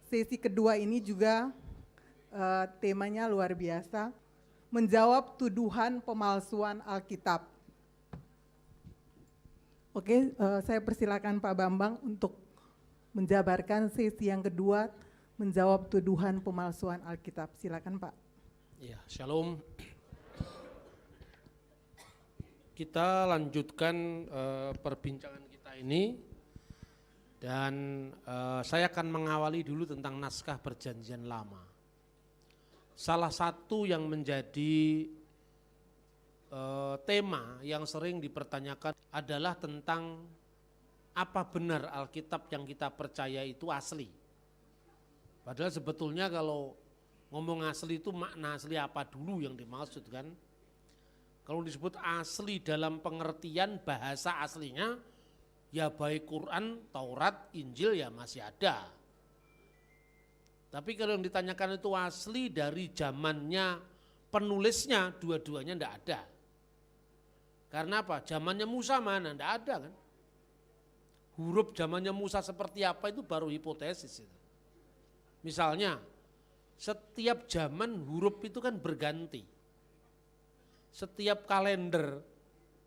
sesi kedua ini juga temanya luar biasa, menjawab tuduhan pemalsuan Alkitab. Oke, saya persilakan Pak Bambang untuk menjabarkan sesi yang kedua, menjawab tuduhan pemalsuan Alkitab. Silakan Pak. Ya, shalom. Kita lanjutkan perbincangan kita ini dan saya akan mengawali dulu tentang naskah Perjanjian Lama. Salah satu yang menjadi tema yang sering dipertanyakan adalah tentang apa benar Alkitab yang kita percaya itu asli. Padahal sebetulnya kalau ngomong asli itu makna asli apa dulu yang dimaksud kan? Kalau disebut asli dalam pengertian bahasa aslinya, ya baik Quran, Taurat, Injil ya masih ada. Tapi kalau yang ditanyakan itu asli dari zamannya penulisnya, dua-duanya enggak ada. Karena apa? Zamannya Musa mana? Enggak ada kan? Huruf zamannya Musa seperti apa itu baru hipotesis itu. Misalnya, setiap zaman huruf itu kan berganti. Setiap kalender,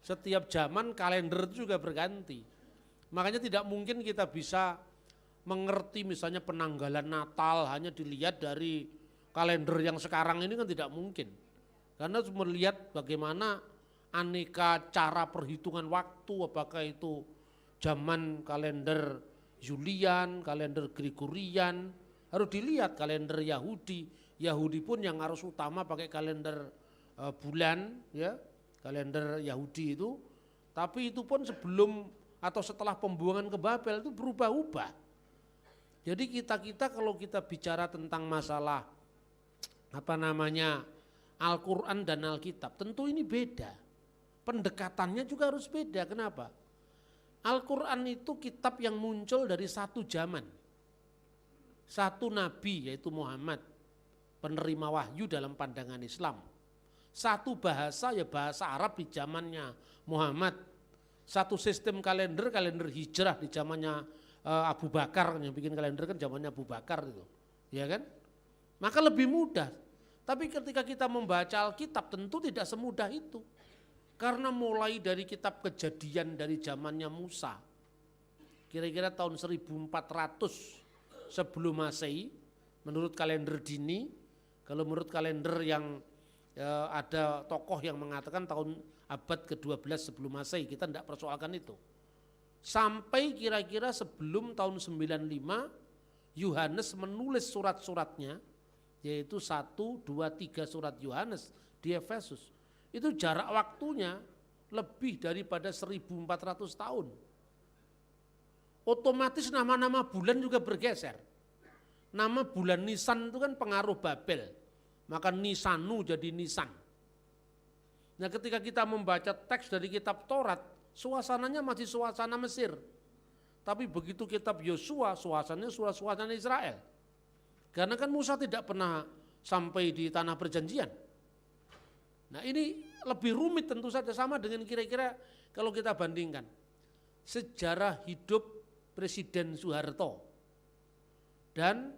setiap zaman kalender juga berganti. Makanya tidak mungkin kita bisa mengerti misalnya penanggalan Natal hanya dilihat dari kalender yang sekarang ini kan tidak mungkin. Karena harus melihat bagaimana aneka cara perhitungan waktu, apakah itu zaman kalender Julian, kalender Gregorian, harus dilihat kalender Yahudi. Yahudi pun yang harus utama pakai kalender bulan, ya, kalender Yahudi itu. Tapi itu pun sebelum atau setelah pembuangan ke Babel itu berubah-ubah. Jadi kita kalau kita bicara tentang masalah Al-Quran dan Alkitab, tentu ini beda. Pendekatannya juga harus beda. Kenapa? Al-Quran itu kitab yang muncul dari satu zaman. Satu nabi yaitu Muhammad, penerima wahyu dalam pandangan Islam. Satu bahasa ya bahasa Arab di zamannya Muhammad. Satu sistem kalender hijrah di zamannya Abu Bakar, yang bikin kalender kan zamannya Abu Bakar itu. Ya kan? Maka lebih mudah. Tapi ketika kita membaca Alkitab tentu tidak semudah itu. Karena mulai dari kitab Kejadian dari zamannya Musa. Kira-kira tahun 1400 sebelum Masehi menurut kalender dini. Kalau menurut kalender yang ada tokoh yang mengatakan tahun abad ke-12 sebelum Masehi, kita tidak persoalkan itu. Sampai kira-kira sebelum tahun 95 Yohanes menulis surat-suratnya, yaitu 1, 2, 3 surat Yohanes di Efesus. Itu jarak waktunya lebih daripada 1400 tahun. Otomatis nama-nama bulan juga bergeser. Nama bulan Nisan itu kan pengaruh Babel. Maka Nisanu jadi Nisan. Nah ketika kita membaca teks dari kitab Taurat, suasananya masih suasana Mesir. Tapi begitu kitab Yosua, suasananya suasana Israel. Karena kan Musa tidak pernah sampai di tanah perjanjian. Nah ini lebih rumit tentu saja, sama dengan kira-kira kalau kita bandingkan. Sejarah hidup Presiden Soeharto dan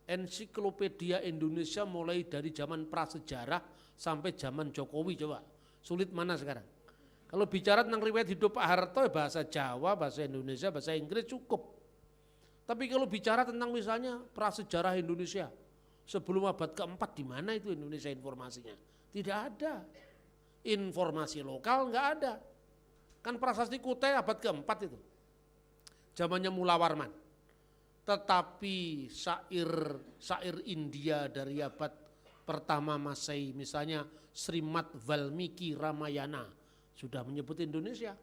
Ensiklopedia Indonesia mulai dari zaman prasejarah sampai zaman Jokowi, coba sulit mana sekarang? Kalau bicara tentang riwayat hidup Pak Harto ya bahasa Jawa, bahasa Indonesia, bahasa Inggris cukup. Tapi kalau bicara tentang misalnya prasejarah Indonesia sebelum abad keempat, di mana itu Indonesia informasinya? Tidak ada. Informasi lokal enggak ada. Kan Prasasti Kutai abad keempat itu. Zamannya Mula Warman. Tetapi syair India dari abad pertama Masehi, misalnya Srimad Valmiki Ramayana sudah menyebut Indonesia.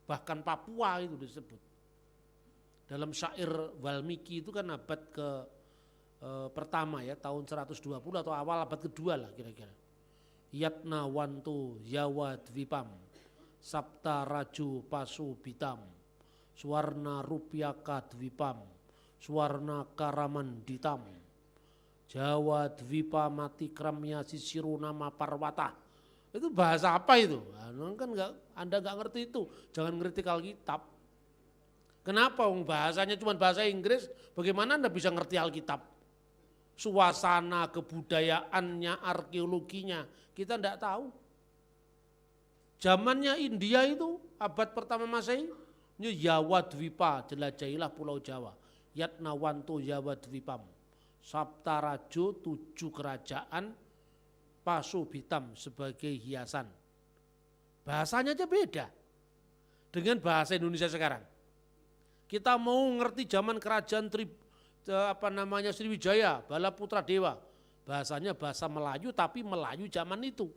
Bahkan Papua itu disebut. Dalam syair Valmiki itu kan abad ke pertama ya, tahun 120 atau awal abad kedua lah kira-kira. Yatna Wantu Yawa Dvipam Sapta Raju Pasu Bitam Suwarna Rupiaka Dwipam Suwarna Karaman Ditam Jawa Dwipa Mati Kramya Sisiru Nama Parwata. Itu bahasa apa itu? Nah, kan Anda nggak ngerti itu, jangan ngerti Alkitab. Kenapa? Bahasanya cuma bahasa Inggris, bagaimana Anda bisa ngerti Alkitab? Suasana, kebudayaannya, arkeologinya, kita tidak tahu. Zamannya India itu, abad pertama Masehi, Yawadvipa, jelajahilah pulau Jawa. Yatnawanto Yawadvipam. Saptarajo 7 kerajaan, Pasubitam sebagai hiasan. Bahasanya aja beda dengan bahasa Indonesia sekarang. Kita mau ngerti zaman kerajaan Sriwijaya, Bala Putra Dewa. Bahasanya bahasa Melayu tapi Melayu zaman itu.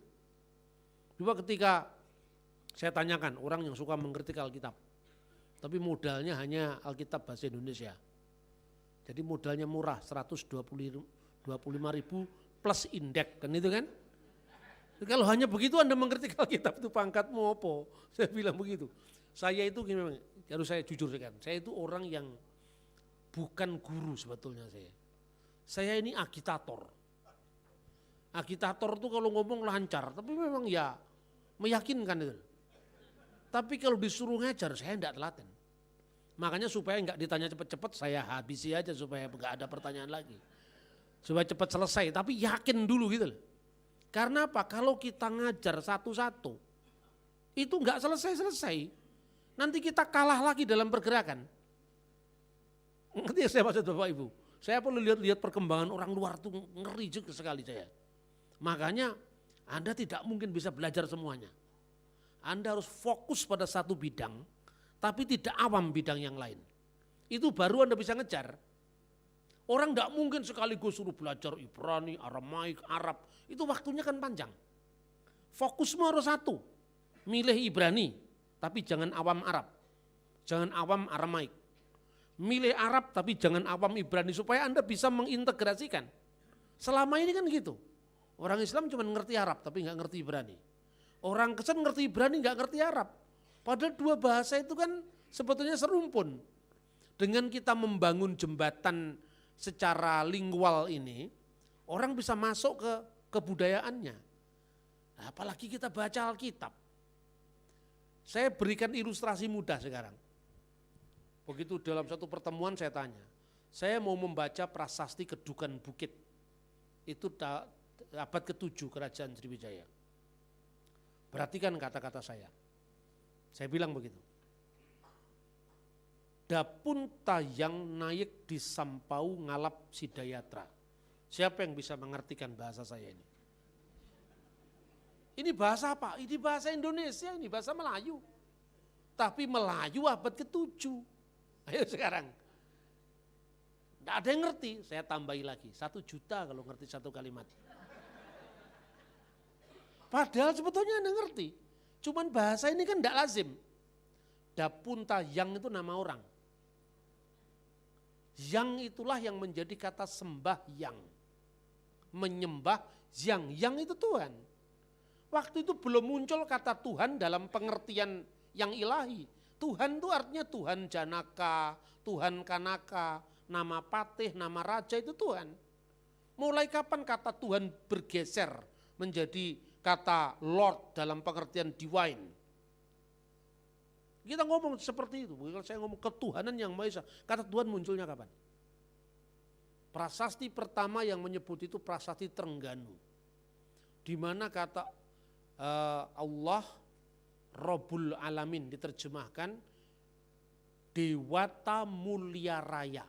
Coba ketika saya tanyakan orang yang suka mengkritik Alkitab. Tapi modalnya hanya Alkitab bahasa Indonesia. Jadi modalnya murah 125.000 plus indeks kan itu kan. Kalau hanya begitu Anda mengkritik Alkitab itu pangkatmu apa? Saya bilang begitu. Saya itu gimana? Harus saya jujur kan. Saya itu orang yang bukan guru sebetulnya saya. Saya ini agitator. Agitator itu kalau ngomong lancar, tapi memang ya meyakinkan itu. Tapi kalau disuruh ngajar saya enggak telaten. Makanya supaya enggak ditanya cepat-cepat saya habisi aja supaya enggak ada pertanyaan lagi. Supaya cepat selesai, tapi yakin dulu gitu loh. Karena apa? Kalau kita ngajar satu-satu, itu enggak selesai-selesai. Nanti kita kalah lagi dalam pergerakan. Ngerti ya saya maksud Bapak Ibu? Saya perlu lihat perkembangan orang luar itu ngeri juga sekali saya. Makanya Anda tidak mungkin bisa belajar semuanya. Anda harus fokus pada satu bidang, tapi tidak awam bidang yang lain. Itu baru Anda bisa ngejar. Orang tidak mungkin sekaligus suruh belajar Ibrani, Aramaik, Arab. Itu waktunya kan panjang. Fokusmu harus satu. Milih Ibrani, tapi jangan awam Arab. Jangan awam Aramaik. Milih Arab tapi jangan awam Ibrani supaya Anda bisa mengintegrasikan. Selama ini kan gitu. Orang Islam cuma ngerti Arab tapi nggak ngerti Ibrani. Orang Kristen ngerti Ibrani nggak ngerti Arab. Padahal dua bahasa itu kan sebetulnya serumpun. Dengan kita membangun jembatan secara lingual ini, orang bisa masuk ke kebudayaannya. Nah, apalagi kita baca Alkitab. Saya berikan ilustrasi mudah sekarang. Begitu dalam satu pertemuan saya tanya, saya mau membaca prasasti Kedukan Bukit. Itu abad ke-7 Kerajaan Sriwijaya. Perhatikan kata-kata saya. Saya bilang begitu. Dapun tayang naik di Sampau ngalap Sidayatra. Siapa yang bisa mengartikan bahasa saya ini? Ini bahasa apa? Ini bahasa Indonesia, ini bahasa Melayu. Tapi Melayu abad ke-7. Ayo sekarang. Tidak ada yang ngerti, saya tambahi lagi. 1 juta kalau ngerti satu kalimat. Padahal sebetulnya Anda ngerti. Cuman bahasa ini kan tidak lazim. Dapun tayang itu nama orang. Yang itulah yang menjadi kata sembah yang. Menyembah yang itu Tuhan. Waktu itu belum muncul kata Tuhan dalam pengertian yang ilahi. Tuhan itu artinya Tuhan Janaka, Tuhan Kanaka, nama Patih, nama Raja itu Tuhan. Mulai kapan kata Tuhan bergeser menjadi kata Lord dalam pengertian divine? Kita ngomong seperti itu, kalau saya ngomong ketuhanan yang Maha Esa, kata Tuhan munculnya kapan? Prasasti pertama yang menyebut itu prasasti Trengganu. Di mana kata Allah Rabbul Alamin diterjemahkan Dewata Mulia Raya.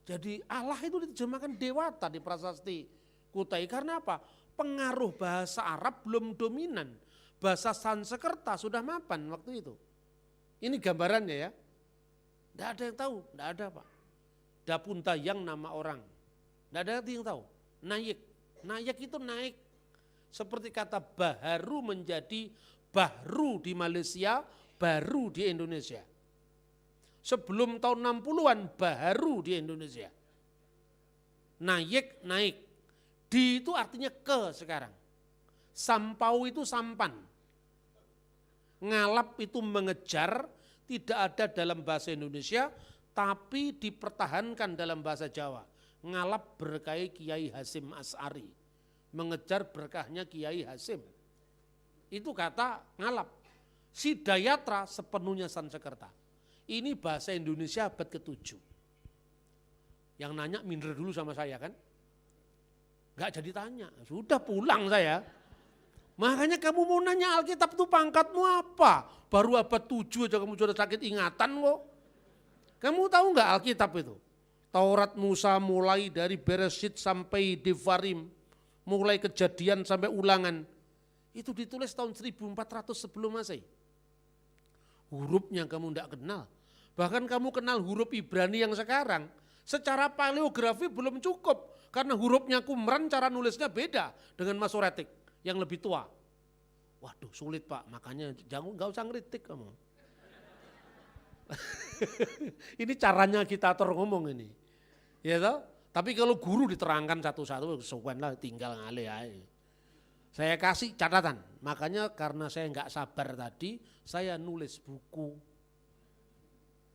Jadi Allah itu diterjemahkan Dewata di prasasti Kutai. Karena apa? Pengaruh bahasa Arab belum dominan. Bahasa Sanskerta sudah mapan waktu itu. Ini gambarannya ya. Tidak ada yang tahu, tidak ada Pak. Dapun tayang nama orang. Tidak ada yang tahu. Naik. Naik itu naik. Seperti kata baharu menjadi bahru di Malaysia, baru di Indonesia. Sebelum tahun 60-an baharu di Indonesia. Naik, naik. Di itu artinya ke sekarang. Sampau itu sampan. Ngalap itu mengejar, tidak ada dalam bahasa Indonesia, tapi dipertahankan dalam bahasa Jawa. Ngalap berkahi Kiai Hasyim Asy'ari. Mengejar berkahnya Kiai Hasyim. Itu kata ngalap. Sidayatra sepenuhnya Sanskerta. Ini bahasa Indonesia abad ke-7. Yang nanya minder dulu sama saya kan? Gak jadi tanya, sudah pulang saya. Makanya kamu mau nanya Alkitab itu pangkatmu apa? Baru abad 7 aja kamu sudah sakit ingatan kok. Kamu tahu nggak Alkitab itu? Taurat Musa mulai dari Bereshit sampai Devarim, mulai Kejadian sampai Ulangan. Itu ditulis tahun 1400 sebelum Masehi. Hurufnya kamu tidak kenal. Bahkan kamu kenal huruf Ibrani yang sekarang. Secara paleografi belum cukup. Karena hurufnya Qumran cara nulisnya beda dengan Masoretik yang lebih tua. Waduh sulit Pak, makanya jangan nggak usah ngeritik kamu. Ini caranya agitator ngomong ini. Ya toh? Tapi kalau guru diterangkan satu-satu, sesuai lah tinggal ngalih aja. Saya kasih catatan, makanya karena saya nggak sabar tadi, saya nulis buku.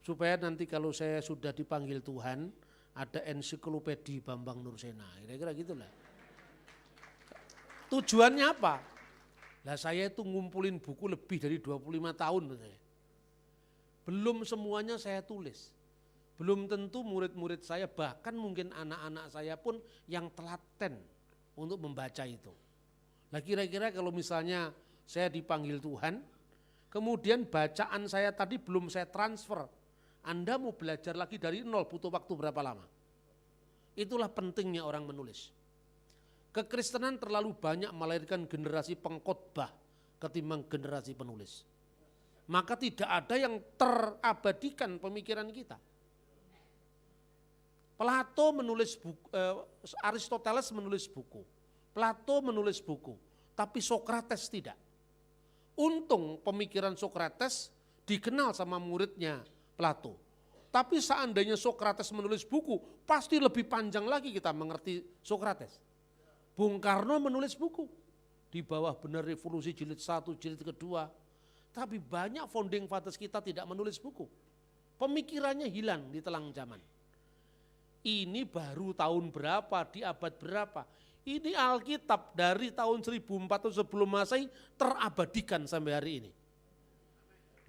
Supaya nanti kalau saya sudah dipanggil Tuhan, ada ensiklopedi Bambang Nursena, kira-kira gitulah. Tujuannya apa? Lah saya itu ngumpulin buku lebih dari 25 tahun. Belum semuanya saya tulis. Belum tentu murid-murid saya, bahkan mungkin anak-anak saya pun yang telaten untuk membaca itu. Nah kira-kira kalau misalnya saya dipanggil Tuhan, kemudian bacaan saya tadi belum saya transfer, Anda mau belajar lagi dari nol butuh waktu berapa lama? Itulah pentingnya orang menulis. Kekristenan terlalu banyak melahirkan generasi pengkhotbah ketimbang generasi penulis. Maka tidak ada yang terabadikan pemikiran kita. Plato menulis buku, Aristoteles menulis buku, Plato menulis buku, tapi Sokrates tidak. Untung pemikiran Sokrates dikenal sama muridnya Plato. Tapi seandainya Sokrates menulis buku, pasti lebih panjang lagi kita mengerti Sokrates. Bung Karno menulis buku, di bawah Benar Revolusi jilid 1, jilid kedua. Tapi banyak founding fathers kita tidak menulis buku. Pemikirannya hilang di telang zaman. Ini baru tahun berapa, di abad berapa. Ini Alkitab dari tahun 1400 sebelum Masehi terabadikan sampai hari ini.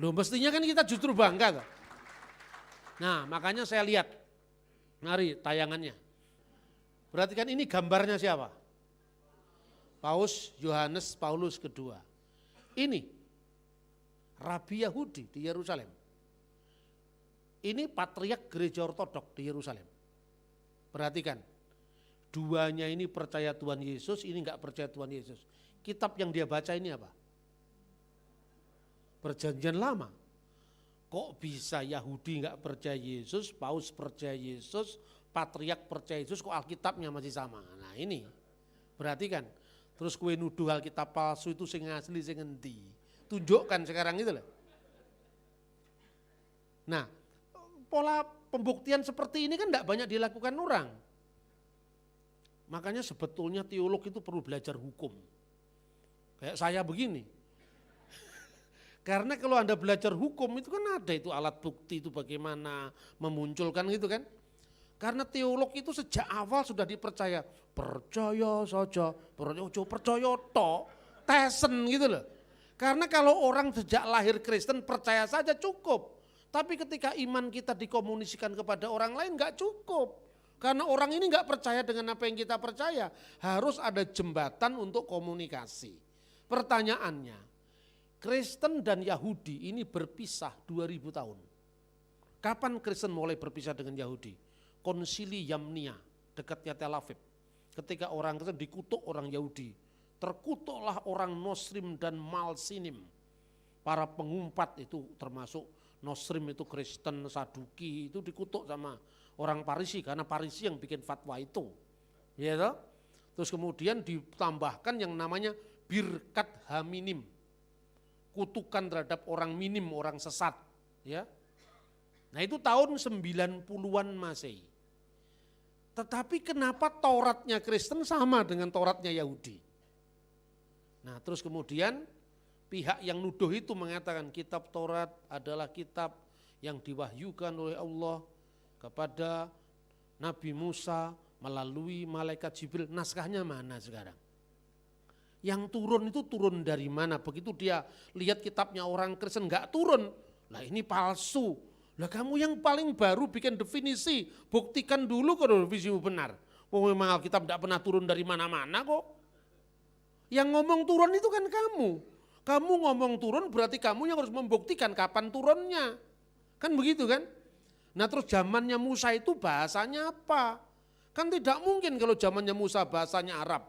Loh mestinya kan kita justru bangga. Nah makanya saya lihat, mari tayangannya. Perhatikan ini gambarnya siapa? Paus Yohanes Paulus II. Ini Rabi Yahudi di Yerusalem. Ini Patriark Gereja Ortodok di Yerusalem. Perhatikan, duanya ini percaya Tuhan Yesus, ini enggak percaya Tuhan Yesus. Kitab yang dia baca ini apa? Perjanjian Lama. Kok bisa Yahudi enggak percaya Yesus, Paus percaya Yesus, Patriark percaya Yesus, kok Alkitabnya masih sama? Nah ini, perhatikan. Terus kue nuduh Alkitab palsu itu sing asli sing endi. Tunjukkan sekarang itu loh. Nah, pola pembuktian seperti ini kan tidak banyak dilakukan orang. Makanya sebetulnya teolog itu perlu belajar hukum. Kayak saya begini. Karena kalau Anda belajar hukum itu kan ada itu alat bukti itu bagaimana memunculkan gitu kan. Karena teolog itu sejak awal sudah dipercaya. Percaya saja, percaya tok, tesen gitu loh. Karena kalau orang sejak lahir Kristen percaya saja cukup. Tapi ketika iman kita dikomunisikan kepada orang lain enggak cukup. Karena orang ini enggak percaya dengan apa yang kita percaya. Harus ada jembatan untuk komunikasi. Pertanyaannya, Kristen dan Yahudi ini berpisah 2000 tahun. Kapan Kristen mulai berpisah dengan Yahudi? Konsili Yamnia, dekatnya Tel Aviv. Ketika orang Kristen dikutuk orang Yahudi. Terkutuklah orang Nosrim dan Malsinim. Para pengumpat itu termasuk Nosrim itu Kristen, Saduki itu dikutuk sama orang Parisi karena Parisi yang bikin fatwa itu. Ya toh? Terus kemudian ditambahkan yang namanya Birkat Haminim. Kutukan terhadap orang minim, orang sesat, ya. Nah, itu tahun 90-an Masehi. Tetapi kenapa Tauratnya Kristen sama dengan Tauratnya Yahudi? Nah, terus kemudian pihak yang nuduh itu mengatakan kitab Taurat adalah kitab yang diwahyukan oleh Allah kepada Nabi Musa melalui malaikat Jibril. Naskahnya mana sekarang? Yang turun itu turun dari mana? Begitu dia lihat kitabnya orang Kristen enggak turun. Lah ini palsu. Lah kamu yang paling baru bikin definisi, buktikan dulu kalau definisimu benar. Oh memang Alkitab tidak pernah turun dari mana-mana kok. Yang ngomong turun itu kan kamu. Kamu ngomong turun berarti kamu yang harus membuktikan kapan turunnya. Kan begitu kan? Nah terus zamannya Musa itu bahasanya apa? Kan tidak mungkin kalau zamannya Musa bahasanya Arab.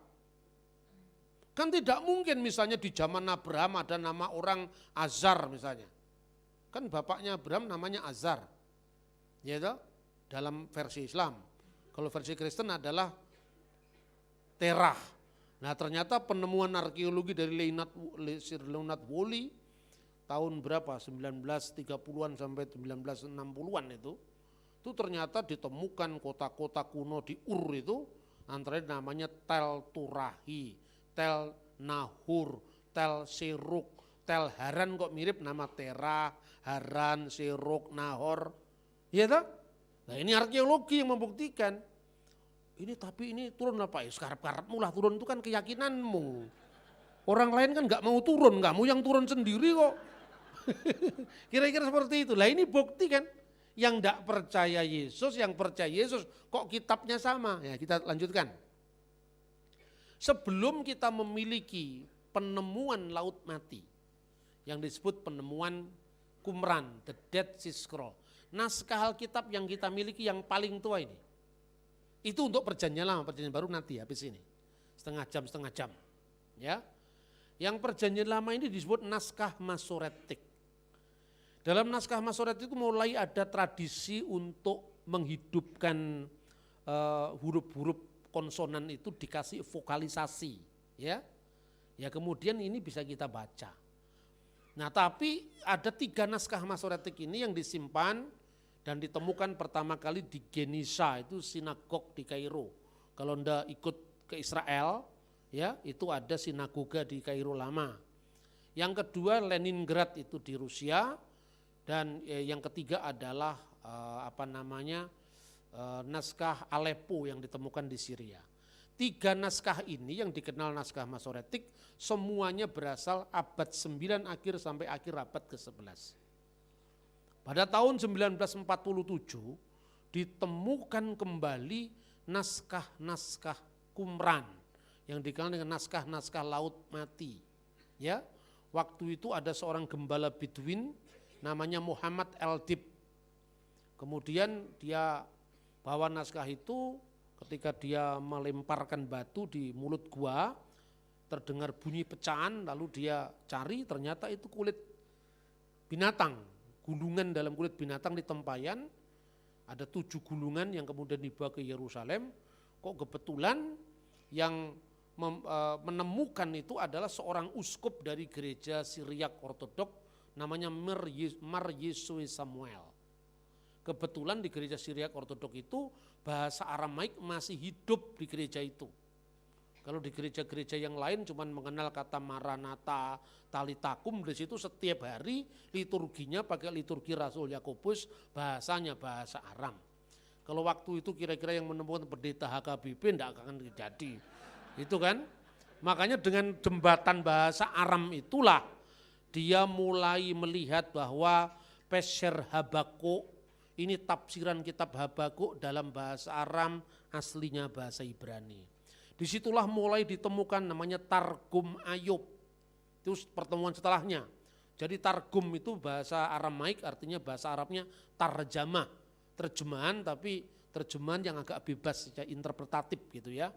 Kan tidak mungkin misalnya di zaman Abraham ada nama orang Azar misalnya. Kan bapaknya Abraham namanya Azar. Ya toh? Dalam versi Islam. Kalau versi Kristen adalah Terah. Nah ternyata penemuan arkeologi dari Leonard Woolley tahun berapa? 1930-an sampai 1960-an itu ternyata ditemukan kota-kota kuno di Ur itu antara namanya Tel Turahi, Tel Nahur, Tel Seruk, Tel Haran kok mirip nama Terah, Haran, Seruk, Nahor. Iya toh? Nah ini arkeologi yang membuktikan. Ini tapi ini turun apa ya? Sekarap-karapmu lah turun itu kan keyakinanmu. Orang lain kan nggak mau turun, kamu yang turun sendiri kok. Kira-kira seperti itu. Lah ini bukti kan. Yang tidak percaya Yesus, yang percaya Yesus kok kitabnya sama. Ya kita lanjutkan. Sebelum kita memiliki penemuan laut mati, yang disebut penemuan Qumran, the Dead Sea Scroll. Naskah Alkitab yang kita miliki yang paling tua ini. Itu untuk perjanjian lama, perjanjian baru nanti habis ini. Setengah jam. Ya. Yang perjanjian lama ini disebut naskah Masoretik. Dalam naskah Masoretik itu mulai ada tradisi untuk menghidupkan huruf-huruf konsonan itu dikasih vokalisasi. Ya. Ya kemudian ini bisa kita baca. Nah tapi ada 3 naskah Masoretik ini yang disimpan dan ditemukan pertama kali di Genisha, itu sinagog di Kairo. Kalau Anda ikut ke Israel, ya itu ada sinagoga di Kairo lama. Yang kedua Leningrad itu di Rusia, dan yang ketiga adalah naskah Aleppo yang ditemukan di Syria. 3 naskah ini yang dikenal naskah Masoretik semuanya berasal abad 9 akhir sampai akhir abad ke-11. Pada tahun 1947 ditemukan kembali naskah-naskah Qumran yang dikenal dengan naskah-naskah laut mati. Ya, waktu itu ada seorang gembala Bedouin namanya Muhammad Eldib. Kemudian dia bawa naskah itu, ketika dia melemparkan batu di mulut gua, terdengar bunyi pecahan, lalu dia cari, ternyata itu kulit binatang. Gulungan dalam kulit binatang di tempayan, ada 7 gulungan yang kemudian dibawa ke Yerusalem. Kok kebetulan yang menemukan itu adalah seorang uskup dari gereja Syriak Ortodok namanya Mar Yesue Samuel. Kebetulan di gereja Syriak Ortodok itu bahasa Aramaik masih hidup di gereja itu. Kalau di gereja-gereja yang lain cuma mengenal kata Maranatha, Talitakum, di situ setiap hari liturginya pakai liturgi Rasul Yakobus, bahasanya bahasa Aram. Kalau waktu itu kira-kira yang menemukan pendeta HKBP tidak akan terjadi. Itu kan? Makanya dengan jembatan bahasa Aram itulah dia mulai melihat bahwa Pesher Habakuk, ini tafsiran kitab Habakuk dalam bahasa Aram, aslinya bahasa Ibrani. Disitulah mulai ditemukan namanya Targum Ayub, itu pertemuan setelahnya. Jadi Targum itu bahasa Aramaik, artinya bahasa Arabnya tarjamah, terjemahan, tapi terjemahan yang agak bebas, secara interpretatif gitu ya.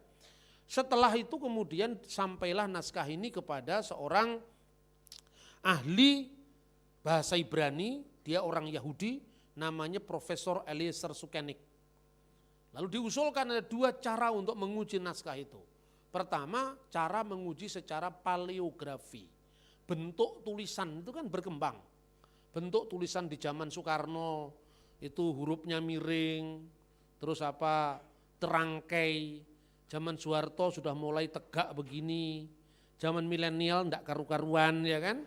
Setelah itu kemudian sampailah naskah ini kepada seorang ahli bahasa Ibrani, dia orang Yahudi, namanya Profesor Eliezer Sukenik. Lalu diusulkan ada 2 cara untuk menguji naskah itu. Pertama, cara menguji secara paleografi. Bentuk tulisan itu kan berkembang. Bentuk tulisan di zaman Soekarno itu hurufnya miring, terus terangkai. Zaman Soeharto sudah mulai tegak begini. Zaman milenial enggak karu-karuan ya kan.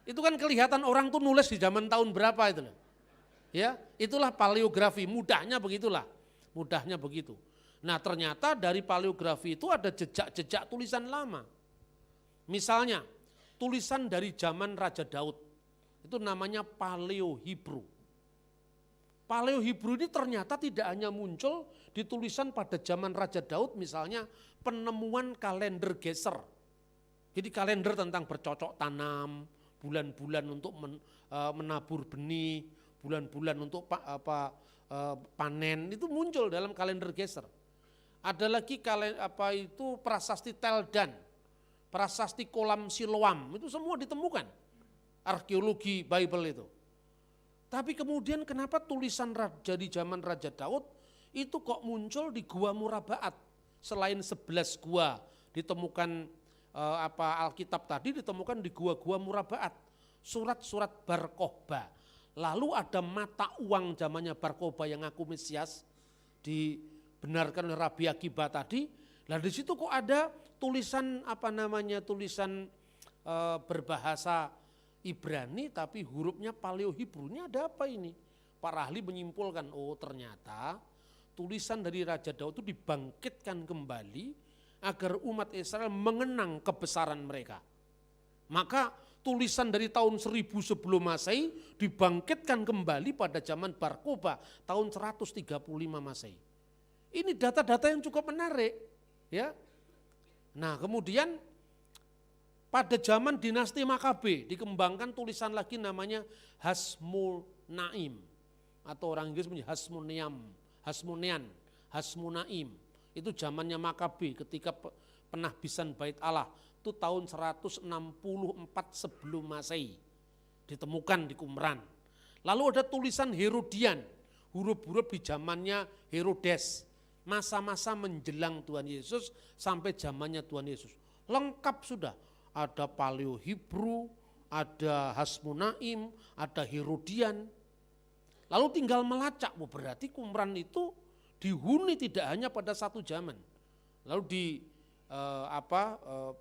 Itu kan kelihatan orang tuh nulis di zaman tahun berapa itu loh. Ya, itulah paleografi, mudahnya begitulah. Mudahnya begitu. Nah ternyata dari paleografi itu ada jejak-jejak tulisan lama. Misalnya tulisan dari zaman Raja Daud, itu namanya Paleo Hebrew. Paleo Hebrew ini ternyata tidak hanya muncul di tulisan pada zaman Raja Daud, misalnya penemuan kalender Geser. Jadi kalender tentang bercocok tanam, bulan-bulan untuk menabur benih, bulan-bulan untuk panen, itu muncul dalam kalender Geser. Ada lagi prasasti Teldan, prasasti Kolam Siloam, itu semua ditemukan. Arkeologi Bible itu. Tapi kemudian kenapa tulisan di zaman Raja Daud itu kok muncul di Gua Murabaat? Selain 11 gua ditemukan Alkitab tadi ditemukan di gua-gua Murabaat. Surat-surat Bar Kokhba. Lalu ada mata uang zamannya Bar Kokhba yang ngaku Mesias dibenarkan oleh Rabi Akiba tadi. Nah di situ kok ada tulisan tulisan berbahasa Ibrani tapi hurufnya Paleo Hebrew. Ini ada apa ini? Para ahli menyimpulkan, oh ternyata tulisan dari Raja Daud itu dibangkitkan kembali agar umat Israel mengenang kebesaran mereka. Maka tulisan dari tahun 1000 sebelum Masehi dibangkitkan kembali pada zaman Bar Kokhba tahun 135 Masehi. Ini data-data yang cukup menarik, ya. Nah, kemudian pada zaman dinasti Makabe dikembangkan tulisan lagi namanya Hasmonaim atau orang Inggris punya Hasmonean. Itu zamannya Makabe ketika penahbisan Bait Allah itu tahun 164 sebelum Masehi ditemukan di Qumran. Lalu ada tulisan Herodian, huruf-huruf di zamannya Herodes, masa-masa menjelang Tuhan Yesus sampai zamannya Tuhan Yesus. Lengkap sudah. Ada Paleo Hebrew, ada Hasmonaim, ada Herodian. Lalu tinggal melacak, berarti Qumran itu dihuni tidak hanya pada satu zaman. Lalu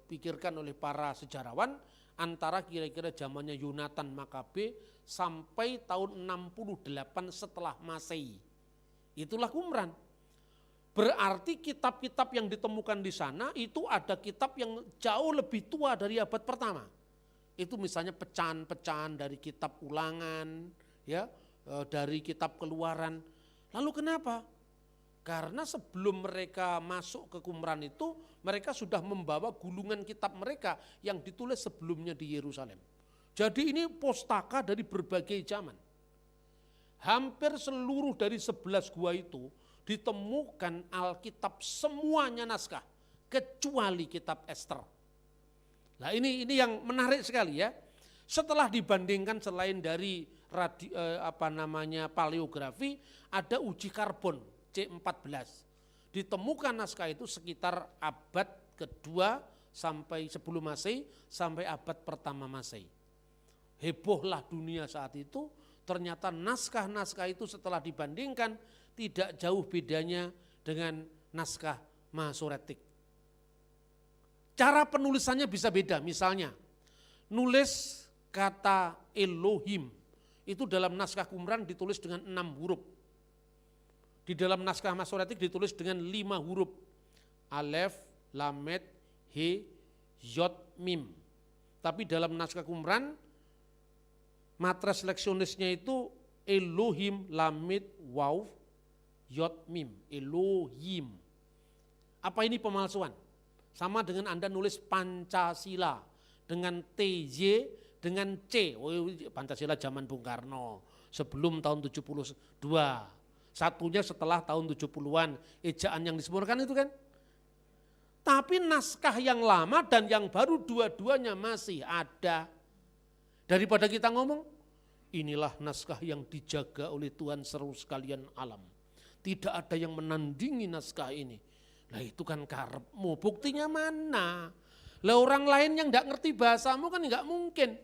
pikirkan oleh para sejarawan antara kira-kira zamannya Yonatan Makabe sampai tahun 68 setelah Masehi. Itulah Qumran. Berarti kitab-kitab yang ditemukan di sana itu ada kitab yang jauh lebih tua dari abad pertama. Itu misalnya pecahan-pecahan dari kitab Ulangan, ya, dari kitab Keluaran. Lalu kenapa? Karena sebelum mereka masuk ke Qumran itu, mereka sudah membawa gulungan kitab mereka yang ditulis sebelumnya di Yerusalem. Jadi ini pustaka dari berbagai zaman. Hampir seluruh dari 11 gua itu ditemukan Alkitab semuanya naskah kecuali kitab Ester. Nah ini yang menarik sekali ya. Setelah dibandingkan selain dari paleografi, ada uji karbon C14. Ditemukan naskah itu sekitar abad kedua sampai sebelum Masehi sampai abad pertama Masehi. Hebohlah dunia saat itu, ternyata naskah-naskah itu setelah dibandingkan tidak jauh bedanya dengan naskah Masoretik. Cara penulisannya bisa beda, misalnya nulis kata Elohim itu dalam naskah Qumran ditulis dengan 6 huruf. Di dalam naskah Masoretik ditulis dengan 5 huruf. Alef, Lamed, He, Yod, Mim. Tapi dalam naskah Qumran matres leksionisnya itu Elohim, Lamed, Waw, Yod, Mim. Elohim. Apa ini pemalsuan? Sama dengan Anda nulis Pancasila dengan TY dengan C. Oh, Pancasila zaman Bung Karno sebelum tahun 72. Satunya setelah tahun 70-an, ejaan yang disempurnakan itu kan. Tapi naskah yang lama dan yang baru dua-duanya masih ada. Daripada kita ngomong, inilah naskah yang dijaga oleh Tuhan seluruh sekalian alam. Tidak ada yang menandingi naskah ini. Nah itu kan karepmu, buktinya mana? Lah orang lain yang enggak ngerti bahasamu kan enggak mungkin.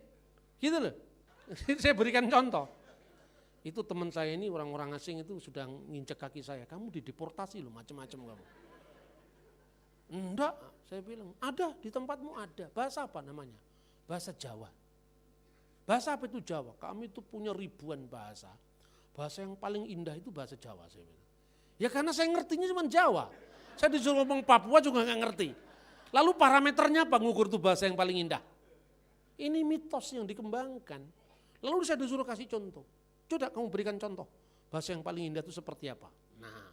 Gitu loh. Saya berikan contoh. Itu teman saya ini orang-orang asing itu sudah nginjek kaki saya. Kamu dideportasi loh macam-macam kamu. Enggak, saya bilang ada di tempatmu ada. Bahasa apa namanya? Bahasa Jawa. Bahasa apa itu Jawa? Kami itu punya ribuan bahasa. Bahasa yang paling indah itu bahasa Jawa saya bilang. Ya karena saya ngertinya cuma Jawa. Saya disuruh ngomong Papua juga nggak ngerti. Lalu parameternya apa ngukur itu bahasa yang paling indah? Ini mitos yang dikembangkan. Lalu saya disuruh kasih contoh. Coba kamu berikan contoh. bahasa yang paling indah itu seperti apa? Nah,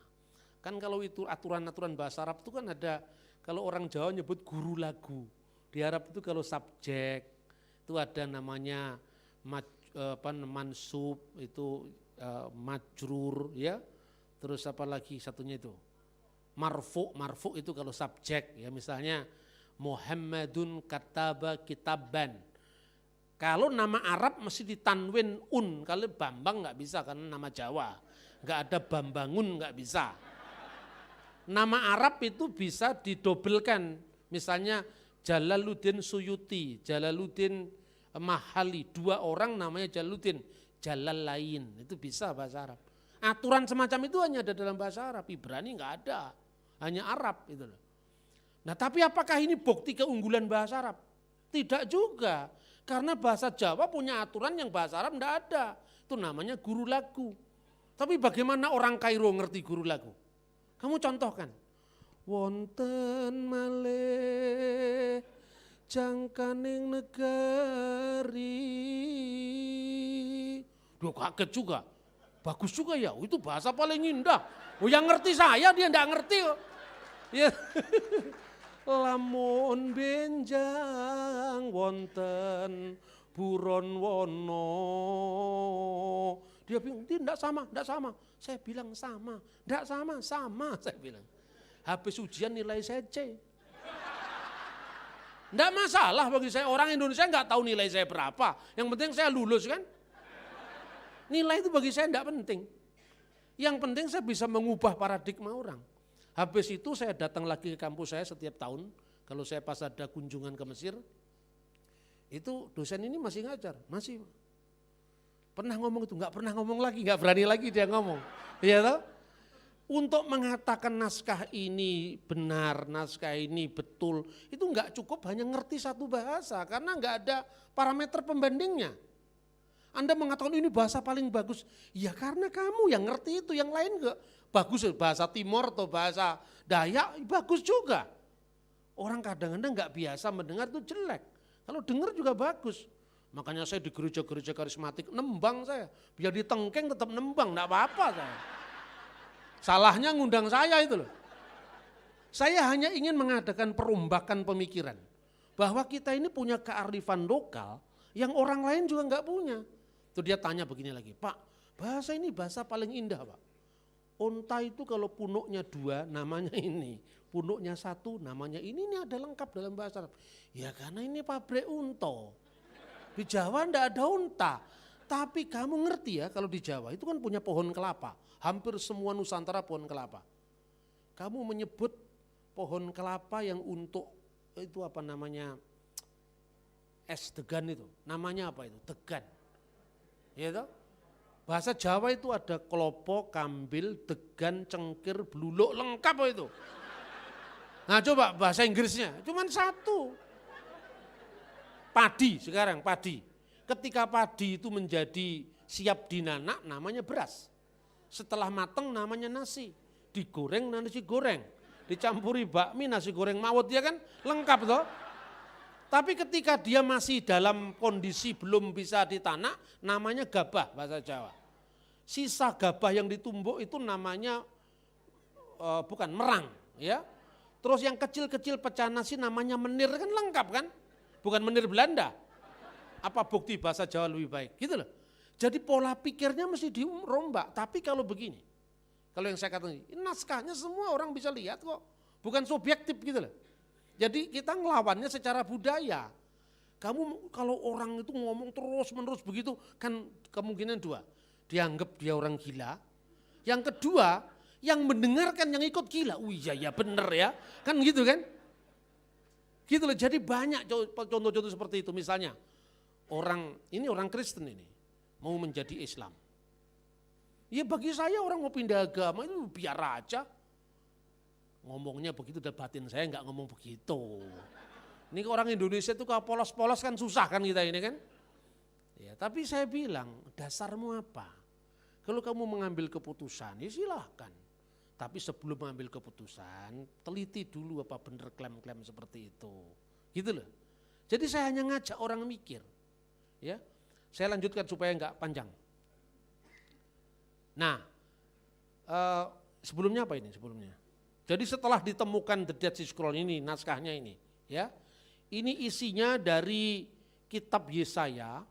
kan kalau itu aturan-aturan bahasa Arab itu kan ada, kalau orang Jawa nyebut guru lagu. Di Arab itu kalau subjek itu ada namanya mansub, itu majrur ya. Terus apa lagi satunya itu? Marfu itu kalau subjek ya, misalnya Muhammadun kataba kitaban. Kalau nama Arab mesti ditanwin kalau Bambang nggak bisa karena nama Jawa. Nggak ada Bambangun, nggak bisa. Nama Arab itu bisa didobelkan. Misalnya Jalaluddin Suyuti, Jalaluddin Mahali, 2 orang namanya Jalaluddin, Jalal lain, itu bisa bahasa Arab. Aturan semacam itu hanya ada dalam bahasa Arab, Ibrani nggak ada, hanya Arab itu loh. Nah tapi apakah ini bukti keunggulan bahasa Arab? Tidak juga, karena bahasa Jawa punya aturan yang bahasa Arab enggak ada. Itu namanya guru lagu. Tapi bagaimana orang Kairo ngerti guru lagu? Kamu contohkan. Wonten malih jangkaning negari. Duh kaget juga. Bagus juga ya, itu bahasa paling indah. Oh yang ngerti saya, dia enggak ngerti kok. Ya. Lamun benjang wonten buron wono. Dia bilang, tidak sama. Saya bilang sama, tidak sama, saya bilang. Habis ujian nilai saya C. Tidak masalah bagi saya, orang Indonesia nggak tahu nilai saya berapa. Yang penting saya lulus kan. Nilai itu bagi saya tidak penting. Yang penting saya bisa mengubah paradigma orang. Habis itu saya datang lagi ke kampus saya setiap tahun, kalau saya pas ada kunjungan ke Mesir, itu dosen ini masih ngajar, masih. Pernah ngomong itu, nggak pernah ngomong lagi, nggak berani lagi dia ngomong. Iya toh? Untuk mengatakan naskah ini benar, naskah ini betul, itu nggak cukup hanya ngerti satu bahasa, karena nggak ada parameter pembandingnya. Anda mengatakan ini bahasa paling bagus, ya karena kamu yang ngerti itu, yang lain enggak. Bagus bahasa Timor atau bahasa Dayak, bagus juga. Orang kadang-kadang nggak biasa mendengar itu jelek, kalau dengar juga bagus. Makanya saya di gereja-gereja karismatik nembang saya, biar ditengkeng tetap nembang, enggak apa-apa saya. Salahnya ngundang saya itu loh. Saya hanya ingin mengadakan perombakan pemikiran, bahwa kita ini punya kearifan lokal yang orang lain juga enggak punya. Tuh dia tanya begini lagi, Pak, bahasa ini bahasa paling indah Pak. Onta itu kalau punuknya 2 namanya ini, punuknya 1 namanya ini ada lengkap dalam bahasa Arab. Ya karena ini pabrik unta. Di Jawa enggak ada unta. Tapi kamu ngerti ya kalau di Jawa itu kan punya pohon kelapa. Hampir semua Nusantara pohon kelapa. Kamu menyebut pohon kelapa yang untuk itu apa namanya, es degan itu. Namanya apa itu? Degan. Ya toh? Bahasa Jawa itu ada klopo, kambil, degan, cengkir, bluluk, lengkap itu. Nah coba bahasa Inggrisnya, cuman 1. Padi sekarang, padi. Ketika padi itu menjadi siap dinanak namanya beras. Setelah mateng namanya nasi. Digoreng nasi goreng. Dicampuri bakmi nasi goreng mawut ya kan lengkap toh. Tapi ketika dia masih dalam kondisi belum bisa ditanak namanya gabah bahasa Jawa. Sisa gabah yang ditumbuk itu namanya bukan merang ya. Terus yang kecil-kecil pecah nasi namanya menir kan lengkap kan. Bukan menir Belanda. Apa bukti bahasa Jawa lebih baik? Gitu loh. Jadi pola pikirnya mesti dirombak. Tapi kalau begini, kalau yang saya katakan ini naskahnya semua orang bisa lihat kok. Bukan subjektif gitu loh. Jadi kita ngelawannya secara budaya. Kamu kalau orang itu ngomong terus menerus begitu kan kemungkinan 2. Dianggap dia orang gila. Yang kedua yang mendengarkan yang ikut gila. Oh iya ya bener ya. Kan gitu kan. Gitu loh, jadi banyak contoh-contoh seperti itu. Misalnya orang Kristen ini mau menjadi Islam. Ya bagi saya orang mau pindah agama itu biar aja. Ngomongnya begitu dan batin saya enggak ngomong begitu. Ini orang Indonesia itu kalau polos-polos kan susah kan kita ini kan. Ya, tapi saya bilang dasarmu apa? Kalau kamu mengambil keputusan ya silahkan. Tapi sebelum mengambil keputusan, teliti dulu apa benar klaim-klaim seperti itu. Gitu loh. Jadi saya hanya ngajak orang mikir. Ya. Saya lanjutkan supaya enggak panjang. Nah, sebelumnya apa ini sebelumnya? Jadi setelah ditemukan The Dead Sea Scroll ini, naskahnya ini, ya, ini isinya dari kitab Yesaya,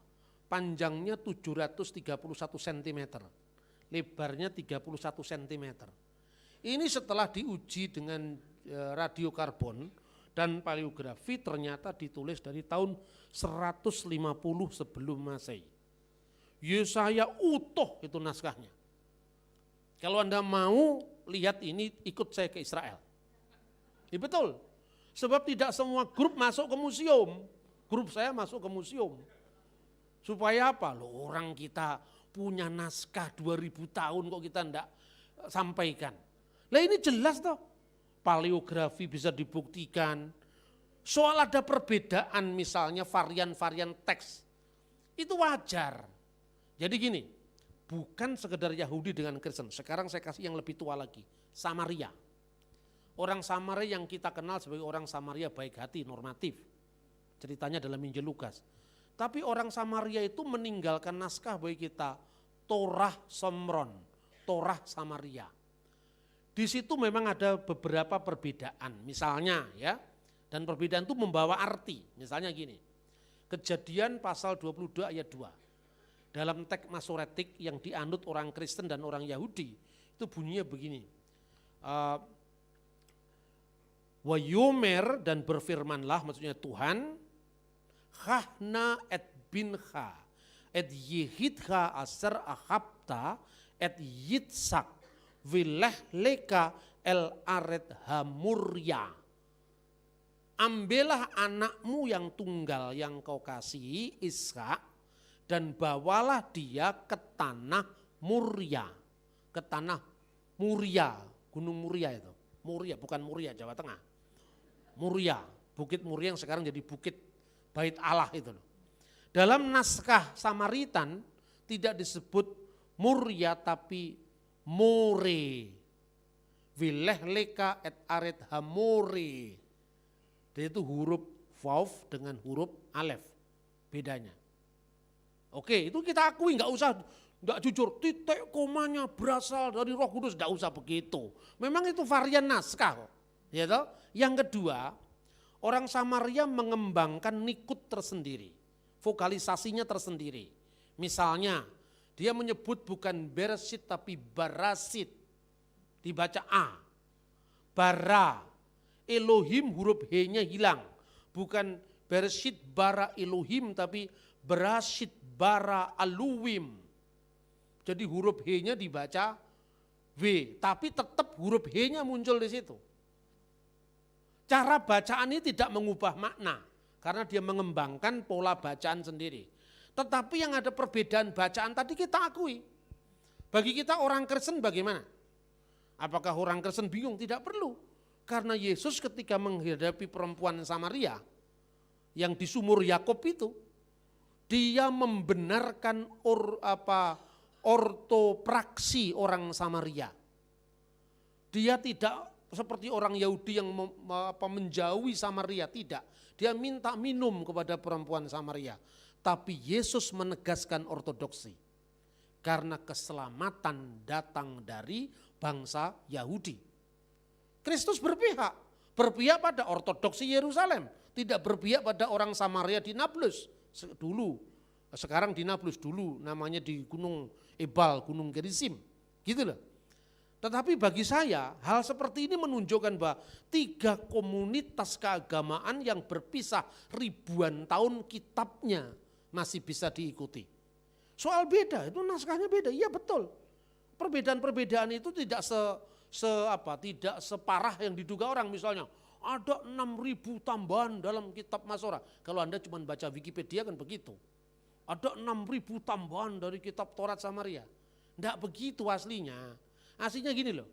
panjangnya 731 cm, lebarnya 31 cm. Ini setelah diuji dengan radiokarbon dan paleografi ternyata ditulis dari tahun 150 sebelum Masehi. Yesaya utuh itu naskahnya. Kalau Anda mau lihat ini, ikut saya ke Israel. Ya betul, sebab tidak semua grup masuk ke museum. Grup saya masuk ke museum. Supaya apa? Loh, orang kita punya naskah 2000 tahun kok kita enggak sampaikan. Lah ini jelas toh, paleografi bisa dibuktikan. Soal ada perbedaan misalnya varian-varian teks, itu wajar. Jadi gini, bukan sekedar Yahudi dengan Kristen. Sekarang saya kasih yang lebih tua lagi, Samaria. Orang Samaria yang kita kenal sebagai orang Samaria baik hati, normatif. Ceritanya dalam Injil Lukas. Tapi orang Samaria itu meninggalkan naskah bagi kita, Torah Somron, Torah Samaria. Di situ memang ada beberapa perbedaan, misalnya ya, dan perbedaan itu membawa arti, misalnya gini, Kejadian pasal 22 ayat 2, dalam teks Masoretik yang dianut orang Kristen dan orang Yahudi, itu bunyinya begini, Wayomer dan berfirmanlah, maksudnya Tuhan, Chahna et bincha, et yehidcha aser ahabta, et yitsak, wileh leka el aret hamurya. Ambillah anakmu yang tunggal yang kau kasihi, Ishak, dan bawalah dia ke tanah Muria. Ke tanah Muria, Gunung Muria itu. Muria, bukan Muria, Jawa Tengah. Muria, Bukit Muria yang sekarang jadi Bukit Bait Allah itu loh. Dalam naskah Samaritan tidak disebut Muria tapi More. Wileh leka et aret hamore. Jadi itu huruf vav dengan huruf alef. Bedanya. Oke, itu kita akui, enggak jujur. Titik komanya berasal dari Roh Kudus, enggak usah begitu. Memang itu varian naskah kok. Ya toh? Yang kedua, orang Samaria mengembangkan nikut tersendiri. Vokalisasinya tersendiri. Misalnya, dia menyebut bukan Bereshit tapi Barasit. Dibaca A. Bara. Elohim huruf H-nya hilang. Bukan Bereshit bara Elohim tapi Berashit bara Aluwim. Jadi huruf H-nya dibaca W. Tapi tetap huruf H-nya muncul di situ. Cara bacaan ini tidak mengubah makna. Karena dia mengembangkan pola bacaan sendiri. Tetapi yang ada perbedaan bacaan tadi kita akui. Bagi kita orang Kristen bagaimana? Apakah orang Kristen bingung? Tidak perlu. Karena Yesus ketika menghadapi perempuan Samaria yang di sumur Yakob itu, dia membenarkan ortopraksi orang Samaria. Dia tidak seperti orang Yahudi yang menjauhi Samaria, tidak. Dia minta minum kepada perempuan Samaria. Tapi Yesus menegaskan ortodoksi. Karena keselamatan datang dari bangsa Yahudi. Kristus berpihak pada ortodoksi Yerusalem. Tidak berpihak pada orang Samaria di Nablus. Dulu, sekarang di Nablus, dulu namanya di Gunung Ebal, Gunung Gerizim. Gitu loh. Tetapi bagi saya hal seperti ini menunjukkan bahwa tiga komunitas keagamaan yang berpisah ribuan tahun kitabnya masih bisa diikuti. Soal beda, itu naskahnya beda, iya betul. Perbedaan-perbedaan itu tidak tidak separah yang diduga orang, misalnya ada 6.000 tambahan dalam kitab Masorah. Kalau Anda cuma baca Wikipedia kan begitu. Ada 6.000 tambahan dari kitab Taurat Samaria. Tidak begitu aslinya. Aslinya gini loh,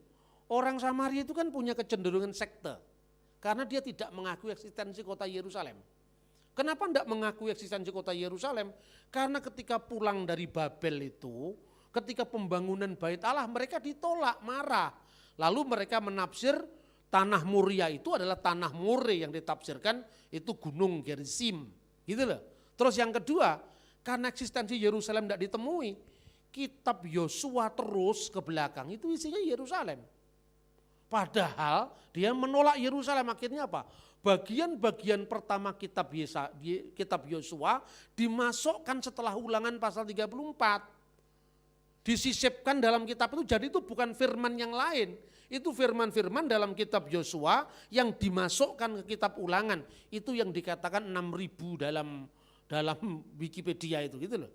orang Samaria itu kan punya kecenderungan sekte. Karena dia tidak mengakui eksistensi kota Yerusalem. Kenapa tidak mengakui eksistensi kota Yerusalem? Karena ketika pulang dari Babel itu, ketika pembangunan Bait Allah mereka ditolak, marah. Lalu mereka menafsir tanah Muria itu adalah tanah More yang ditafsirkan itu Gunung Gerizim. Gitu loh. Terus yang kedua, karena eksistensi Yerusalem tidak ditemui, kitab Yosua terus ke belakang itu isinya Yerusalem. Padahal dia menolak Yerusalem, akhirnya apa? Bagian-bagian pertama kitab Yosua dimasukkan setelah Ulangan pasal 34. Disisipkan dalam kitab itu, jadi itu bukan firman yang lain. Itu firman-firman dalam kitab Yosua yang dimasukkan ke kitab Ulangan. Itu yang dikatakan 6.000 dalam Wikipedia itu gitu loh.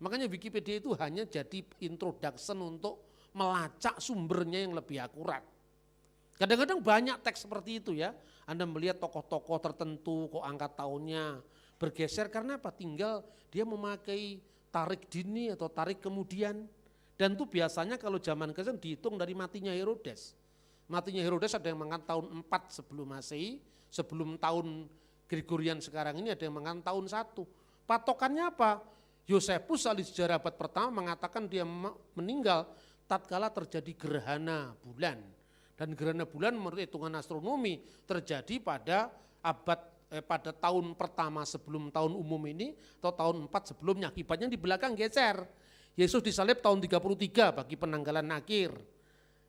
Makanya Wikipedia itu hanya jadi introduction untuk melacak sumbernya yang lebih akurat. Kadang-kadang banyak teks seperti itu ya. Anda melihat tokoh-tokoh tertentu kok angka tahunnya bergeser karena apa? Tinggal dia memakai tarik dini atau tarik kemudian. Dan itu biasanya kalau zaman Kristen dihitung dari matinya Herodes. Matinya Herodes ada yang mengatakan tahun 4 sebelum Masehi, sebelum tahun Gregorian sekarang ini ada yang mengatakan tahun 1. Patokannya apa? Yosefus ahli sejarah abad pertama mengatakan dia meninggal tatkala terjadi gerhana bulan. Dan gerhana bulan menurut hitungan astronomi terjadi pada pada tahun pertama sebelum tahun umum ini atau tahun 4 sebelumnya. Akibatnya di belakang geser. Yesus disalib tahun 33 bagi penanggalan akhir.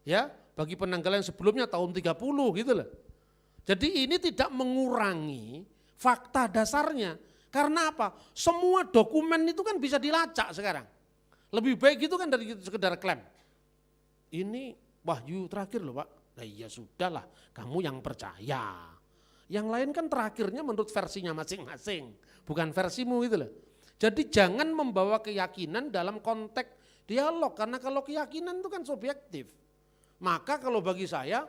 Ya, bagi penanggalan sebelumnya tahun 30 gitu loh. Jadi ini tidak mengurangi fakta dasarnya. Karena apa? Semua dokumen itu kan bisa dilacak sekarang. Lebih baik itu kan dari sekedar klaim. Ini wahyu terakhir loh Pak. Nah iya sudahlah, kamu yang percaya. Yang lain kan terakhirnya menurut versinya masing-masing. Bukan versimu gitu loh. Jadi jangan membawa keyakinan dalam konteks dialog. Karena kalau keyakinan itu kan subjektif. Maka kalau bagi saya,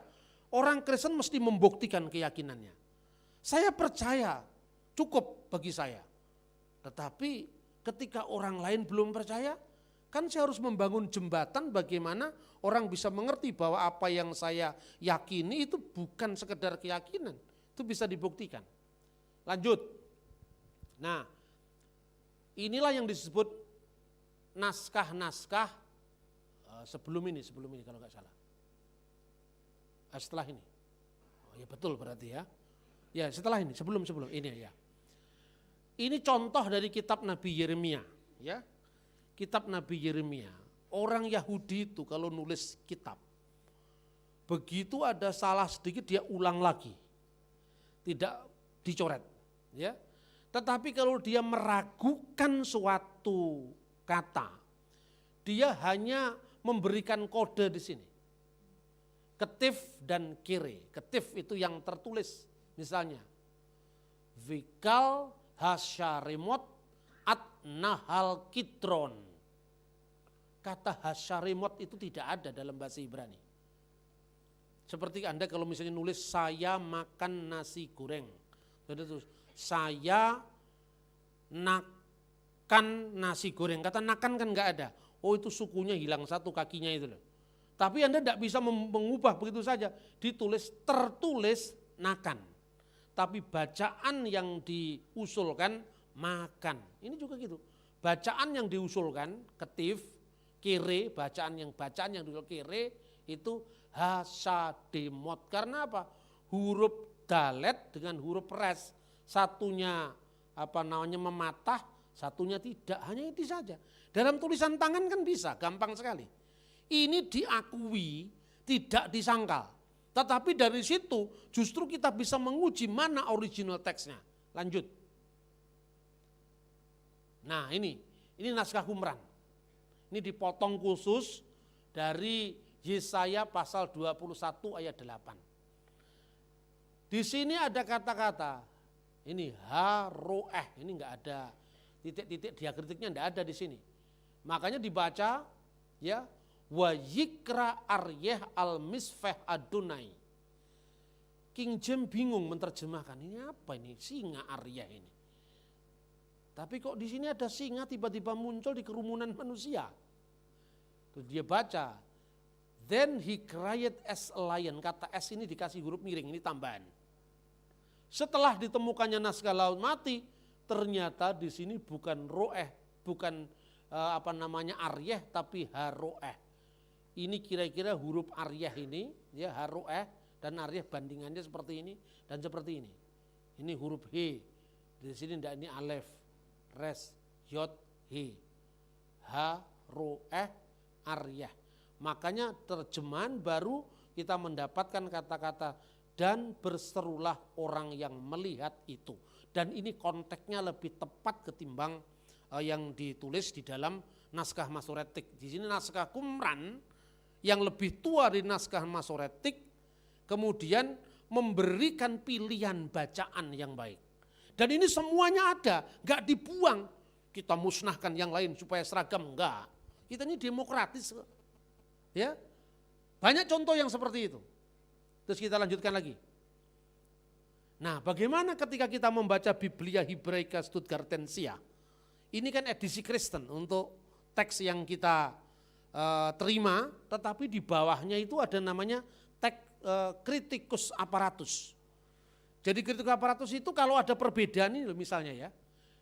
orang Kristen mesti membuktikan keyakinannya. Saya percaya, cukup bagi saya. Tetapi ketika orang lain belum percaya, kan saya harus membangun jembatan bagaimana orang bisa mengerti bahwa apa yang saya yakini itu bukan sekedar keyakinan. Itu bisa dibuktikan. Lanjut. Nah, inilah yang disebut naskah-naskah sebelum ini kalau nggak salah. Setelah ini. Oh ya betul berarti ya. Ya setelah ini, sebelum ini ya. Ini contoh dari kitab Nabi Yeremia, ya. Kitab Nabi Yeremia. Orang Yahudi itu kalau nulis kitab, begitu ada salah sedikit dia ulang lagi. Tidak dicoret, ya. Tetapi kalau dia meragukan suatu kata, dia hanya memberikan kode di sini. Ketif dan kire. Ketif itu yang tertulis. Misalnya, Vikal Hasyarimot at Nahal Kidron. Kata Hasyarimot itu tidak ada dalam bahasa Ibrani. Seperti Anda kalau misalnya nulis saya makan nasi goreng. Jadi saya nakan nasi goreng. Kata nakan kan enggak ada. Oh itu sukunya hilang satu kakinya itu loh. Tapi Anda tidak bisa mengubah begitu saja. Tertulis nakan. Tapi bacaan yang diusulkan makan. Ini juga gitu. Bacaan yang diusulkan ketif, kire, bacaan yang diusul kire itu hasademot. Karena apa? Huruf dalet dengan huruf res. Satunya mematah, satunya tidak. Hanya itu saja. Dalam tulisan tangan kan bisa, gampang sekali. Ini diakui, tidak disangkal. Tetapi dari situ justru kita bisa menguji mana original teksnya. Lanjut. Nah ini naskah Qumran. Ini dipotong khusus dari Yesaya pasal 21 ayat 8. Di sini ada kata-kata, ini haroeh, ini enggak ada titik-titik diakritiknya, enggak ada di sini. Makanya dibaca ya, wa yikra aryeh al-misfeh adunai. King James bingung menerjemahkan, ini apa ini singa aryeh ini. Tapi kok di sini ada singa tiba-tiba muncul di kerumunan manusia. Terus dia baca, then he cried as a lion. Kata S ini dikasih huruf miring, ini tambahan. Setelah ditemukannya naskah laut mati, ternyata di sini bukan roeh, bukan aryeh, tapi haroeh. Ini kira-kira huruf aryeh ini, ya haroeh dan aryeh bandingannya seperti ini dan seperti ini. Ini huruf H, di sini tidak, ini alef, res, yod, he, ha, roeh, aryah. Makanya terjemahan baru kita mendapatkan kata-kata dan berserulah orang yang melihat itu. Dan ini konteksnya lebih tepat ketimbang yang ditulis di dalam naskah Masoretik. Di sini naskah Qumran yang lebih tua dari naskah Masoretik kemudian memberikan pilihan bacaan yang baik. Dan ini semuanya ada, gak dibuang. Kita musnahkan yang lain supaya seragam, enggak. Kita ini demokratis. Ya, banyak contoh yang seperti itu. Terus kita lanjutkan lagi. Nah, bagaimana ketika kita membaca Biblia Hebraica Stuttgartensia? Ini kan edisi Kristen untuk teks yang kita terima, tetapi di bawahnya itu ada namanya teks kritikus aparatus. Jadi kritikus aparatus itu kalau ada perbedaan ini misalnya ya.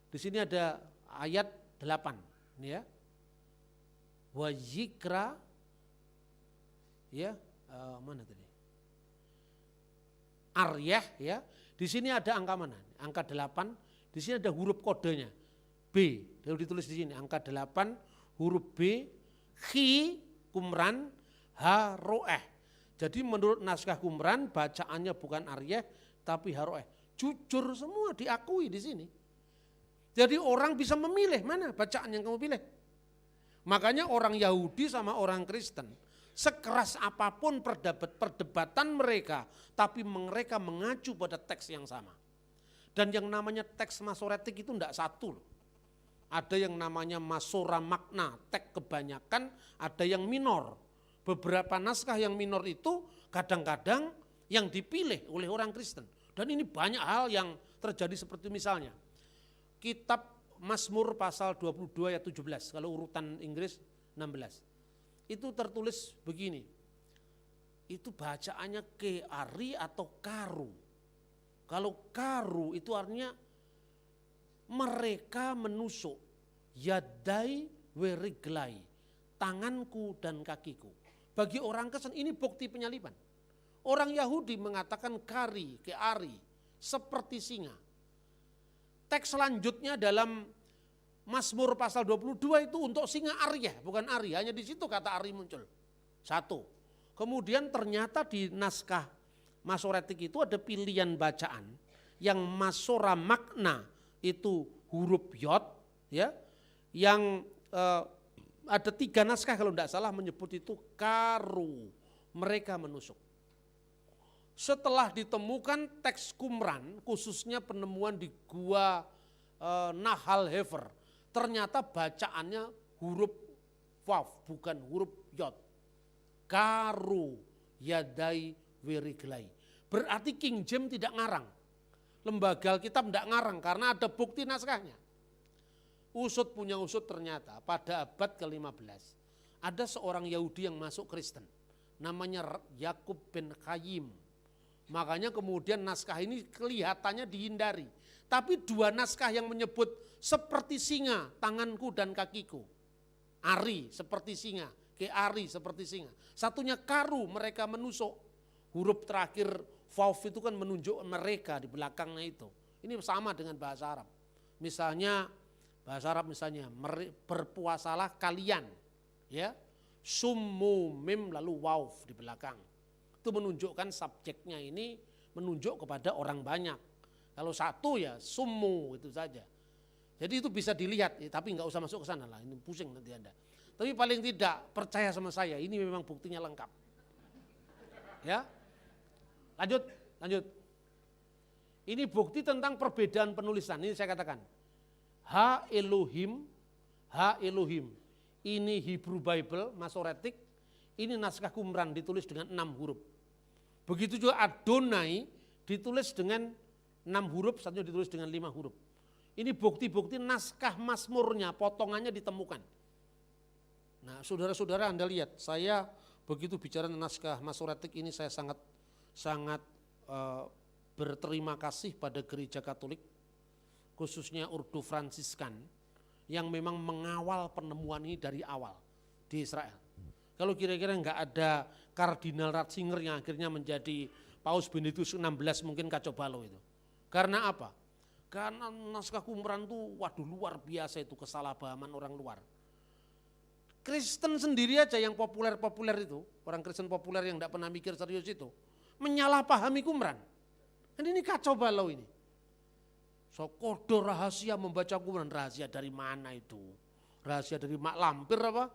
Di sini ada ayat 8, ini ya. Wajikra ya, mana tadi? Aryah ya. Di sini ada angka mana? Angka 8. Di sini ada huruf kodenya. B. Lalu ditulis di sini angka 8 huruf B, Khi Qumran, Ha Roeh. Jadi menurut naskah Qumran bacaannya bukan Aryah tapi Ha Roeh. Jujur semua diakui di sini. Jadi orang bisa memilih mana bacaan yang kamu pilih. Makanya orang Yahudi sama orang Kristen sekeras apapun perdebatan mereka, tapi mereka mengacu pada teks yang sama. Dan yang namanya teks Masoretik itu tidak satu loh. Ada yang namanya Masora Makna, teks kebanyakan, ada yang minor. Beberapa naskah yang minor itu kadang-kadang yang dipilih oleh orang Kristen. Dan ini banyak hal yang terjadi seperti misalnya, kitab Mazmur pasal 22 ayat 17, kalau urutan Inggris 16. Itu tertulis begini, itu bacaannya keari atau karu. Kalau karu itu artinya mereka menusuk, yadai weriglai, tanganku dan kakiku. Bagi orang Kristen ini bukti penyaliban. Orang Yahudi mengatakan kari, keari, seperti singa. Teks selanjutnya dalam Mazmur pasal 22 itu untuk singa Aryah, bukan Ari, hanya di situ kata Ari muncul. Satu. Kemudian ternyata di naskah Masoretik itu ada pilihan bacaan yang Masora Makna itu huruf Yod, ya, yang ada 3 naskah kalau tidak salah menyebut itu karu, mereka menusuk. Setelah ditemukan teks Qumran, khususnya penemuan di gua Nahal Hefer, ternyata bacaannya huruf Waw, bukan huruf Yod. Karu yadai weriglai. Berarti King James tidak ngarang. Lembaga Alkitab tidak ngarang karena ada bukti naskahnya. Usut punya usut ternyata pada abad ke-15 ada seorang Yahudi yang masuk Kristen. Namanya Yakub bin Qayyim. Makanya kemudian naskah ini kelihatannya dihindari. Tapi 2 naskah yang menyebut seperti singa tanganku dan kakiku. Ari seperti singa, keari seperti singa. Satunya karu, mereka menusuk. Huruf terakhir vav itu kan menunjuk mereka di belakangnya itu. Ini sama dengan bahasa Arab. Misalnya bahasa Arab misalnya berpuasalah kalian, ya. Summu mim lalu waw di belakang. Itu menunjukkan subjeknya ini menunjuk kepada orang banyak. Kalau satu ya summu itu saja. Jadi itu bisa dilihat, tapi nggak usah masuk ke sana lah, ini pusing nanti Anda. Tapi paling tidak percaya sama saya, ini memang buktinya lengkap. Ya, lanjut. Ini bukti tentang perbedaan penulisan, ini saya katakan. Ha Elohim, ini Hebrew Bible, Masoretik, ini naskah Qumran ditulis dengan 6 huruf. Begitu juga Adonai ditulis dengan 6 huruf, satunya ditulis dengan 5 huruf. Ini bukti-bukti naskah Mazmurnya, potongannya ditemukan. Nah saudara-saudara Anda lihat, saya begitu bicara naskah Masoretik ini saya sangat berterima kasih pada gereja Katolik, khususnya Ordo Fransiskan, yang memang mengawal penemuan ini dari awal di Israel. Kalau kira-kira nggak ada Kardinal Ratzinger yang akhirnya menjadi Paus Benediktus XVI mungkin kacau balau itu. Karena apa? Karena naskah Qumran itu waduh luar biasa itu kesalahpahaman orang luar. Kristen sendiri aja yang populer-populer itu, orang Kristen populer yang tidak pernah mikir serius itu, menyalahpahami Qumran. Ini kacau balau ini. So, kode rahasia membaca Qumran, rahasia dari mana itu? Rahasia dari mak lampir apa?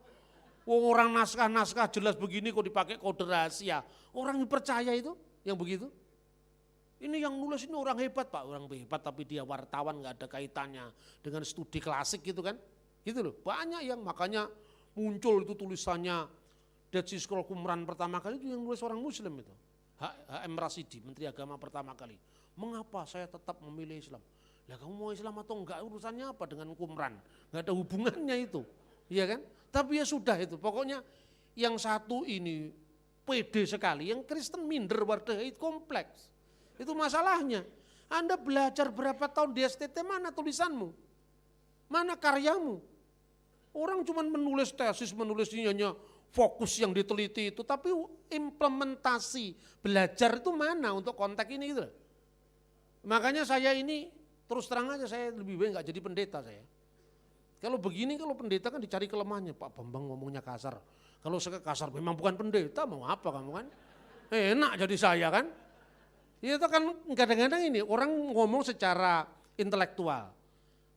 Orang naskah-naskah jelas begini kok dipakai kode rahasia. Orang yang percaya itu, yang begitu. Ini yang nulis ini orang hebat Pak, orang hebat tapi dia wartawan nggak ada kaitannya dengan studi klasik gitu kan. Gitu loh, banyak yang makanya muncul itu tulisannya Dead Sea Scroll Qumran pertama kali itu yang nulis orang Muslim itu. H.M. Rasidi, Menteri Agama pertama kali. Mengapa saya tetap memilih Islam? Lah kamu mau Islam atau enggak urusannya apa dengan Qumran? Enggak ada hubungannya itu, iya kan? Tapi ya sudah itu, pokoknya yang satu ini pede sekali, yang Kristen minder itu kompleks. Itu masalahnya. Anda belajar berapa tahun di STT, mana tulisanmu? Mana karyamu? Orang cuma menulis tesis, menulis ini hanya fokus yang diteliti itu, tapi implementasi belajar itu mana untuk konteks ini gitu. Makanya saya ini terus terang aja saya lebih baik nggak jadi pendeta saya. Kalau begini kalau pendeta kan dicari kelemahannya, Pak Bambang ngomongnya kasar. Kalau saya kasar memang bukan pendeta, mau apa kamu kan? Enak jadi saya kan? Itu kan kadang-kadang ini orang ngomong secara intelektual.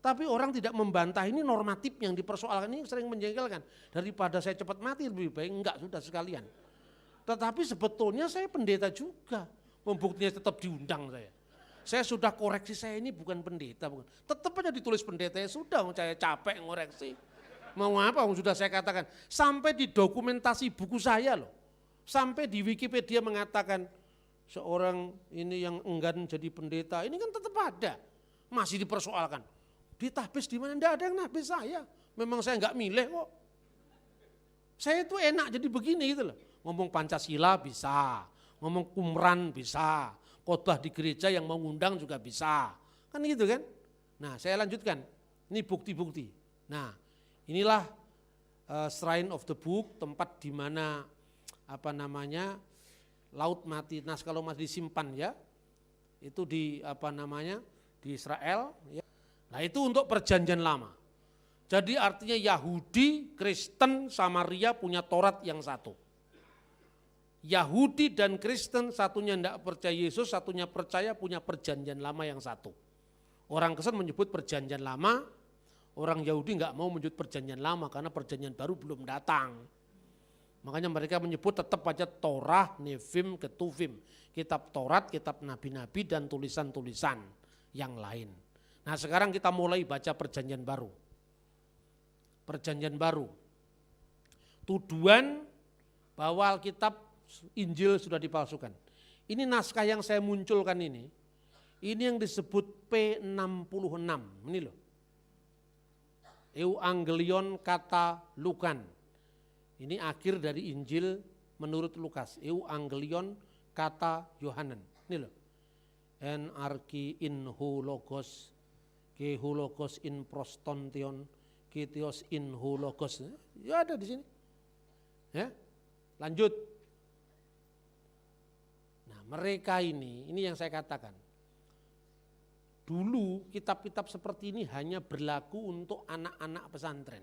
Tapi orang tidak membantah ini normatif yang dipersoalkan ini sering menjengkelkan. Daripada saya cepat mati lebih baik enggak sudah sekalian. Tetapi sebetulnya saya pendeta juga. Membuktinya tetap diundang saya. Saya sudah koreksi saya ini bukan pendeta. Bukan. Tetap aja ditulis pendeta ya sudah saya capek ngoreksi. Mau apa sudah saya katakan. Sampai di dokumentasi buku saya loh. Sampai di Wikipedia mengatakan seorang ini yang enggan jadi pendeta. Ini kan tetap ada. Masih dipersoalkan. Ditahbis di mana? Tidak ada yang nahbis saya. Memang saya enggak milih kok. Saya itu enak jadi begini gitu loh. Ngomong Pancasila bisa, ngomong Qumran bisa, khotbah di gereja yang mau ngundang juga bisa. Kan gitu kan? Nah, saya lanjutkan. Ini bukti-bukti. Nah, inilah Shrine of the Book, tempat di mana laut mati naskah kalau masih disimpan ya. Itu di di Israel ya. Nah itu untuk perjanjian lama. Jadi artinya Yahudi, Kristen, Samaria punya Taurat yang satu. Yahudi dan Kristen satunya tidak percaya Yesus, satunya percaya punya perjanjian lama yang satu. Orang Kristen menyebut perjanjian lama, orang Yahudi enggak mau menyebut perjanjian lama karena perjanjian baru belum datang. Makanya mereka menyebut tetap aja Torah, Nevim, Ketuvim. Kitab Taurat, kitab nabi-nabi dan tulisan-tulisan yang lain. Nah sekarang kita mulai baca perjanjian baru. Perjanjian baru. Tuduhan bahwa Alkitab Injil sudah dipalsukan. Ini naskah yang saya munculkan ini yang disebut P66. Ini loh. Euangelion kata Lukan. Ini akhir dari Injil menurut Lukas. Euangelion kata Yohanan. Ini loh. En arki in ho logos. Ke hologos in prostontion, ketios in hologos. Ya ada di sini. Ya, lanjut. Nah mereka ini yang saya katakan. Dulu kitab-kitab seperti ini hanya berlaku untuk anak-anak pesantren.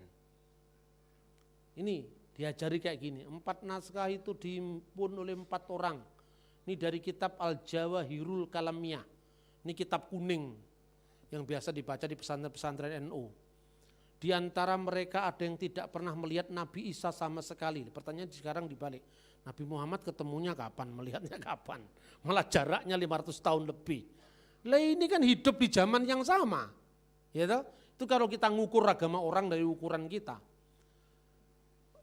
Ini diajari kayak gini. 4 naskah itu diimpun oleh 4 orang. Ini dari kitab Al-Jawahirul Kalamiyah. Ini kitab kuning yang biasa dibaca di pesantren-pesantren NU. Di antara mereka ada yang tidak pernah melihat Nabi Isa sama sekali. Pertanyaan sekarang dibalik. Nabi Muhammad ketemunya kapan, melihatnya kapan? Malah jaraknya 500 tahun lebih. Lah ini kan hidup di zaman yang sama. Ya toh? Itu kalau kita ngukur agama orang dari ukuran kita.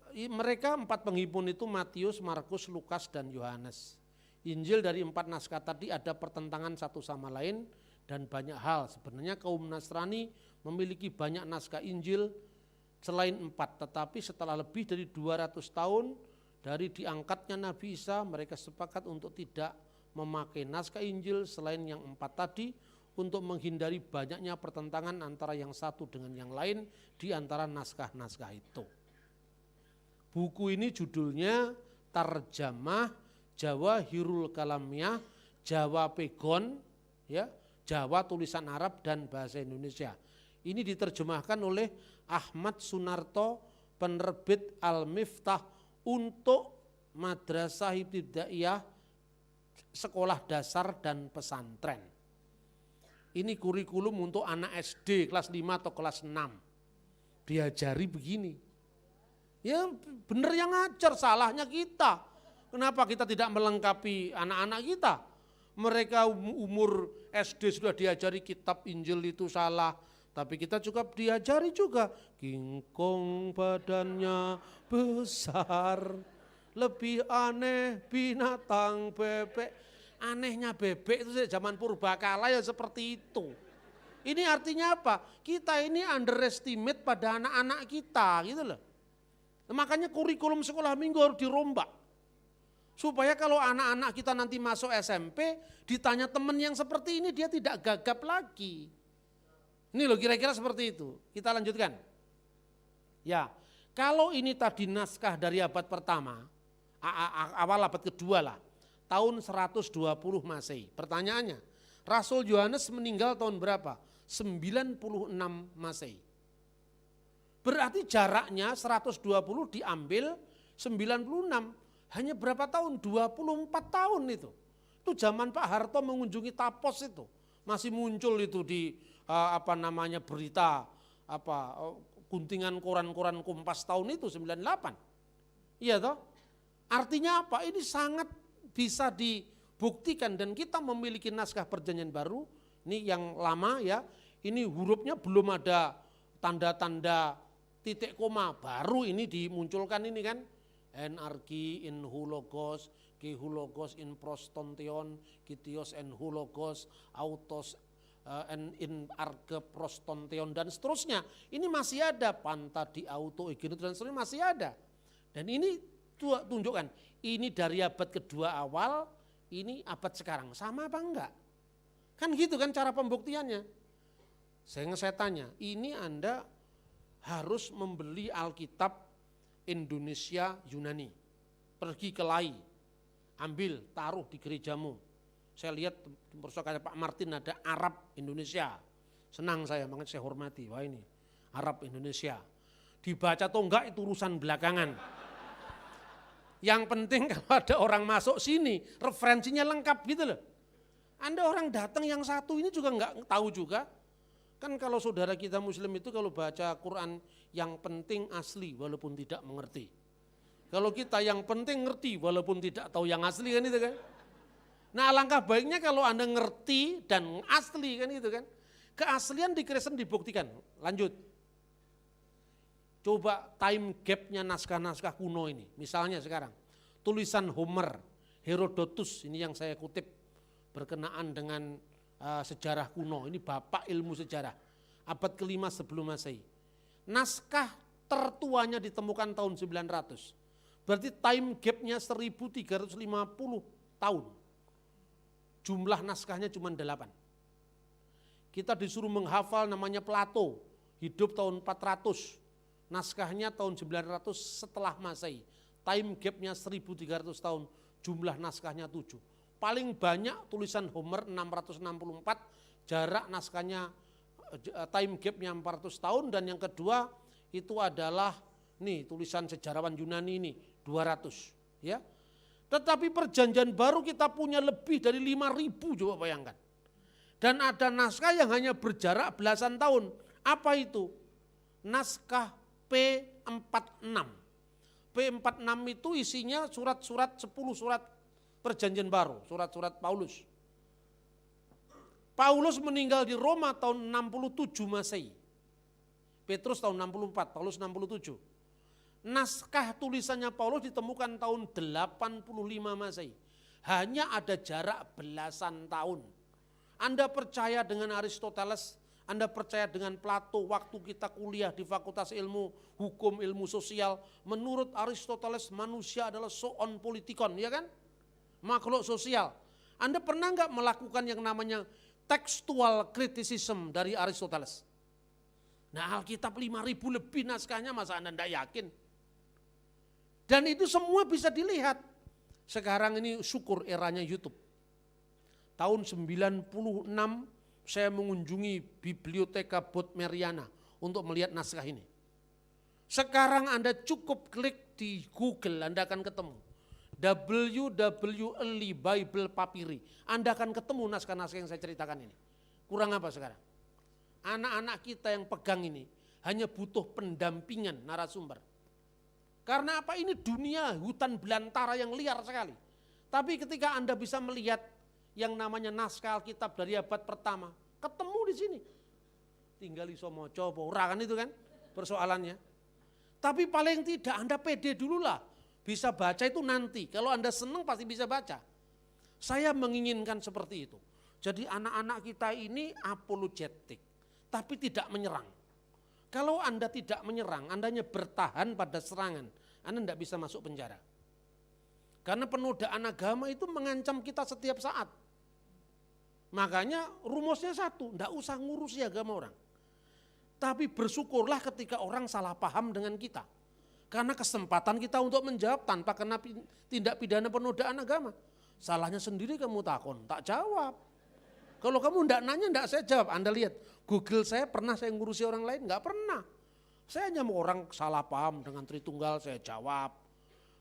Mereka 4 penghimpun itu Matius, Markus, Lukas, dan Yohanes. Injil dari 4 naskah tadi ada pertentangan satu sama lain. Dan banyak hal, sebenarnya kaum Nasrani memiliki banyak naskah Injil selain 4, tetapi setelah lebih dari 200 tahun dari diangkatnya Nabi Isa, mereka sepakat untuk tidak memakai naskah Injil selain yang 4 tadi untuk menghindari banyaknya pertentangan antara yang satu dengan yang lain di antara naskah-naskah itu. Buku ini judulnya Tarjamah Jawahirul Kalamiyah, Jawa Pegon, ya. Jawa tulisan Arab dan bahasa Indonesia. Ini diterjemahkan oleh Ahmad Sunarto penerbit Al-Miftah untuk madrasah ibtidaiyah, sekolah dasar dan pesantren. Ini kurikulum untuk anak SD kelas 5 atau kelas 6. Diajari begini. Ya benar yang ngajar, salahnya kita. Kenapa kita tidak melengkapi anak-anak kita? Mereka umur SD sudah diajari kitab Injil itu salah. Tapi kita juga diajari juga. Kingkong badannya besar, lebih aneh binatang bebek. Anehnya bebek itu zaman purbakala ya seperti itu. Ini artinya apa? Kita ini underestimate pada anak-anak kita gitu loh. Makanya kurikulum sekolah minggu harus dirombak. Supaya kalau anak-anak kita nanti masuk SMP, ditanya teman yang seperti ini dia tidak gagap lagi. Ini loh kira-kira seperti itu. Kita lanjutkan. Ya, kalau ini tadi naskah dari abad pertama, awal abad kedua lah. Tahun 120 Masehi. Pertanyaannya, Rasul Yohanes meninggal tahun berapa? 96 Masehi. Berarti jaraknya 120 diambil 96. Hanya berapa tahun? 24 tahun itu. Itu zaman Pak Harto mengunjungi Tapos itu. Masih muncul itu di berita guntingan koran-koran Kompas tahun itu 98. Iya toh? Artinya apa? Ini sangat bisa dibuktikan dan kita memiliki naskah perjanjian baru, ini yang lama ya, ini hurufnya belum ada tanda-tanda titik koma, baru ini dimunculkan ini kan, enarki in hulogos, ke hulogos in prostontion, kitios en hulogos, autos en in arge prostontion dan seterusnya. Ini masih ada, panta di auto egenut dan seterusnya masih ada. Dan ini tunjukkan, ini dari abad kedua awal, ini abad sekarang, sama apa enggak? Kan gitu kan cara pembuktiannya. Saya tanya, ini Anda harus membeli Alkitab Indonesia Yunani. Pergi ke Lai, ambil, taruh di gerejamu. Saya lihat persoalannya Pak Martin ada Arab Indonesia. Senang saya, makanya saya hormati. Wah ini Arab Indonesia. Dibaca atau enggak itu urusan belakangan. Yang penting kalau ada orang masuk sini, referensinya lengkap gitu loh. Anda orang datang yang satu ini juga enggak tahu juga. Kan kalau saudara kita muslim itu kalau baca Quran yang penting asli walaupun tidak mengerti. Kalau kita yang penting ngerti walaupun tidak tahu yang asli kan itu kan. Nah alangkah baiknya kalau Anda ngerti dan asli kan itu kan. Keaslian di Kristen dibuktikan. Lanjut. Coba time gap-nya naskah-naskah kuno ini. Misalnya sekarang tulisan Homer, Herodotus ini yang saya kutip berkenaan dengan sejarah kuno. Ini bapak ilmu sejarah. Abad ke-5 sebelum Masehi. Naskah tertuanya ditemukan tahun 900. Berarti time gap-nya 1350 tahun. Jumlah naskahnya cuma 8. Kita disuruh menghafal namanya Plato. Hidup tahun 400. Naskahnya tahun 900 setelah Masehi. Time gap-nya 1300 tahun, jumlah naskahnya 7. Paling banyak tulisan Homer 664, jarak naskahnya time gap-nya 400 tahun dan yang kedua itu adalah nih tulisan sejarawan Yunani ini 200 ya. Tetapi perjanjian baru kita punya lebih dari 5.000 coba bayangkan. Dan ada naskah yang hanya berjarak belasan tahun. Apa itu? Naskah P46. P46 itu isinya surat-surat 10 surat perjanjian baru, surat-surat Paulus. Paulus meninggal di Roma tahun 67 Masehi. Petrus tahun 64, Paulus 67. Naskah tulisannya Paulus ditemukan tahun 85 Masehi. Hanya ada jarak belasan tahun. Anda percaya dengan Aristoteles, Anda percaya dengan Plato, waktu kita kuliah di Fakultas Ilmu Hukum, Ilmu Sosial, menurut Aristoteles manusia adalah zoon politikon, ya kan? Makhluk sosial. Anda pernah nggak melakukan yang namanya textual criticism dari Aristoteles? Nah Alkitab 5.000 lebih naskahnya, masa Anda tidak yakin? Dan itu semua bisa dilihat. Sekarang ini syukur eranya YouTube. Tahun 96 saya mengunjungi Biblioteka Bodmeriana untuk melihat naskah ini. Sekarang Anda cukup klik di Google, Anda akan ketemu. WWLI Bible Papyri. Anda akan ketemu naskah-naskah yang saya ceritakan ini. Kurang apa sekarang? Anak-anak kita yang pegang ini hanya butuh pendampingan narasumber. Karena apa? Ini dunia hutan belantara yang liar sekali. Tapi ketika Anda bisa melihat yang namanya naskah Alkitab dari abad pertama, ketemu di sini. Tinggal iso maca apa ora kan itu kan persoalannya. Tapi paling tidak Anda pede dululah. Bisa baca itu nanti. Kalau Anda senang pasti bisa baca. Saya menginginkan seperti itu. Jadi anak-anak kita ini apologetik, tapi tidak menyerang. Kalau Anda tidak menyerang, Anda hanya bertahan pada serangan, Anda tidak bisa masuk penjara. Karena penodaan agama itu mengancam kita setiap saat. Makanya rumusnya satu, tidak usah ngurusi agama orang. Tapi bersyukurlah ketika orang salah paham dengan kita. Karena kesempatan kita untuk menjawab tanpa kena tindak pidana penodaan agama. Salahnya sendiri kamu takon, tak jawab. Kalau kamu tidak nanya, tidak saya jawab. Anda lihat, Google saya pernah saya ngurusi orang lain? Enggak pernah. Saya hanya mau orang salah paham dengan Tritunggal, saya jawab.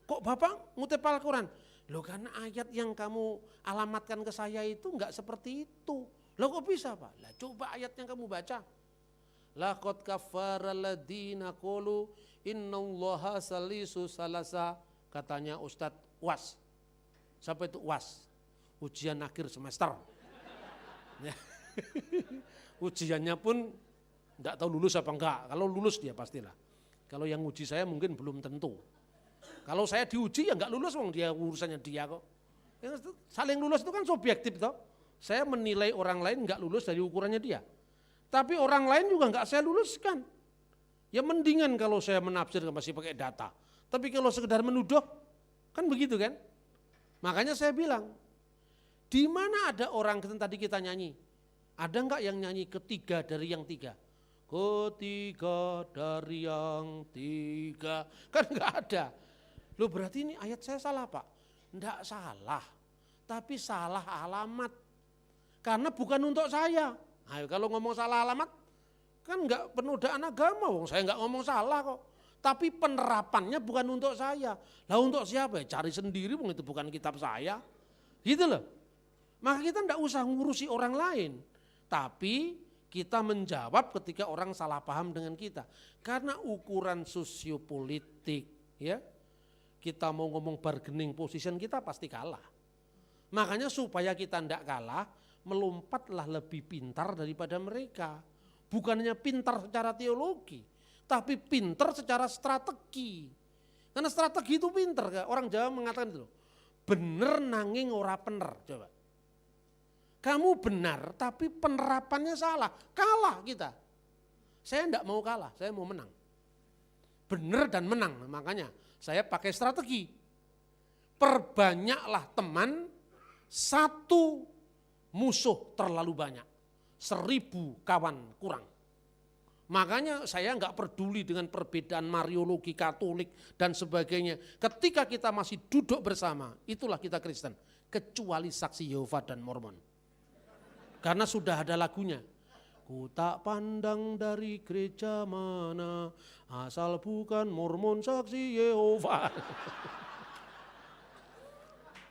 Kok Bapak ngutip Al-Quran? Loh karena ayat yang kamu alamatkan ke saya itu enggak seperti itu. Loh kok bisa Pak? Lah coba ayat yang kamu baca. Laqad kafara alladziina qalu innallaha salisu salasa, katanya Ustadz UAS. Siapa itu UAS? Ujian akhir semester. Ya. Ujiannya pun enggak tahu lulus apa enggak. Kalau lulus dia pastilah. Kalau yang uji saya mungkin belum tentu. Kalau saya diuji ya enggak lulus, wong dia urusannya dia kok. Yang saling lulus itu kan subjektif toh. Saya menilai orang lain enggak lulus dari ukurannya dia. Tapi orang lain juga enggak saya luluskan. Ya mendingan kalau saya menafsir masih pakai data. Tapi kalau sekedar menuduh, kan begitu kan? Makanya saya bilang, di mana ada orang tadi kita nyanyi? Ada enggak yang nyanyi ketiga dari yang tiga? Ketiga dari yang tiga. Kan enggak ada. Loh berarti ini ayat saya salah Pak? Enggak salah. Tapi salah alamat. Karena bukan untuk saya. Ayo kalau ngomong salah alamat, kan enggak penodaan agama, wong saya enggak ngomong salah kok. Tapi penerapannya bukan untuk saya. Lah untuk siapa ya? Cari sendiri, wong itu bukan kitab saya. Gitu loh. Maka kita enggak usah ngurusi orang lain. Tapi kita menjawab ketika orang salah paham dengan kita. Karena ukuran sosiopolitik, ya, kita mau ngomong bargaining position kita pasti kalah. Makanya supaya kita enggak kalah, melompatlah lebih pintar daripada mereka. Bukan hanya pintar secara teologi, tapi pintar secara strategi. Karena strategi itu pintar. Orang Jawa mengatakan itu, bener nanging ora pener. Coba. Kamu benar tapi penerapannya salah. Kalah kita. Saya enggak mau kalah, saya mau menang. Benar dan menang, makanya saya pakai strategi. Perbanyaklah teman, satu musuh terlalu banyak, 1000 kawan kurang. Makanya saya enggak peduli dengan perbedaan Mariologi, Katolik dan sebagainya. Ketika kita masih duduk bersama, itulah kita Kristen. Kecuali Saksi Yehova dan Mormon. Karena sudah ada lagunya. Ku tak pandang dari gereja mana, asal bukan Mormon Saksi Yehova.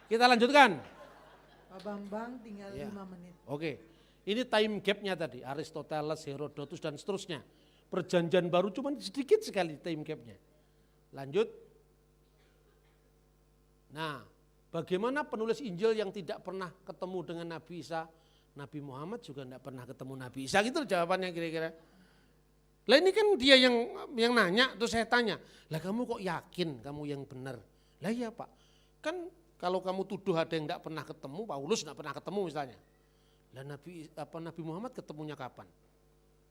Kita lanjutkan. Pak Bambang tinggal 5 menit. Oke, ini time gap-nya tadi, Aristoteles, Herodotus dan seterusnya. Perjanjian baru cuma sedikit sekali time gap-nya. Lanjut. Nah, bagaimana penulis Injil yang tidak pernah ketemu dengan Nabi Isa? Nabi Muhammad juga tidak pernah ketemu Nabi Isa, gitu jawabannya kira-kira. Lah ini kan dia yang nanya, terus saya tanya, lah kamu kok yakin kamu yang benar? Lah iya Pak, kan kalau kamu tuduh ada yang tidak pernah ketemu, Paulus tidak pernah ketemu misalnya. Lah Nabi Muhammad ketemunya kapan?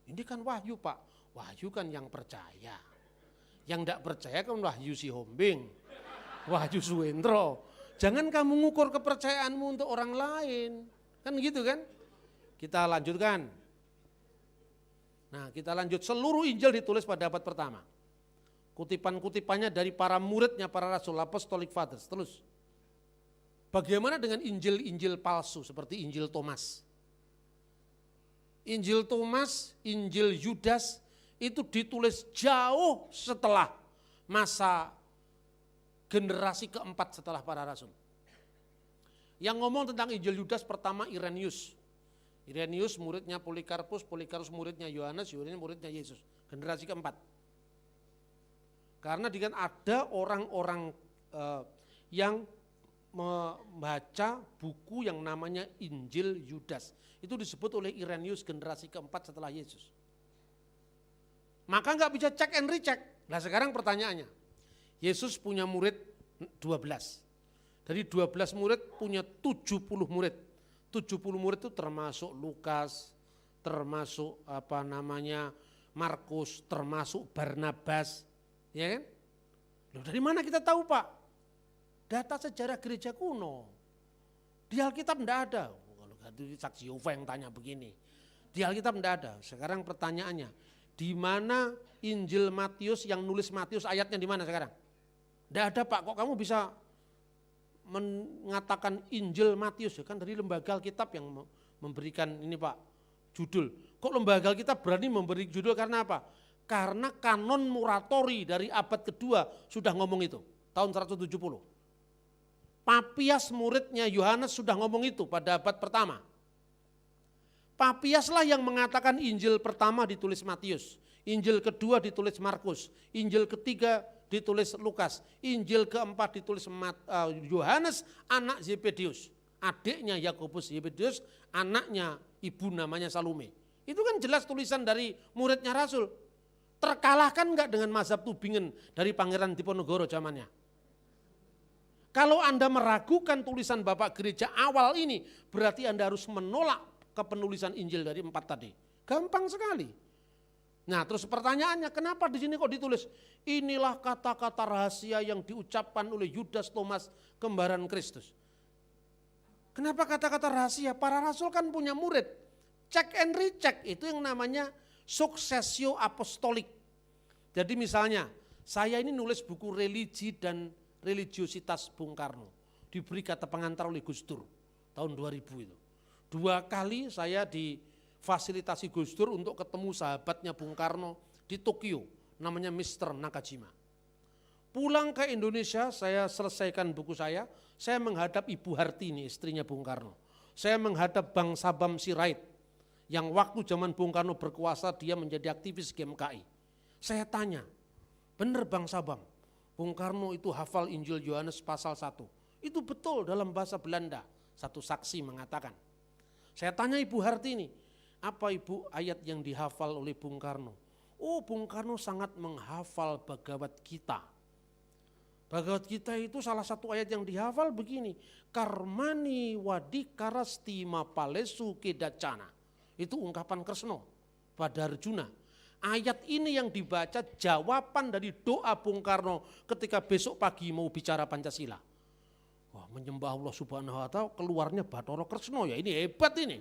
Ini kan wahyu Pak, wahyu kan yang percaya. Yang tidak percaya kan wahyu si Hombing, wahyu Suwendro. Jangan kamu ngukur kepercayaanmu untuk orang lain, kan gitu kan? Kita lanjutkan. Nah kita lanjut, seluruh Injil ditulis pada abad pertama. Kutipan-kutipannya dari para muridnya, para rasul, apostolic fathers. Terus, bagaimana dengan Injil-Injil palsu seperti Injil Thomas? Injil Thomas, Injil Yudas, itu ditulis jauh setelah masa generasi keempat setelah para rasul. Yang ngomong tentang Injil Yudas pertama Irenaeus. Irenaeus muridnya Polikarpus, Polikarpus muridnya Yohanes, Yohanes muridnya Yesus. Generasi keempat. Karena ada orang-orang yang membaca buku yang namanya Injil Yudas. Itu disebut oleh Irenaeus generasi keempat setelah Yesus. Maka nggak bisa check and recheck. Nah sekarang pertanyaannya, Yesus punya murid 12. Dari 12 murid punya 70 murid. 70 murid itu termasuk Lukas, termasuk Markus, termasuk Barnabas. Ya kan? Loh, dari mana kita tahu Pak? Data sejarah gereja kuno. Di Alkitab enggak ada. Kalau saksi Yehova yang tanya begini. Di Alkitab enggak ada. Sekarang pertanyaannya, di mana Injil Matius yang nulis Matius ayatnya di mana sekarang? Enggak ada Pak, kok kamu bisa mengatakan Injil Matius? Ya kan dari lembaga Alkitab yang memberikan ini Pak, judul. Kok lembaga Alkitab berani memberi judul karena apa? Karena kanon Muratori dari abad kedua sudah ngomong itu, tahun 170. Papias muridnya Yohanes sudah ngomong itu pada abad pertama. Papiaslah yang mengatakan Injil pertama ditulis Matius, Injil kedua ditulis Markus, Injil ketiga ditulis Lukas, Injil keempat ditulis Yohanes anak Zebedius, adiknya Yakobus Zebedius, anaknya ibu namanya Salome. Itu kan jelas tulisan dari muridnya Rasul. Terkalahkan enggak dengan mazhab Tubingen dari Pangeran Diponegoro zamannya? Kalau Anda meragukan tulisan Bapak Gereja awal ini, berarti Anda harus menolak kepenulisan Injil dari 4 tadi. Gampang sekali. Nah, terus pertanyaannya, kenapa di sini kok ditulis inilah kata-kata rahasia yang diucapkan oleh Yudas Thomas kembaran Kristus? Kenapa kata-kata rahasia? Para rasul kan punya murid. Check and recheck itu yang namanya successio apostolik. Jadi misalnya, saya ini nulis buku religi dan religiositas Bung Karno. Diberi kata pengantar oleh Gus Dur tahun 2000 itu. 2 kali saya difasilitasi Gus Dur untuk ketemu sahabatnya Bung Karno di Tokyo, namanya Mr. Nakajima. Pulang ke Indonesia, saya selesaikan buku saya menghadap Ibu Hartini, istrinya Bung Karno. Saya menghadap Bang Sabam Sirait, yang waktu zaman Bung Karno berkuasa dia menjadi aktivis GMKI. Saya tanya, benar Bang Sabam, Bung Karno itu hafal Injil Yohanes pasal 1. Itu betul dalam bahasa Belanda, satu saksi mengatakan. Saya tanya Ibu Hartini, apa Ibu ayat yang dihafal oleh Bung Karno? Oh, Bung Karno sangat menghafal Bhagavad Gita. Bhagavad Gita itu salah satu ayat yang dihafal begini, Karmani wadikarastima palesu kedacana. Itu ungkapan Kresno pada Arjuna. Ayat ini yang dibaca jawaban dari doa Bung Karno ketika besok pagi mau bicara Pancasila. Wah, menyembah Allah Subhanahu wa Ta'ala keluarnya Bathara Kresno, ya ini hebat ini.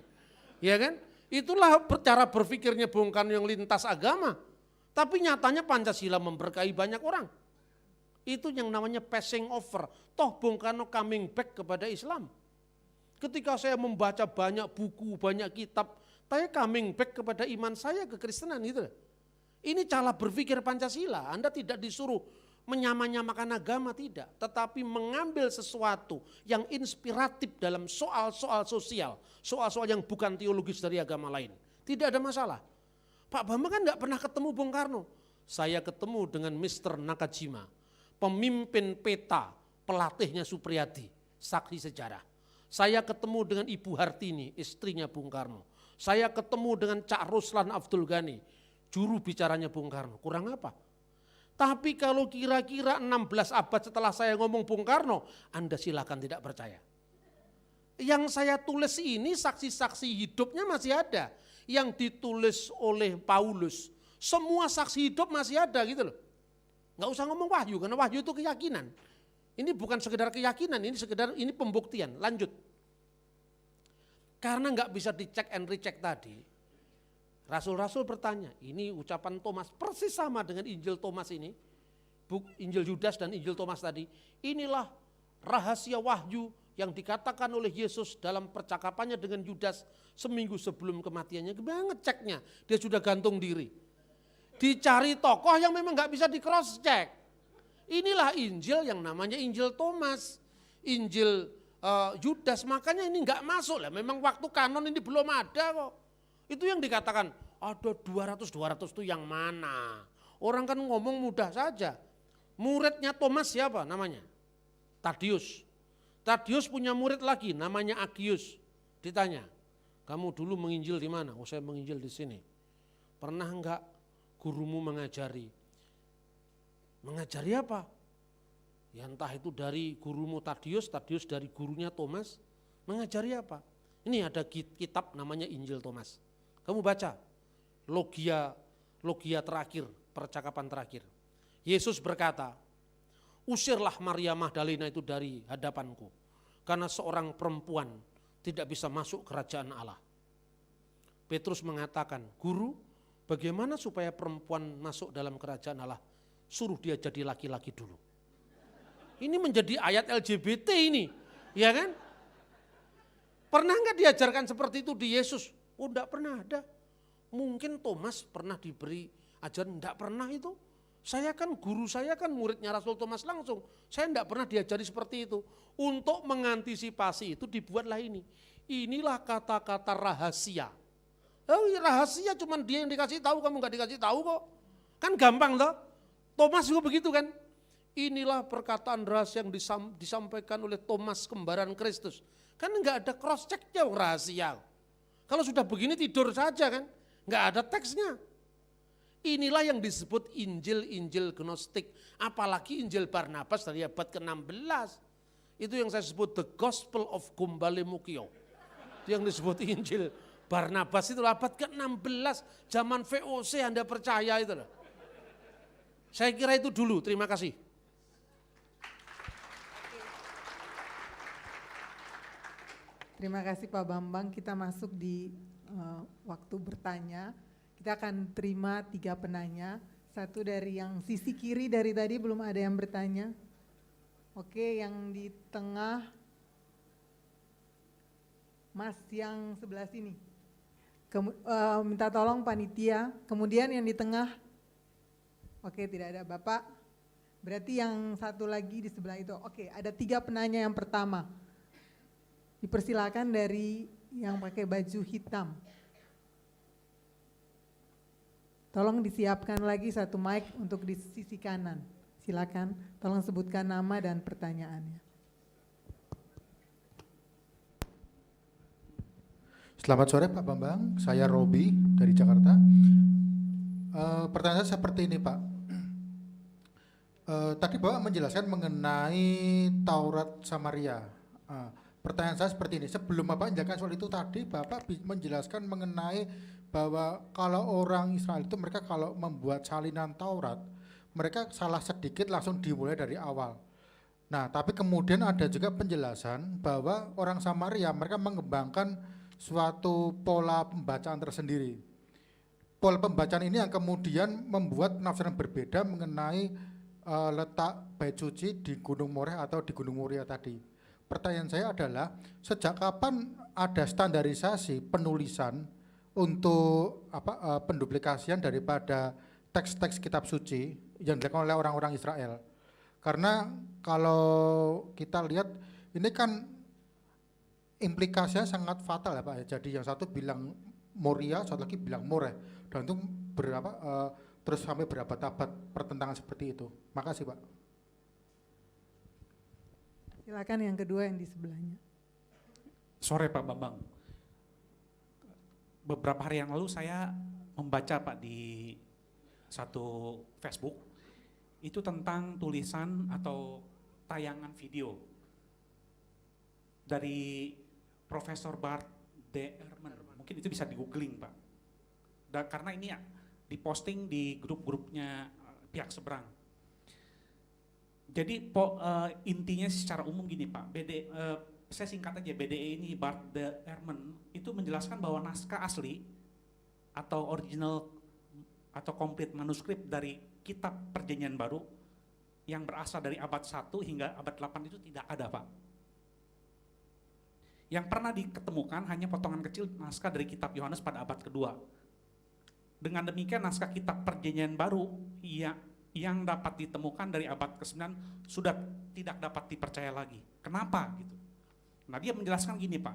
Ya kan? Itulah cara berpikirnya Bung Karno yang lintas agama. Tapi nyatanya Pancasila memberkahi banyak orang. Itu yang namanya passing over. Toh Bung Karno coming back kepada Islam. Ketika saya membaca banyak buku, banyak kitab, saya coming back kepada iman saya kekristenan gitu. Ini cara berpikir Pancasila. Anda tidak disuruh menyamakan agama, tidak. Tetapi mengambil sesuatu yang inspiratif dalam soal-soal sosial. Soal-soal yang bukan teologis dari agama lain. Tidak ada masalah. Pak Bambang kan gak pernah ketemu Bung Karno. Saya ketemu dengan Mr. Nakajima. Pemimpin peta, pelatihnya Supriyadi, saksi sejarah. Saya ketemu dengan Ibu Hartini, istrinya Bung Karno. Saya ketemu dengan Cak Ruslan Abdul Ghani, juru bicaranya Bung Karno. Kurang apa? Tapi kalau kira-kira 16 abad setelah saya ngomong Bung Karno, Anda silakan tidak percaya. Yang saya tulis ini saksi-saksi hidupnya masih ada. Yang ditulis oleh Paulus, semua saksi hidup masih ada gitu loh. Nggak usah ngomong wahyu, karena wahyu itu keyakinan. Ini bukan sekedar keyakinan, ini pembuktian. Lanjut. Karena nggak bisa dicek and recheck tadi, rasul-rasul bertanya, ini ucapan Thomas persis sama dengan Injil Thomas ini, Injil Yudas dan Injil Thomas tadi. Inilah rahasia wahyu yang dikatakan oleh Yesus dalam percakapannya dengan Yudas seminggu sebelum kematiannya. Gimana ngeceknya? Dia sudah gantung diri. Dicari tokoh yang memang nggak bisa di cross check. Inilah Injil yang namanya Injil Thomas, Injil Yudas, makanya ini nggak masuk lah. Memang waktu kanon ini belum ada kok. Itu yang dikatakan ada 200 itu yang mana? Orang kan ngomong mudah saja. Muridnya Thomas siapa namanya? Tadius. Tadius punya murid lagi namanya Agius. Ditanya, kamu dulu menginjil di mana? Oh, saya menginjil di sini. Pernah enggak gurumu mengajari? Mengajari apa? Ya entah itu dari gurumu Tadius, Tadius dari gurunya Thomas. Mengajari apa? Ini ada kitab namanya Injil Thomas. Kamu baca, logia terakhir, percakapan terakhir. Yesus berkata, usirlah Maria Magdalena itu dari hadapanku, karena seorang perempuan tidak bisa masuk kerajaan Allah. Petrus mengatakan, guru, bagaimana supaya perempuan masuk dalam kerajaan Allah? Suruh dia jadi laki-laki dulu. Ini menjadi ayat LGBT ini, ya kan? Pernah enggak diajarkan seperti itu di Yesus? Oh, enggak pernah ada. Mungkin Thomas pernah diberi ajaran, enggak pernah itu. Saya kan guru saya kan muridnya Rasul Thomas langsung. Saya enggak pernah diajari seperti itu. Untuk mengantisipasi itu dibuatlah ini. Inilah kata-kata rahasia. Oh, rahasia cuman dia yang dikasih tahu, kamu enggak dikasih tahu kok. Kan gampang toh. Thomas juga begitu kan. Inilah perkataan rahasia yang disampaikan oleh Thomas kembaran Kristus. Kan enggak ada cross checknya rahasia. Kalau sudah begini tidur saja kan. Enggak ada teksnya. Inilah yang disebut Injil-Injil Gnostik. Apalagi Injil Barnabas dari abad ke-16. Itu yang saya sebut the Gospel of Gumbale Mukio. Itu yang disebut Injil Barnabas itu abad ke-16. Zaman VOC Anda percaya itu loh. Saya kira itu dulu, terima kasih. Terima kasih Pak Bambang, kita masuk di waktu bertanya. Kita akan terima 3 penanya, satu dari yang sisi kiri dari tadi belum ada yang bertanya. Oke, yang di tengah, Mas yang sebelah sini. Minta tolong panitia, kemudian yang di tengah, oke tidak ada Bapak, berarti yang satu lagi di sebelah itu. Oke, ada 3 penanya yang pertama. Dipersilakan dari yang pakai baju hitam. Tolong disiapkan lagi satu mic untuk di sisi kanan. Silakan, tolong sebutkan nama dan pertanyaannya. Selamat sore Pak Bambang, saya Robi dari Jakarta. Pertanyaan saya seperti ini Pak. Tadi Bapak menjelaskan mengenai Taurat Samaria. Pertanyaan saya seperti ini, sebelum Bapak menjelaskan soal itu tadi, Bapak menjelaskan mengenai bahwa kalau orang Israel itu mereka kalau membuat salinan Taurat, mereka salah sedikit langsung dimulai dari awal. Nah, tapi kemudian ada juga penjelasan bahwa orang Samaria mereka mengembangkan suatu pola pembacaan tersendiri. Pola pembacaan ini yang kemudian membuat penafsiran berbeda mengenai letak bait suci di Gunung Moreh atau di Gunung Moria tadi. Pertanyaan saya adalah, sejak kapan ada standarisasi penulisan untuk penduplikasian daripada teks-teks kitab suci yang dilakukan oleh orang-orang Israel? Karena kalau kita lihat ini kan implikasinya sangat fatal ya Pak. Jadi yang satu bilang Moria, satu lagi bilang Moreh, dan itu terus sampai berapa abad pertentangan seperti itu. Makasih Pak. Silakan yang kedua yang di sebelahnya. Sore Pak Bambang. Beberapa hari yang lalu saya membaca Pak di satu Facebook, itu tentang tulisan atau tayangan video dari Profesor Bart D. Ehrman. Mungkin itu bisa di googling Pak. Dan karena ini ya diposting di grup-grupnya pihak seberang. Jadi intinya secara umum gini Pak, saya singkat aja, BDE ini Bart D. Ehrman itu menjelaskan bahwa naskah asli atau original atau komplit manuskrip dari kitab Perjanjian Baru yang berasal dari abad 1 hingga abad 8 itu tidak ada Pak. Yang pernah diketemukan hanya potongan kecil naskah dari kitab Yohanes pada abad kedua. Dengan demikian naskah kitab Perjanjian Baru yang dapat ditemukan dari abad ke-9 sudah tidak dapat dipercaya lagi. Kenapa gitu? Nah, dia menjelaskan gini, Pak.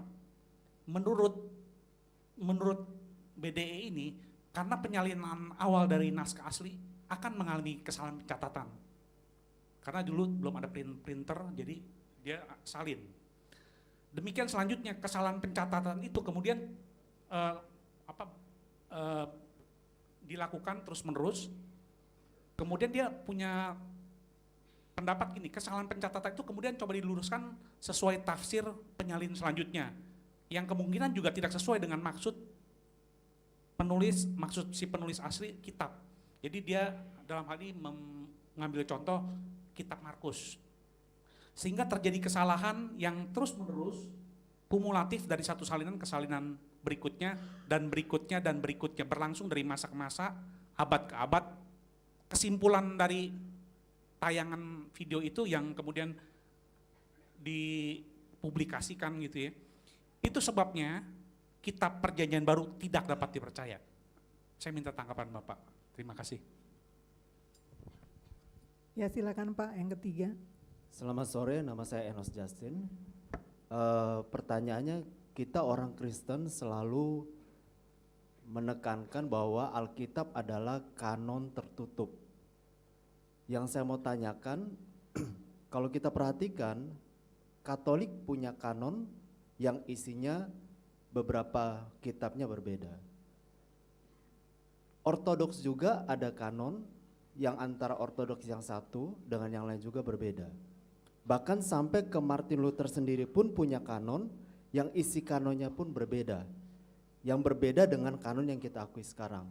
Menurut BDE ini, karena penyalinan awal dari naskah asli akan mengalami kesalahan pencatatan. Karena dulu belum ada printer, jadi dia salin. Demikian selanjutnya kesalahan pencatatan itu kemudian dilakukan terus-menerus. Kemudian dia punya pendapat gini, kesalahan pencatatan itu kemudian coba diluruskan sesuai tafsir penyalin selanjutnya, yang kemungkinan juga tidak sesuai dengan maksud si penulis asli kitab. Jadi dia dalam hal ini mengambil contoh kitab Markus. Sehingga terjadi kesalahan yang terus-menerus kumulatif dari satu salinan ke salinan berikutnya dan berikutnya dan berikutnya, berlangsung dari masa ke masa, abad ke abad. Kesimpulan dari tayangan video itu yang kemudian dipublikasikan gitu ya. Itu sebabnya kitab Perjanjian Baru tidak dapat dipercaya. Saya minta tanggapan Bapak. Terima kasih. Ya silakan Pak, yang ketiga. Selamat sore, nama saya Enos Justin. Pertanyaannya, kita orang Kristen selalu menekankan bahwa Alkitab adalah kanon tertutup. Yang saya mau tanyakan, kalau kita perhatikan, Katolik punya kanon yang isinya beberapa kitabnya berbeda. Ortodoks juga ada kanon yang antara Ortodoks yang satu dengan yang lain juga berbeda. Bahkan sampai ke Martin Luther sendiri pun punya kanon yang isi kanonnya pun berbeda. Yang berbeda dengan kanon yang kita akui sekarang.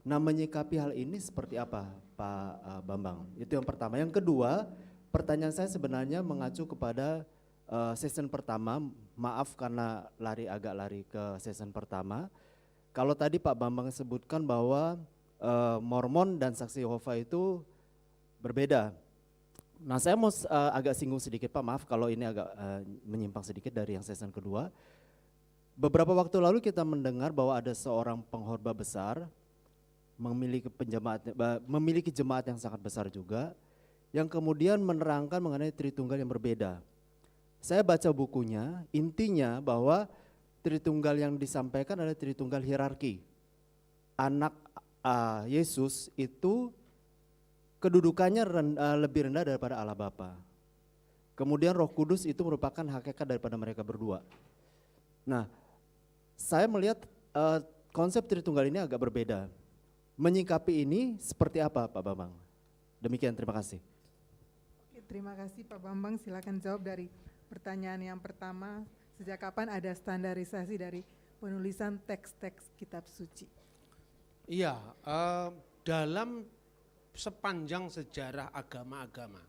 Nah, menyikapi hal ini seperti apa Pak Bambang? Itu yang pertama. Yang kedua, pertanyaan saya sebenarnya mengacu kepada season pertama. Maaf karena agak lari ke season pertama. Kalau tadi Pak Bambang sebutkan bahwa Mormon dan Saksi Yehova itu berbeda. Nah, saya mau agak singgung sedikit Pak, maaf kalau ini agak menyimpang sedikit dari yang season kedua. Beberapa waktu lalu kita mendengar bahwa ada seorang pengkhotbah besar memiliki jemaat yang sangat besar juga, yang kemudian menerangkan mengenai Tritunggal yang berbeda. Saya baca bukunya, intinya bahwa Tritunggal yang disampaikan adalah Tritunggal hierarki. Anak Yesus itu kedudukannya lebih rendah daripada Allah Bapa. Kemudian Roh Kudus itu merupakan hakikat daripada mereka berdua. Nah, saya melihat konsep Tritunggal ini agak berbeda. Menyikapi ini seperti apa Pak Bambang? Demikian, terima kasih. Oke, terima kasih Pak Bambang, silakan jawab dari pertanyaan yang pertama. Sejak kapan ada standarisasi dari penulisan teks-teks kitab suci? Iya, dalam sepanjang sejarah agama-agama.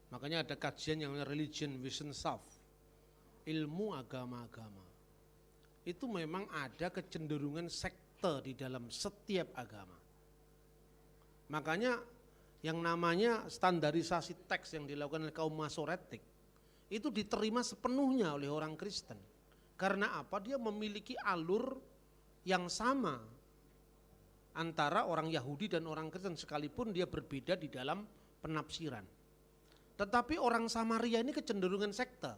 Makanya ada kajian yang namanya religion vision self, ilmu agama-agama. Itu memang ada kecenderungan sekte di dalam setiap agama. Makanya yang namanya standarisasi teks yang dilakukan oleh kaum Masoretik itu diterima sepenuhnya oleh orang Kristen. Karena apa? Dia memiliki alur yang sama antara orang Yahudi dan orang Kristen, sekalipun dia berbeda di dalam penafsiran. Tetapi orang Samaria ini kecenderungan sekte.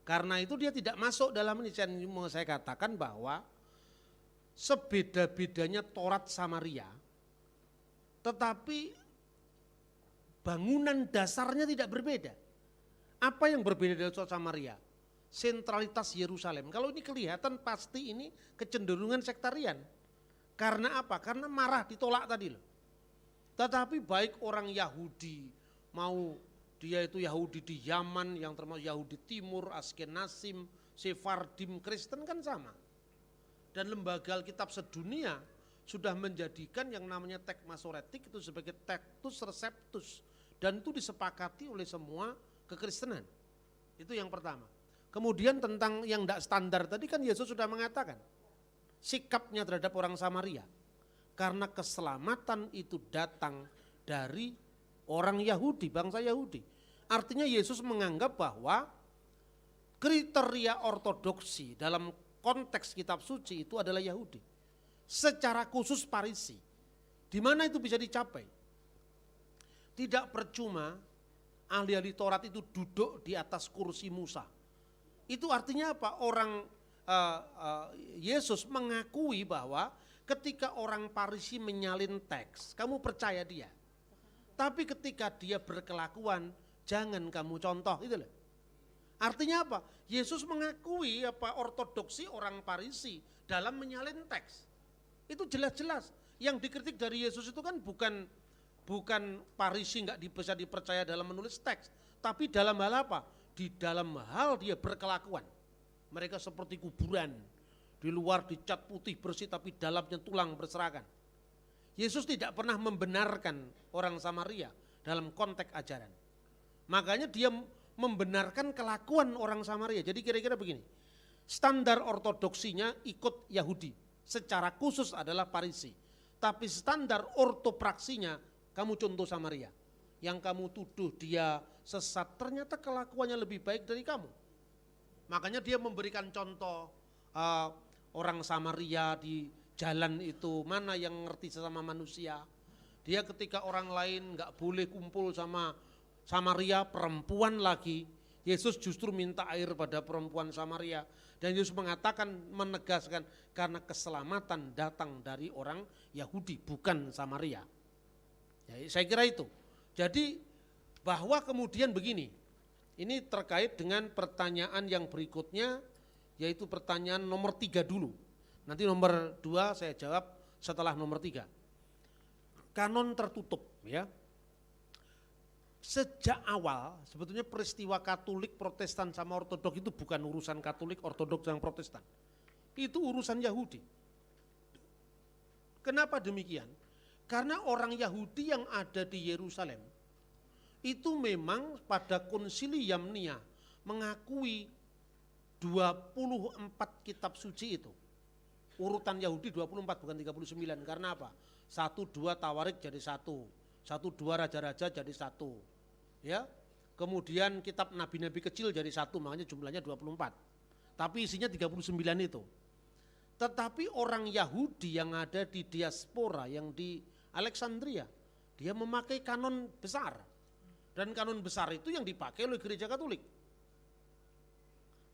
Karena itu dia tidak masuk dalam ini. Mau saya katakan bahwa sebeda-bedanya Taurat Samaria, tetapi bangunan dasarnya tidak berbeda. Apa yang berbeda dari Taurat Samaria? Sentralitas Yerusalem. Kalau ini kelihatan pasti ini kecenderungan sektarian. Karena apa? Karena marah ditolak tadi loh. Tetapi baik orang Yahudi, mau dia itu Yahudi di Yaman, yang termasuk Yahudi Timur, Askenazim, Sephardim, Kristen kan sama. Dan lembaga Alkitab sedunia sudah menjadikan yang namanya teks Masoretik itu sebagai Textus Receptus. Dan itu disepakati oleh semua kekristenan. Itu yang pertama. Kemudian tentang yang tidak standar tadi kan Yesus sudah mengatakan. Sikapnya terhadap orang Samaria. Karena keselamatan itu datang dari orang Yahudi, bangsa Yahudi. Artinya Yesus menganggap bahwa kriteria ortodoksi dalam konteks kitab suci itu adalah Yahudi. secara khusus Farisi. Di mana itu bisa dicapai? Tidak percuma ahli-ahli Taurat itu duduk di atas kursi Musa. Itu artinya apa? Yesus mengakui bahwa ketika orang Farisi menyalin teks, kamu percaya dia. Tapi ketika dia berkelakuan, jangan kamu contoh, itu loh. Artinya apa? Yesus mengakui ortodoksi orang Farisi dalam menyalin teks. Itu jelas-jelas. Yang dikritik dari Yesus itu kan bukan Farisi nggak bisa dipercaya dalam menulis teks, tapi dalam hal apa? Di dalam hal dia berkelakuan. Mereka seperti kuburan, di luar dicat putih bersih tapi dalamnya tulang berserakan. Yesus tidak pernah membenarkan orang Samaria dalam konteks ajaran. Makanya dia membenarkan kelakuan orang Samaria. Jadi kira-kira begini, standar ortodoksinya ikut Yahudi, secara khusus adalah Farisi. Tapi standar ortopraksinya, kamu contoh Samaria. Yang kamu tuduh dia sesat, ternyata kelakuannya lebih baik dari kamu. Makanya dia memberikan contoh orang Samaria di jalan itu, mana yang ngerti sesama manusia. Dia ketika orang lain gak boleh kumpul sama Samaria, perempuan lagi, Yesus justru minta air pada perempuan Samaria. Dan Yesus mengatakan, menegaskan, karena keselamatan datang dari orang Yahudi, bukan Samaria. Ya, saya kira itu. Jadi bahwa kemudian begini, ini terkait dengan pertanyaan yang berikutnya, yaitu pertanyaan nomor 3 dulu. Nanti nomor 2 saya jawab setelah nomor 3. Kanon tertutup, ya. Sejak awal sebetulnya peristiwa Katolik, Protestan sama Ortodok itu bukan urusan Katolik, Ortodok dan Protestan. Itu urusan Yahudi. Kenapa demikian? Karena orang Yahudi yang ada di Yerusalem itu memang pada konsili Yamnia mengakui 24 kitab suci itu. Urutan Yahudi 24 bukan 39, karena apa? 1-2 Tawarik jadi 1, 1-2 Raja-Raja jadi 1. Ya. Kemudian kitab nabi-nabi kecil jadi 1, makanya jumlahnya 24. Tapi isinya 39 itu. Tetapi orang Yahudi yang ada di diaspora, yang di Alexandria, dia memakai kanon besar. Dan kanon besar itu yang dipakai oleh gereja Katolik.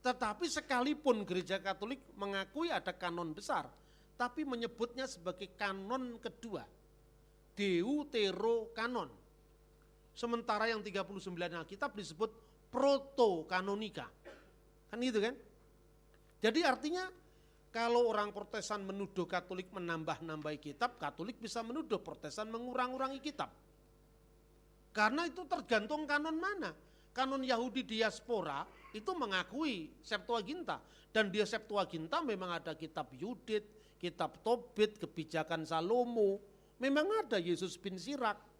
Tetapi sekalipun gereja Katolik mengakui ada kanon besar, tapi menyebutnya sebagai kanon kedua, Deuterokanon. Sementara yang 39 Alkitab disebut proto-kanonika. Kan gitu kan? Jadi artinya kalau orang Protestan menuduh Katolik menambah-nambahi kitab, Katolik bisa menuduh Protestan mengurang-urangi kitab. Karena itu tergantung kanon mana. Kanon Yahudi diaspora itu mengakui Septuaginta. Dan di Septuaginta memang ada kitab Yudit, kitab Tobit, kebijakan Salomo. Memang ada Yesus bin Sirak.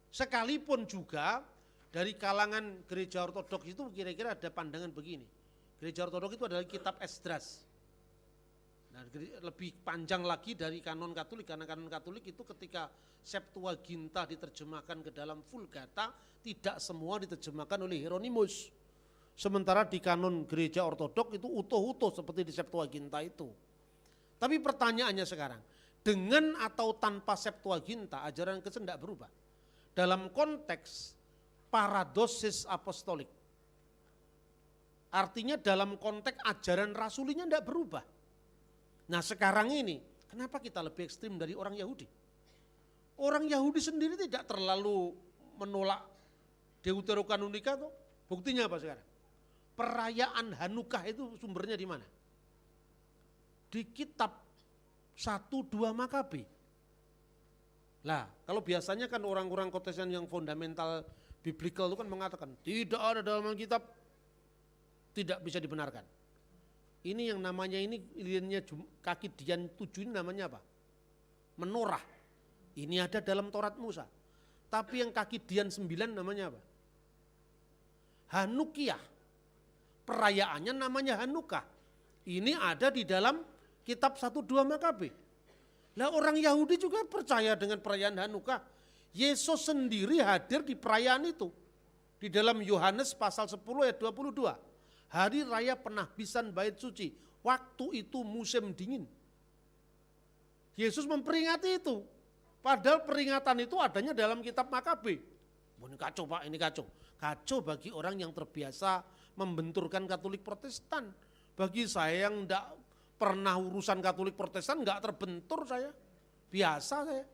Sekalipun juga dari kalangan gereja Ortodoks itu kira-kira ada pandangan begini. Gereja Ortodoks itu adalah kitab Esdras. Nah, lebih panjang lagi dari kanon Katolik, karena kanon Katolik itu ketika Septuaginta diterjemahkan ke dalam Vulgata, tidak semua diterjemahkan oleh Hieronymus. Sementara di kanon gereja Ortodoks itu utuh-utuh seperti di Septuaginta itu. Tapi pertanyaannya sekarang, dengan atau tanpa Septuaginta ajaran Kristen tidak berubah. Dalam konteks paradosis apostolik. Artinya dalam konteks ajaran rasulinya tidak berubah. Nah sekarang ini, kenapa kita lebih ekstrim dari orang Yahudi? Orang Yahudi sendiri tidak terlalu menolak Deuterokanonika tuh. Buktinya apa sekarang? Perayaan Hanukkah itu sumbernya di mana? Di kitab 1-2 Makabe. Lah, kalau biasanya kan orang-orang Protestan yang fundamental biblical itu kan mengatakan tidak ada dalam kitab, tidak bisa dibenarkan. Ini yang namanya ini lilinnya kaki Dian 7 ini namanya apa? Menorah. Ini ada dalam Taurat Musa. Tapi yang kaki Dian 9 namanya apa? Hanukiah. Perayaannya namanya Hanukkah. Ini ada di dalam kitab 1-2 Makabe. Lah orang Yahudi juga percaya dengan perayaan Hanukkah. Yesus sendiri hadir di perayaan itu. Di dalam Yohanes pasal 10 ayat 22. Hari raya penahbisan bait suci. Waktu itu musim dingin. Yesus memperingati itu. Padahal peringatan itu adanya dalam kitab Makabe. Ini kacau Pak, ini kacau. Kacau bagi orang yang terbiasa membenturkan Katolik Protestan. Bagi saya yang enggak pernah urusan Katolik Protestan enggak terbentur saya. Biasa saya.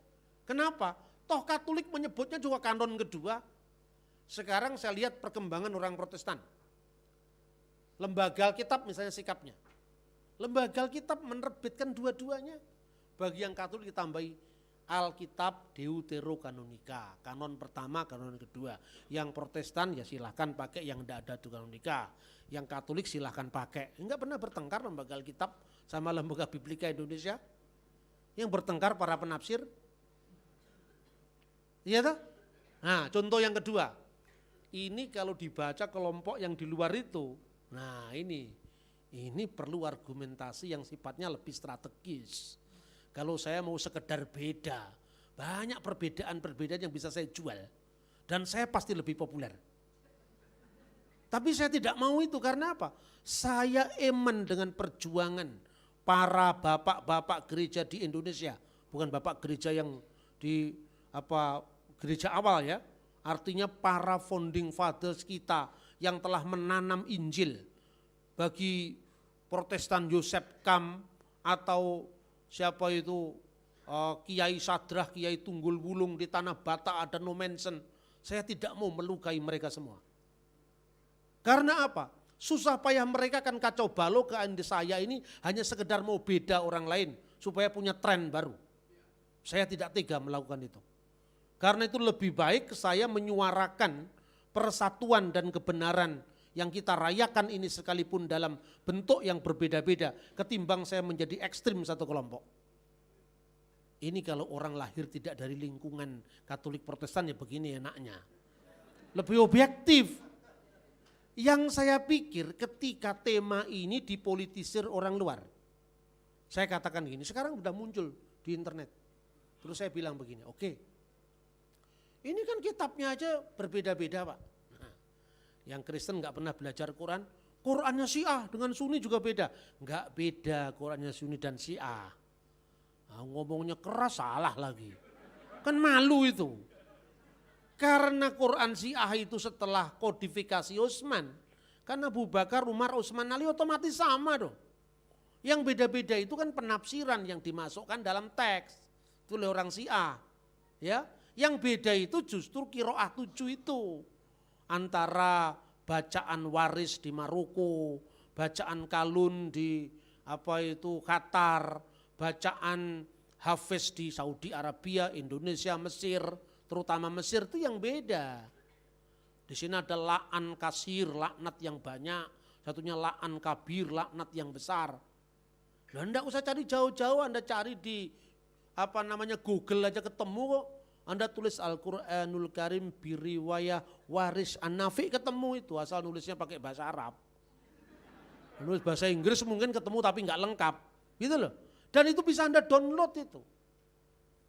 Kenapa? Toh Katolik menyebutnya juga kanon kedua. Sekarang saya lihat perkembangan orang Protestan. Lembaga Alkitab misalnya sikapnya. Lembaga Alkitab menerbitkan dua-duanya. Bagi yang Katolik ditambahi Alkitab Deuterokanonika, kanon pertama, kanon kedua. Yang Protestan ya silahkan pakai yang tidak ada Deuterokanonika. Yang Katolik silahkan pakai. Enggak pernah bertengkar lembaga Alkitab sama lembaga Biblika Indonesia. Yang bertengkar para penafsir. Iya toh? Nah, contoh yang kedua. Ini kalau dibaca kelompok yang di luar itu. Nah, ini perlu argumentasi yang sifatnya lebih strategis. Kalau saya mau sekedar beda, banyak perbedaan-perbedaan yang bisa saya jual. Dan saya pasti lebih populer. Tapi saya tidak mau itu karena apa? Saya eman dengan perjuangan para bapak-bapak gereja di Indonesia. Bukan bapak gereja yang di gereja awal ya. Artinya para founding fathers kita yang telah menanam Injil. Bagi Protestan Yosef Kam atau siapa itu Kiai Sadrah, Kiai Tunggul Wulung di Tanah Batak ada No Mention. Saya tidak mau melukai mereka semua. Karena apa? Susah payah mereka kan kacau balau ke saya ini hanya sekedar mau beda orang lain supaya punya tren baru. Saya tidak tega melakukan itu. Karena itu lebih baik saya menyuarakan persatuan dan kebenaran yang kita rayakan ini sekalipun dalam bentuk yang berbeda-beda ketimbang saya menjadi ekstrim satu kelompok. Ini kalau orang lahir tidak dari lingkungan Katolik Protestan ya begini enaknya. Lebih objektif. Yang saya pikir ketika tema ini dipolitisir orang luar. Saya katakan gini, sekarang sudah muncul di internet. Terus saya bilang begini, oke. Ini kan kitabnya aja berbeda-beda Pak. Yang Kristen nggak pernah belajar Quran, Qurannya Syiah dengan Sunni juga beda. Nggak beda Qurannya Sunni dan Syiah. Nah, ngomongnya keras salah lagi. Kan malu itu. Karena Quran Syiah itu setelah kodifikasi Utsman. Karena Abu Bakar, Umar, Utsman, Ali otomatis sama dong. Yang beda-beda itu kan penafsiran yang dimasukkan dalam teks. Itu oleh orang Syiah. Ya, yang beda itu justru qiraah 7 itu. Antara bacaan waris di Maroko, bacaan kalun di Qatar, bacaan hafiz di Saudi Arabia, Indonesia, Mesir, terutama Mesir itu yang beda. Di sini ada la'an kasir, laknat yang banyak, satunya la'an kabir, laknat yang besar. Nah, enggak usah cari jauh-jauh, Anda cari di Google aja ketemu kok. Anda tulis Al-Quranul Karim biriwayah waris An-Nafi ketemu itu, asal nulisnya pakai bahasa Arab. Nulis bahasa Inggris mungkin ketemu tapi nggak lengkap, gitu loh. Dan itu bisa Anda download itu.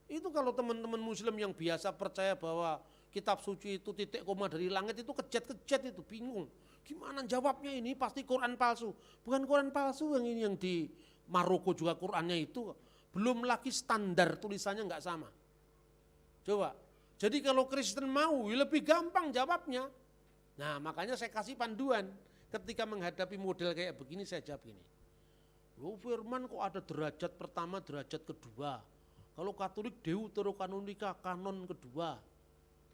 Itu kalau teman-teman Muslim yang biasa percaya bahwa kitab suci itu titik koma dari langit itu kejet-kejet itu bingung. Gimana jawabnya ini pasti Quran palsu. Bukan Quran palsu yang ini yang di Maroko juga Qurannya itu. Belum lagi standar tulisannya nggak sama. Coba, jadi kalau Kristen mau lebih gampang jawabnya. Nah makanya saya kasih panduan ketika menghadapi model kayak begini saya jawab gini. Loh firman kok ada derajat pertama, derajat kedua. Kalau Katolik Deuterokanonika kanon kedua.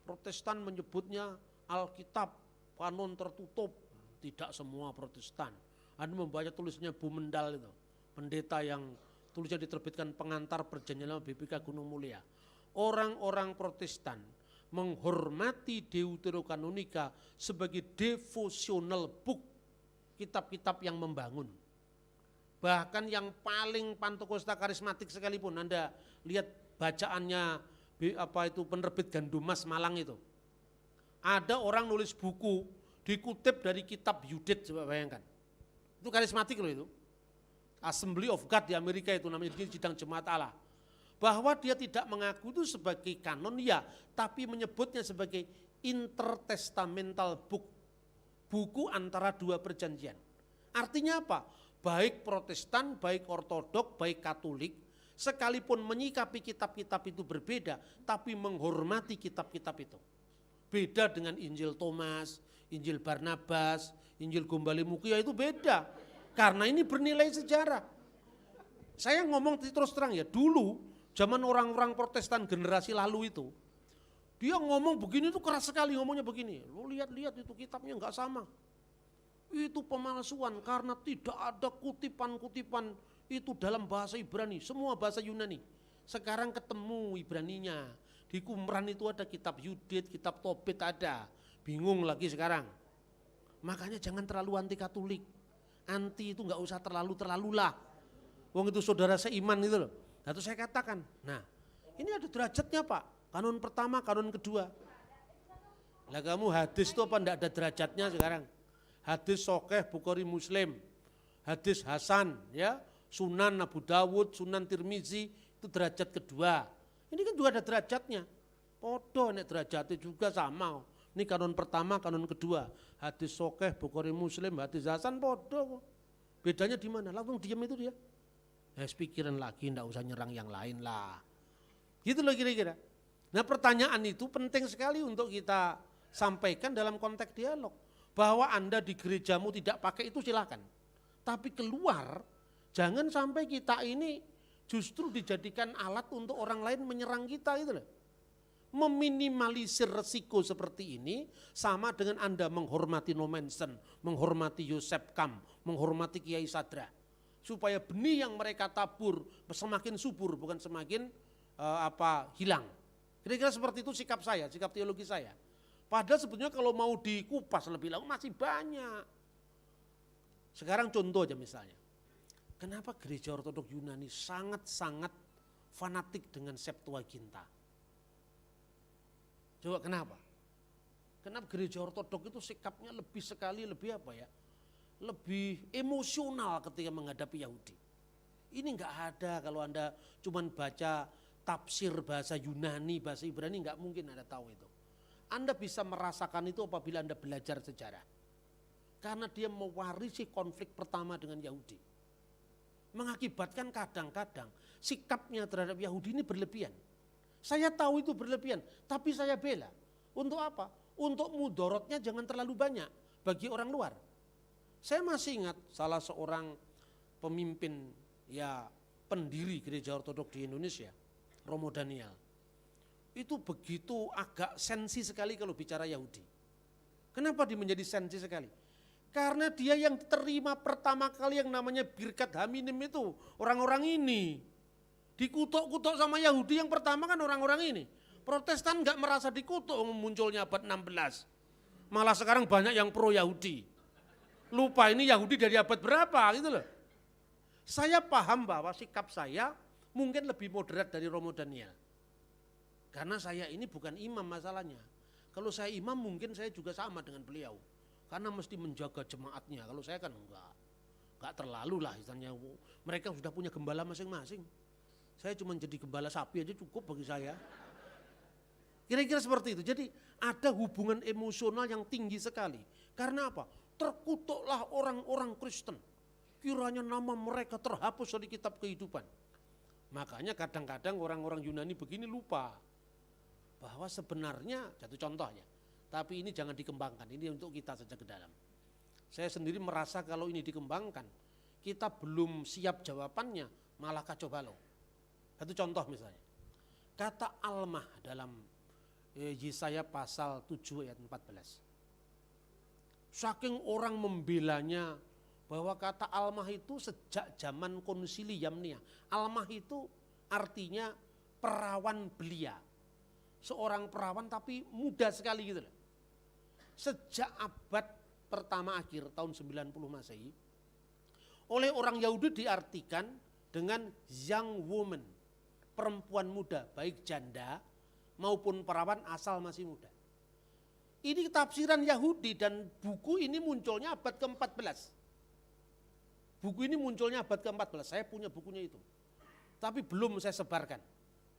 Protestan menyebutnya Alkitab kanon tertutup. Tidak semua Protestan. Anda membaca tulisnya Bumendal itu. Pendeta yang tulisnya diterbitkan pengantar perjanjian lama BPK Gunung Mulia. Orang-orang Protestan menghormati Deuterokanonika sebagai devotional book, kitab-kitab yang membangun. Bahkan yang paling Pantekosta karismatik sekalipun, Anda lihat bacaannya penerbit Gandumas Malang itu. Ada orang nulis buku dikutip dari kitab Yudit, coba bayangkan. Itu karismatik loh itu. Assembly of God di Amerika itu namanya sidang jemaat Allah. Bahwa dia tidak mengaku itu sebagai kanon ya, tapi menyebutnya sebagai intertestamental book. Buku antara dua perjanjian. Artinya apa? Baik Protestan, baik Ortodok, baik Katolik, sekalipun menyikapi kitab-kitab itu berbeda, tapi menghormati kitab-kitab itu. Beda dengan Injil Thomas, Injil Barnabas, Injil Gombale Mukia itu beda. Karena ini bernilai sejarah. Saya ngomong terus terang ya, dulu zaman orang-orang Protestan generasi lalu itu, dia ngomong begini tuh keras sekali ngomongnya begini. Lu lihat-lihat itu kitabnya enggak sama. Itu pemalsuan karena tidak ada kutipan-kutipan itu dalam bahasa Ibrani, semua bahasa Yunani. Sekarang ketemu Ibraninya. Di Qumran itu ada kitab Yudit, kitab Tobit ada. Bingung lagi sekarang. Makanya jangan terlalu anti Katolik. Anti itu enggak usah terlalu-terlalulah. Wong itu saudara seiman itu loh. Nah itu saya katakan, nah ini ada derajatnya Pak. Kanon pertama, kanon kedua. Lah kamu hadis itu apa enggak ada derajatnya sekarang? Hadis Sokeh, Bukhari Muslim, hadis Hasan, ya, Sunan Abu Dawud, Sunan Tirmizi, itu derajat kedua. Ini kan juga ada derajatnya. Podo nek derajatnya juga sama. Ini kanon pertama, kanon kedua. Hadis Sokeh, Bukhari Muslim, hadis Hasan podo. Bedanya di mana? Langsung diam itu dia. Pikiran lagi, ndak usah nyerang yang lain lah. Gitu loh kira-kira. Nah pertanyaan itu penting sekali untuk kita sampaikan dalam konteks dialog. Bahwa Anda di gerejamu tidak pakai itu silakan. Tapi keluar, jangan sampai kita ini justru dijadikan alat untuk orang lain menyerang kita itu loh. Meminimalisir resiko seperti ini sama dengan Anda menghormati Nomensen, menghormati Yosef Kam, menghormati Kiai Sadra. Supaya benih yang mereka tabur semakin subur bukan semakin hilang. Kira-kira seperti itu sikap saya, sikap teologi saya. Padahal sebetulnya kalau mau dikupas lebih lama masih banyak. Sekarang contoh aja misalnya. Kenapa gereja Ortodok Yunani sangat-sangat fanatik dengan Septuaginta? Coba kenapa? Kenapa gereja Ortodok itu sikapnya lebih sekali lebih lebih emosional ketika menghadapi Yahudi. Ini enggak ada kalau Anda cuma baca tafsir bahasa Yunani, bahasa Ibrani enggak mungkin Anda tahu itu. Anda bisa merasakan itu apabila Anda belajar sejarah. Karena dia mewarisi konflik pertama dengan Yahudi. Mengakibatkan kadang-kadang sikapnya terhadap Yahudi ini berlebihan. Saya tahu itu berlebihan, tapi saya bela. Untuk apa? Untuk mudorotnya jangan terlalu banyak bagi orang luar. Saya masih ingat salah seorang pemimpin pendiri gereja Ortodok di Indonesia, Romo Daniel. Itu begitu agak sensi sekali kalau bicara Yahudi. Kenapa dia menjadi sensi sekali? Karena dia yang terima pertama kali yang namanya Birkat Haminim itu orang-orang ini. Dikutuk-kutuk sama Yahudi yang pertama kan orang-orang ini. Protestan enggak merasa dikutuk munculnya abad 16. Malah sekarang banyak yang pro Yahudi. Lupa ini Yahudi dari abad berapa gitu loh. Saya paham bahwa sikap saya mungkin lebih moderat dari Romo Daniel. Karena saya ini bukan imam masalahnya. Kalau saya imam mungkin saya juga sama dengan beliau. Karena mesti menjaga jemaatnya. Kalau saya kan enggak terlalu lah istilahnya. Mereka sudah punya gembala masing-masing. Saya cuma jadi gembala sapi aja cukup bagi saya. Kira-kira seperti itu. Jadi ada hubungan emosional yang tinggi sekali. Karena apa? Terkutuklah orang-orang Kristen. Kiranya nama mereka terhapus dari kitab kehidupan. Makanya kadang-kadang orang-orang Yunani begini lupa. Bahwa sebenarnya, jatuh contohnya. Tapi ini jangan dikembangkan, ini untuk kita saja ke dalam. Saya sendiri merasa kalau ini dikembangkan, kita belum siap jawabannya, malah kacau balau. Satu contoh misalnya. Kata almah dalam Yesaya pasal 7 ayat 14. Saking orang membelanya bahwa kata almah itu sejak zaman konsili Yamnia. Almah itu artinya perawan belia. Seorang perawan tapi muda sekali gitu loh. Sejak abad pertama akhir tahun 90 Masehi oleh orang Yahudi diartikan dengan young woman, perempuan muda, baik janda maupun perawan asal masih muda. Ini tafsiran Yahudi dan buku ini munculnya abad ke-14. Buku ini munculnya abad ke-14, saya punya bukunya itu. Tapi belum saya sebarkan.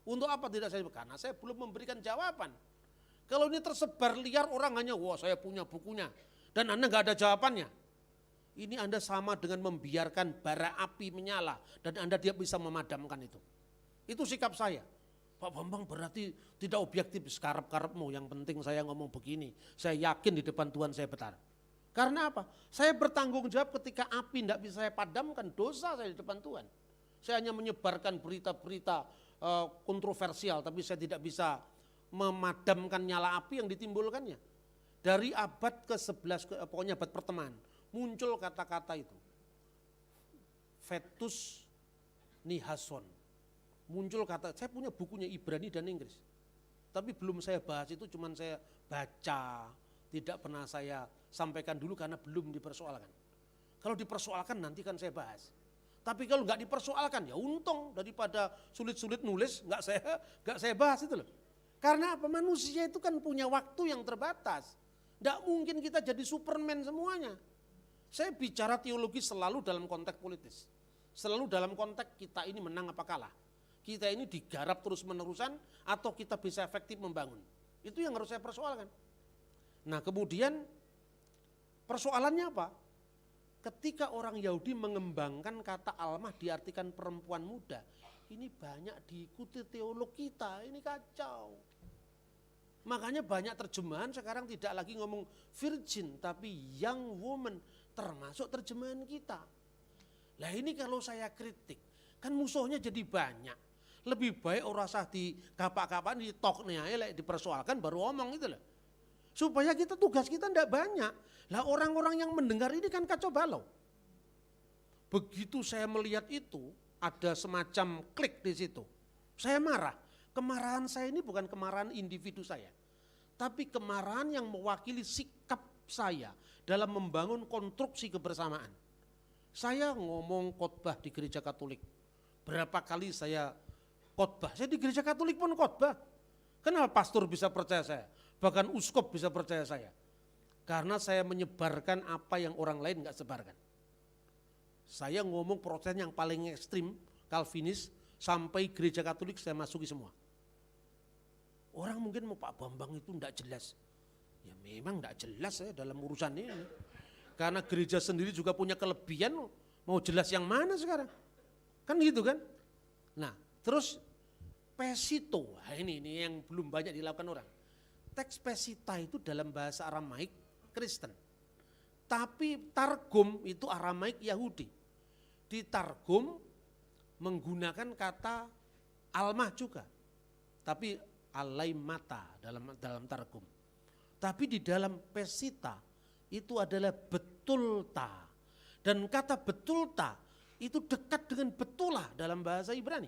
Untuk apa tidak saya sebarkan? Karena saya belum memberikan jawaban. Kalau ini tersebar liar orang hanya, wah saya punya bukunya. Dan Anda nggak ada jawabannya. Ini Anda sama dengan membiarkan bara api menyala. Dan Anda tidak bisa memadamkan itu. Itu sikap saya. Pak Bambang berarti tidak objektif, sekarep-karepmu, yang penting saya ngomong begini. Saya yakin di depan Tuhan saya benar. Karena apa? Saya bertanggung jawab ketika api tidak bisa saya padamkan, dosa saya di depan Tuhan. Saya hanya menyebarkan berita-berita kontroversial, tapi saya tidak bisa memadamkan nyala api yang ditimbulkannya. Dari abad ke-11, pokoknya abad pertengahan, muncul kata-kata itu. Fetus Nihason. Muncul kata, saya punya bukunya Ibrani dan Inggris. Tapi belum saya bahas itu, cuman saya baca, tidak pernah saya sampaikan dulu karena belum dipersoalkan. Kalau dipersoalkan nanti kan saya bahas. Tapi kalau nggak dipersoalkan ya untung, daripada sulit-sulit nulis nggak saya bahas itu loh. Karena apa? Manusia itu kan punya waktu yang terbatas. Nggak mungkin kita jadi Superman semuanya. Saya bicara teologi selalu dalam konteks politis. Selalu dalam konteks kita ini menang apa kalah. Kita ini digarap terus-menerusan atau kita bisa efektif membangun. Itu yang harus saya persoalkan. Nah kemudian persoalannya apa? Ketika orang Yahudi mengembangkan kata almah diartikan perempuan muda, ini banyak diikuti teolog kita, ini kacau. Makanya banyak terjemahan sekarang tidak lagi ngomong virgin, tapi young woman, termasuk terjemahan kita. Lah ini kalau saya kritik, kan musuhnya jadi banyak. Lebih baik orang sah di kapak-kapan, di toknya aja, dipersoalkan baru omong itu lah. Supaya kita tugas kita tidak banyak. Lah orang-orang yang mendengar ini kan kacau balau. Begitu saya melihat itu, ada semacam klik di situ. Saya marah. Kemarahan saya ini bukan kemarahan individu saya. Tapi kemarahan yang mewakili sikap saya dalam membangun konstruksi kebersamaan. Saya ngomong khotbah di gereja Katolik. Berapa kali saya khotbah? Saya di gereja Katolik pun khotbah. Kenapa pastor bisa percaya saya? Bahkan uskup bisa percaya saya. Karena saya menyebarkan apa yang orang lain enggak sebarkan. Saya ngomong proses yang paling ekstrim, Calvinis, sampai gereja Katolik saya masuki semua. Orang mungkin mau Pak Bambang itu enggak jelas. Ya memang enggak jelas ya dalam urusan ini. Karena gereja sendiri juga punya kelebihan, mau jelas yang mana sekarang? Kan gitu kan? Nah, terus pesito, ini yang belum banyak dilakukan orang. Teks pesita itu dalam bahasa Aramaik Kristen. Tapi targum itu Aramaik Yahudi. Di targum menggunakan kata almah juga. Tapi alaimata dalam targum. Tapi di dalam pesita itu adalah betulta. Dan kata betulta itu dekat dengan betulah dalam bahasa Ibrani.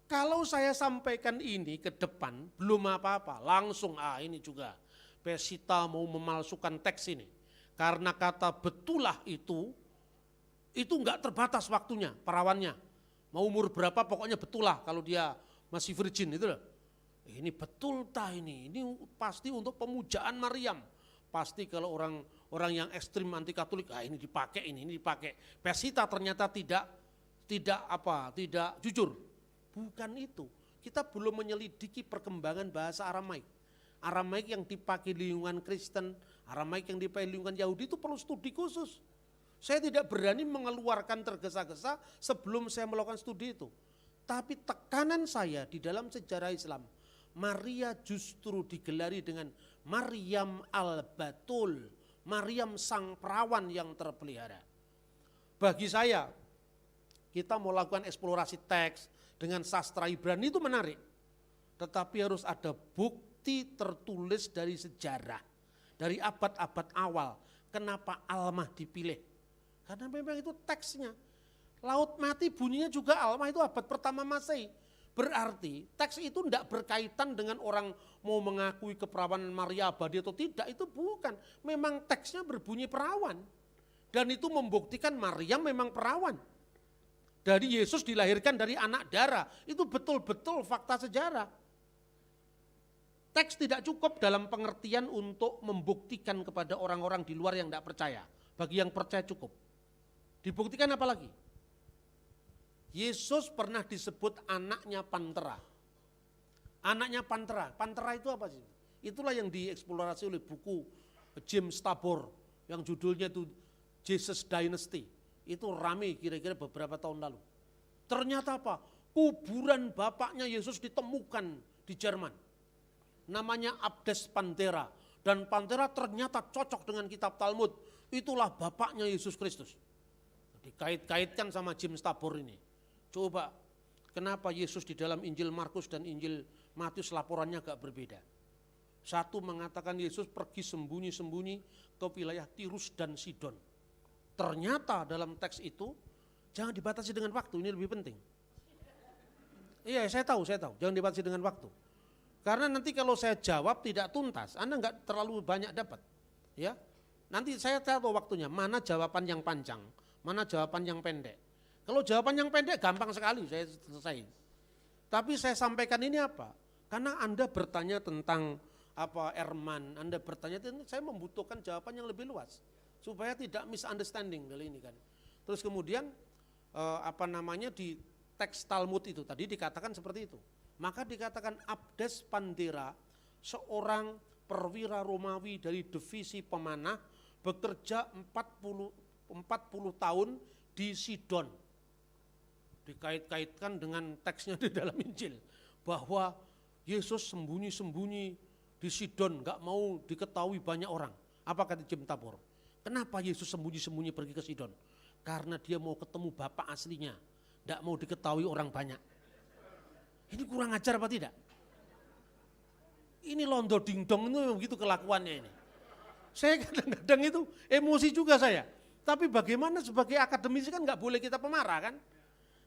Kalau saya sampaikan ini ke depan, belum apa-apa, langsung ini juga pesita mau memalsukan teks ini. Karena kata betulah itu enggak terbatas waktunya, perawannya. Mau umur berapa pokoknya betulah kalau dia masih virgin itu loh. Ini betulta ini pasti untuk pemujaan Maryam. Pasti kalau orang yang ekstrim anti Katolik, ini dipakai. Pesita ternyata tidak jujur. Bukan itu. Kita belum menyelidiki perkembangan bahasa Aramaik. Aramaik yang dipakai lingkungan Kristen, Aramaik yang dipakai lingkungan Yahudi itu perlu studi khusus. Saya tidak berani mengeluarkan tergesa-gesa sebelum saya melakukan studi itu. Tapi tekanan saya di dalam sejarah Islam, Maria justru digelari dengan Maryam al-Batul, Maryam sang perawan yang terpelihara. Bagi saya, kita mau lakukan eksplorasi teks dengan sastra Ibrani itu menarik. Tetapi harus ada bukti tertulis dari sejarah, dari abad-abad awal. Kenapa almah dipilih? Karena memang itu teksnya. Laut mati bunyinya juga almah itu abad pertama Masehi. Berarti teks itu tidak berkaitan dengan orang mau mengakui keperawanan Maria abadi atau tidak, itu bukan. Memang teksnya berbunyi perawan. Dan itu membuktikan Maryam memang perawan. Dari Yesus dilahirkan dari anak darah, itu betul-betul fakta sejarah. Teks tidak cukup dalam pengertian untuk membuktikan kepada orang-orang di luar yang tidak percaya. Bagi yang percaya cukup. Dibuktikan apa lagi? Yesus pernah disebut anaknya pantera. Anaknya pantera. Pantera itu apa sih? Itulah yang dieksplorasi oleh buku James Tabor yang judulnya itu Jesus Dynasty. Itu rame kira-kira beberapa tahun lalu. Ternyata apa? kuburan bapaknya Yesus ditemukan di Jerman. Namanya Abdes Pantera. Dan Pantera ternyata cocok dengan kitab Talmud. Itulah bapaknya Yesus Kristus. Dikait-kaitkan sama James Tabor ini. Coba, kenapa Yesus di dalam Injil Markus dan Injil Matius laporannya agak berbeda. Satu mengatakan Yesus pergi sembunyi-sembunyi ke wilayah Tirus dan Sidon. Ternyata dalam teks itu, jangan dibatasi dengan waktu, ini lebih penting. Iya, saya tahu, jangan dibatasi dengan waktu. Karena nanti kalau saya jawab tidak tuntas, Anda nggak terlalu banyak dapat. Ya, nanti saya tahu waktunya, mana jawaban yang panjang, mana jawaban yang pendek. Kalau jawaban yang pendek gampang sekali saya selesai. Tapi saya sampaikan ini apa? Karena Anda bertanya tentang apa Erman, Anda bertanya, saya membutuhkan jawaban yang lebih luas. Supaya tidak misunderstanding kali ini kan. Terus kemudian di teks Talmud itu tadi dikatakan seperti itu. Maka dikatakan Abdes Pantera, seorang perwira Romawi dari divisi pemanah, bekerja 40 tahun di Sidon. Dikait-kaitkan dengan teksnya di dalam Injil. Bahwa Yesus sembunyi-sembunyi di Sidon, gak mau diketahui banyak orang. Apa kata James Tabor? Kenapa Yesus sembunyi-sembunyi pergi ke Sidon? Karena dia mau ketemu Bapak aslinya, gak mau diketahui orang banyak. Ini kurang ajar apa tidak? Ini londo dingdong itu begitu kelakuannya ini. Saya kadang-kadang itu emosi juga saya. Tapi bagaimana sebagai akademisi kan gak boleh kita pemarah kan?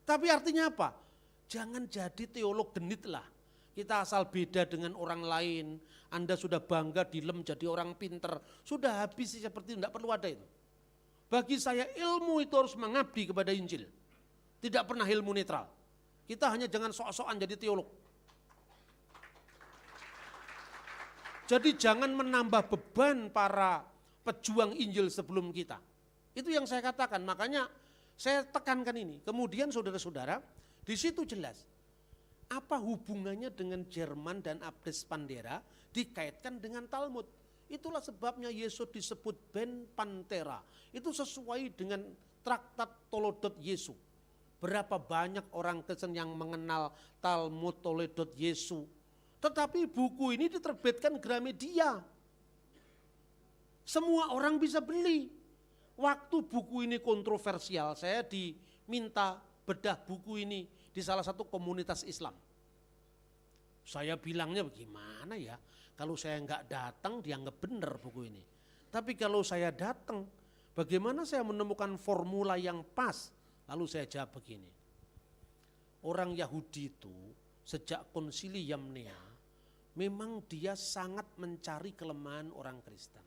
Tapi artinya apa? Jangan jadi teolog genit lah. Kita asal beda dengan orang lain. Anda sudah bangga dilem jadi orang pinter. Sudah habis seperti itu, tidak perlu ada itu. Bagi saya ilmu itu harus mengabdi kepada Injil. Tidak pernah ilmu netral. Kita hanya jangan sok-sokan jadi teolog. Jadi jangan menambah beban para pejuang Injil sebelum kita. Itu yang saya katakan, makanya saya tekankan ini. Kemudian saudara-saudara, di situ jelas. Apa hubungannya dengan Jerman dan Abdes Pantera dikaitkan dengan Talmud. Itulah sebabnya Yesus disebut Ben Pantera. Itu sesuai dengan traktat Toledot Yesu. Berapa banyak orang Kristen yang mengenal Talmud Toledot Yesu. Tetapi buku ini diterbitkan Gramedia. Semua orang bisa beli. Waktu buku ini kontroversial, saya diminta bedah buku ini di salah satu komunitas Islam. Saya bilangnya bagaimana ya, kalau saya nggak datang dianggap benar buku ini. Tapi kalau saya datang, bagaimana saya menemukan formula yang pas? Lalu saya jawab begini, orang Yahudi itu sejak konsili Yamnea, memang dia sangat mencari kelemahan orang Kristen.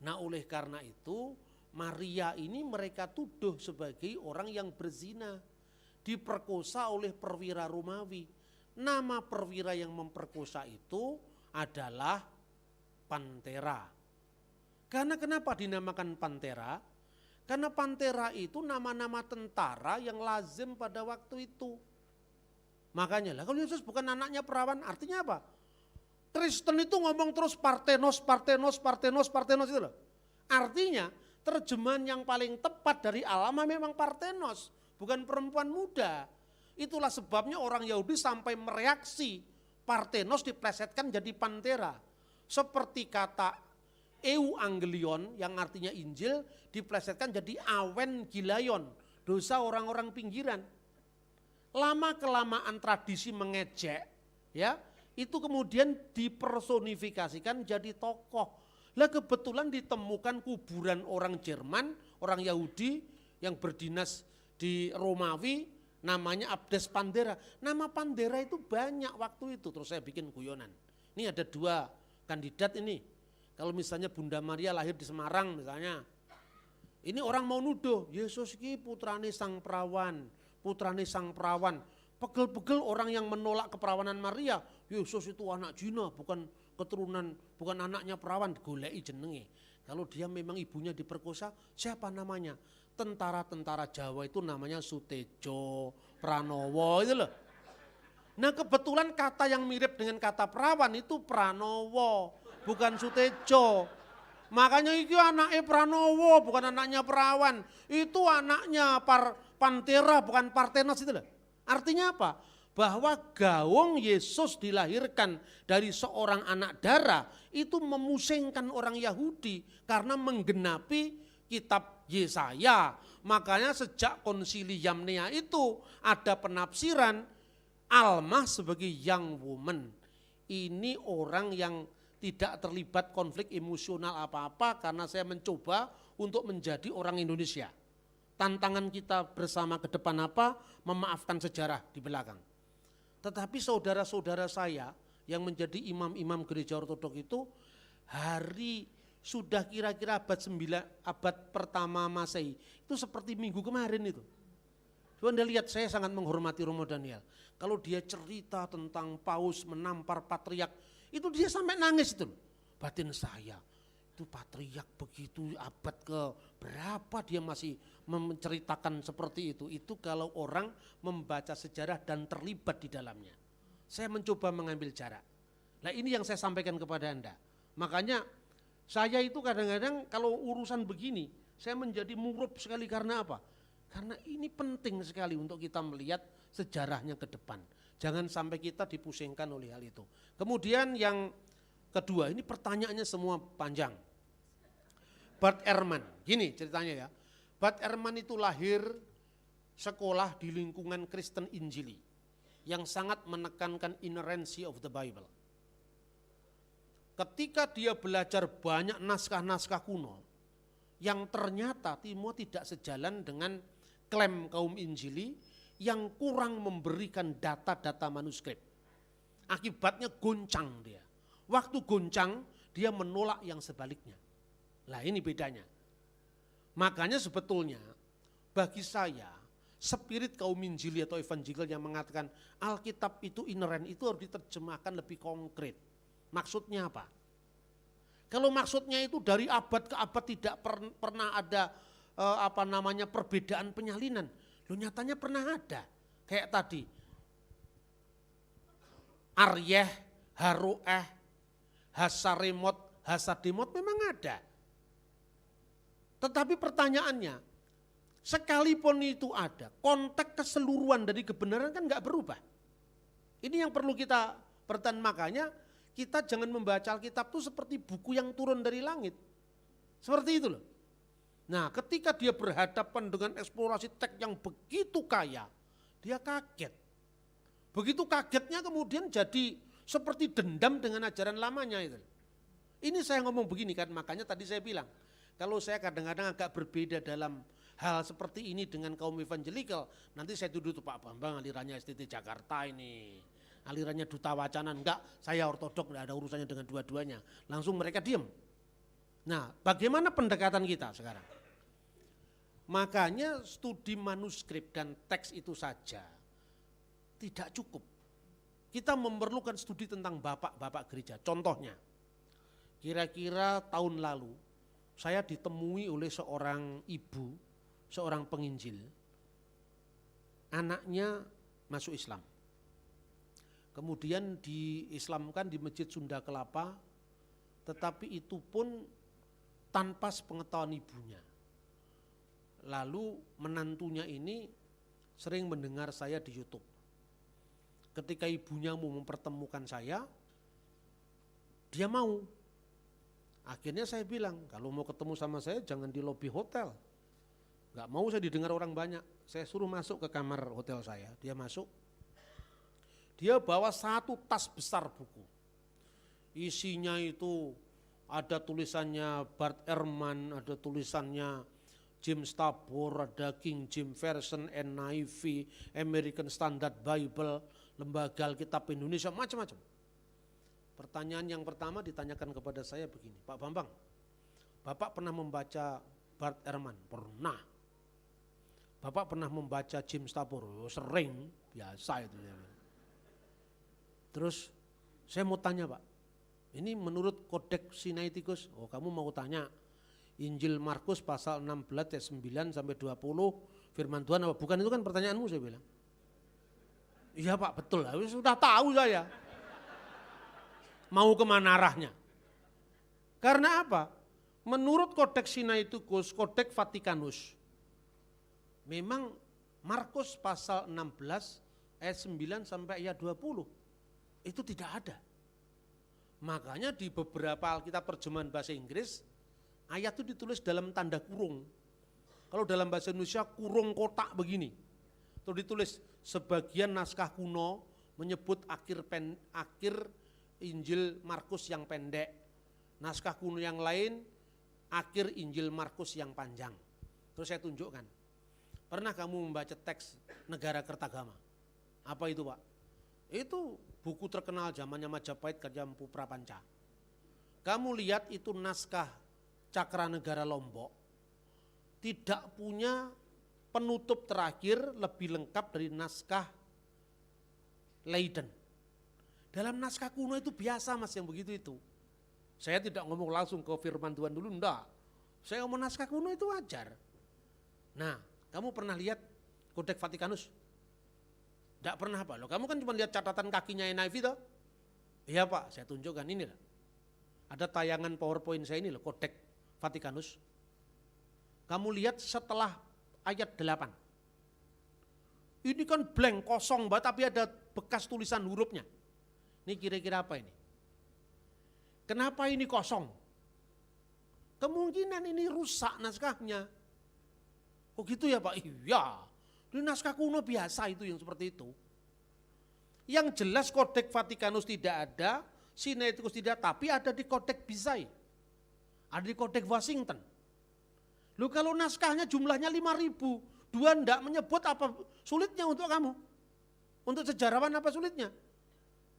Nah oleh karena itu, Maria ini mereka tuduh sebagai orang yang berzina, diperkosa oleh perwira Romawi. Nama perwira yang memperkosa itu adalah Pantera. Karena kenapa dinamakan Pantera? Karena Pantera itu nama-nama tentara yang lazim pada waktu itu. Makanya lah, kalau Yesus bukan anaknya perawan, artinya apa? Kristen itu ngomong terus Parthenos itu loh. Artinya terjemahan yang paling tepat dari Alama memang Parthenos, bukan perempuan muda. Itulah sebabnya orang Yahudi sampai mereaksi Parthenos diplesetkan jadi Pantera. Seperti kata Euangelion yang artinya Injil diplesetkan jadi Awen Gilayon, dosa orang-orang pinggiran. Lama-kelamaan tradisi mengejek, ya, itu kemudian dipersonifikasikan jadi tokoh. Lah kebetulan ditemukan kuburan orang Jerman, orang Yahudi yang berdinas di Romawi, namanya Abdes Pantera. Nama Pantera itu banyak waktu itu, terus saya bikin guyonan. Ini ada 2 kandidat ini. Kalau misalnya Bunda Maria lahir di Semarang misalnya, ini orang mau nuduh, Yesus ini putrane sang perawan. Pegel-pegel orang yang menolak keperawanan Maria, Yesus itu anak Jina, bukan keturunan, bukan anaknya perawan, goleki jenenge. Kalau dia memang ibunya diperkosa, siapa namanya? Tentara-tentara Jawa itu namanya Sutejo, Pranowo itu loh. Nah kebetulan kata yang mirip dengan kata perawan itu Pranowo, bukan Sutejo. Makanya itu anaknya Pranowo, bukan anaknya perawan. Itu anaknya Pantera, bukan Parthenos itu loh. Artinya apa? Bahwa gaung Yesus dilahirkan dari seorang anak darah itu memusingkan orang Yahudi karena menggenapi kitab Yesaya. Makanya sejak konsili Yamnia itu ada penafsiran Alma sebagai young woman. Ini orang yang tidak terlibat konflik emosional apa-apa karena saya mencoba untuk menjadi orang Indonesia. Tantangan kita bersama ke depan apa? Memaafkan sejarah di belakang. Tetapi saudara-saudara saya yang menjadi imam-imam gereja ortodok itu hari sudah kira-kira abad pertama Masehi. Itu seperti minggu kemarin itu. Coba Anda lihat, saya sangat menghormati Romo Daniel. Kalau dia cerita tentang Paus menampar patriark, itu dia sampai nangis itu. Batin saya, itu patriark begitu abad ke berapa dia masih menceritakan seperti itu. Itu kalau orang membaca sejarah dan terlibat di dalamnya. Saya mencoba mengambil jarak. Nah ini yang saya sampaikan kepada Anda. Makanya saya itu kadang-kadang kalau urusan begini, saya menjadi murub sekali karena apa? Karena ini penting sekali untuk kita melihat sejarahnya ke depan. Jangan sampai kita dipusingkan oleh hal itu. Kemudian yang kedua, ini pertanyaannya semua panjang. Bart Ehrman, gini ceritanya ya. Bart Ehrman itu lahir sekolah di lingkungan Kristen Injili yang sangat menekankan inerrancy of the Bible. Ketika dia belajar banyak naskah-naskah kuno yang ternyata tidak sejalan dengan klaim kaum Injili yang kurang memberikan data-data manuskrip. Akibatnya goncang dia. Waktu goncang dia menolak yang sebaliknya. Lah ini bedanya. Makanya sebetulnya bagi saya spirit kaum Injili atau Evangelical yang mengatakan Alkitab itu ineren itu harus diterjemahkan lebih konkret. Maksudnya apa? Kalau maksudnya itu dari abad ke abad tidak pernah ada perbedaan penyalinan. Loh nyatanya pernah ada. Kayak tadi. Aryeh, Haroeh, Hasaremot, Hasademot memang ada. Tetapi pertanyaannya, sekalipun itu ada, konteks keseluruhan dari kebenaran kan enggak berubah. Ini yang perlu kita perhatikan, makanya kita jangan membaca Alkitab itu seperti buku yang turun dari langit. Seperti itu loh. Nah ketika dia berhadapan dengan eksplorasi teks yang begitu kaya, dia kaget. Begitu kagetnya kemudian jadi seperti dendam dengan ajaran lamanya itu. Ini saya ngomong begini kan, makanya tadi saya bilang, kalau saya kadang-kadang agak berbeda dalam hal seperti ini dengan kaum evangelical, nanti saya tuduh tuh Pak Bambang alirannya STT Jakarta ini, alirannya Duta Wacana, enggak, saya ortodok, enggak ada urusannya dengan dua-duanya. Langsung mereka diem. Nah bagaimana pendekatan kita sekarang? Makanya studi manuskrip dan teks itu saja tidak cukup. Kita memerlukan studi tentang bapak-bapak gereja. Contohnya, kira-kira tahun lalu saya ditemui oleh seorang ibu, seorang penginjil. Anaknya masuk Islam. Kemudian diislamkan di Masjid Sunda Kelapa, tetapi itu pun tanpa sepengetahuan ibunya. Lalu menantunya ini sering mendengar saya di YouTube. Ketika ibunya mau mempertemukan saya, dia mau. Akhirnya saya bilang, kalau mau ketemu sama saya jangan di lobi hotel. Gak mau saya didengar orang banyak. Saya suruh masuk ke kamar hotel saya, dia masuk. Dia bawa satu tas besar buku. Isinya itu ada tulisannya Bart Ehrman, ada tulisannya James Tabor, ada King James Version, NIV, American Standard Bible, Lembaga Alkitab Indonesia, macam-macam. Pertanyaan yang pertama ditanyakan kepada saya begini, Pak Bambang, Bapak pernah membaca Bart Ehrman? Pernah. Bapak pernah membaca James Tabor? Oh, sering, biasa itu. Terus saya mau tanya Pak, ini menurut Kodeks Sinaiticus, oh kamu mau tanya Injil Markus pasal 16 ayat 9 sampai 20 firman Tuhan apa? Bukan itu kan pertanyaanmu, saya bilang. Iya Pak, betul. Sudah tahu saya. Mau kemana arahnya? Karena apa? Menurut Kodeks Sinaiticus, Kodeks Vatikanus, memang Markus pasal 16 ayat 9 sampai ayat 20. Itu tidak ada. Makanya di beberapa Alkitab terjemahan bahasa Inggris, ayat itu ditulis dalam tanda kurung. Kalau dalam bahasa Indonesia kurung kotak begini. Terus ditulis sebagian naskah kuno menyebut akhir Injil Markus yang pendek. Naskah kuno yang lain akhir Injil Markus yang panjang. Terus saya tunjukkan. Pernah kamu membaca teks Negara Kertagama? Apa itu, Pak? Itu buku terkenal zamannya Majapahit karya Mpu Prapanca. Kamu lihat itu naskah Cakranegara Lombok. Tidak punya penutup terakhir lebih lengkap dari naskah Leiden. Dalam naskah kuno itu biasa Mas yang begitu itu. Saya tidak ngomong langsung ke firman Tuhan dulu, enggak. Saya ngomong naskah kuno itu wajar. Nah, kamu pernah lihat Kodeks Vatikanus? Enggak pernah Pak, loh kamu kan cuma lihat catatan kakinya NIV toh? Iya Pak, saya tunjukkan ini loh. Ada tayangan PowerPoint saya ini loh, Kodeks Vatikanus. Kamu lihat setelah ayat 8. Ini kan blank, kosong banget tapi ada bekas tulisan hurufnya. Ini kira-kira apa ini? Kenapa ini kosong? Kemungkinan ini rusak naskahnya. Oh gitu ya Pak? Iya. Ini naskah kuno biasa itu yang seperti itu. Yang jelas Kodeks Vatikanus tidak ada, Sinaiticus tidak, tapi ada di Kodeks Bizai. Ada di Kodeks Washington. Loh kalau naskahnya jumlahnya 5.000, dua enggak menyebut apa sulitnya untuk kamu? Untuk sejarawan apa sulitnya?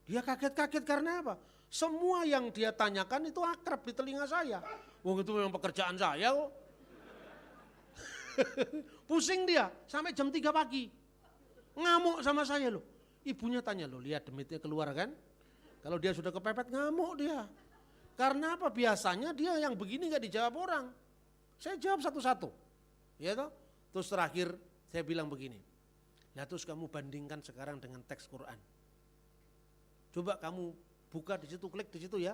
Dia kaget-kaget karena apa? Semua yang dia tanyakan itu akrab di telinga saya. Wong itu memang pekerjaan saya kok. Pusing dia sampai jam 3 pagi. Ngamuk sama saya loh. Ibunya tanya loh, lihat demitnya keluar kan? Kalau dia sudah kepepet ngamuk dia. Karena apa? Biasanya dia yang begini gak dijawab orang. Saya jawab satu-satu. Ya toh? Terus terakhir saya bilang begini. Nah terus kamu bandingkan sekarang dengan teks Quran. Coba kamu buka di situ, klik di situ ya.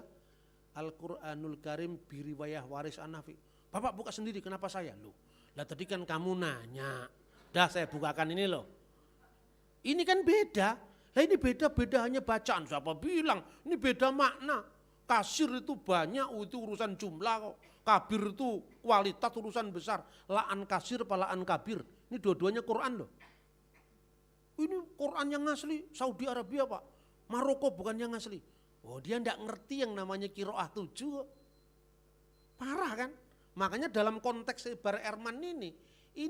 Al-Quranul Karim biriwayah waris An-Nafi. Bapak buka sendiri, kenapa saya? Loh. Lah tadi kan kamu nanya, dah saya bukakan ini loh. Ini kan beda, lah ini beda hanya bacaan, siapa bilang ini beda makna. Kasir itu banyak, itu urusan jumlah kok. Kabir itu kualitas urusan besar. La'an kasir apa la'an kabir, ini dua-duanya Quran loh. Ini Quran yang asli, Saudi Arabia Pak, Maroko bukan yang asli. Oh dia enggak ngerti yang namanya Qiraah 7 kok. Parah kan? Makanya dalam konteks Bar Ehrman ini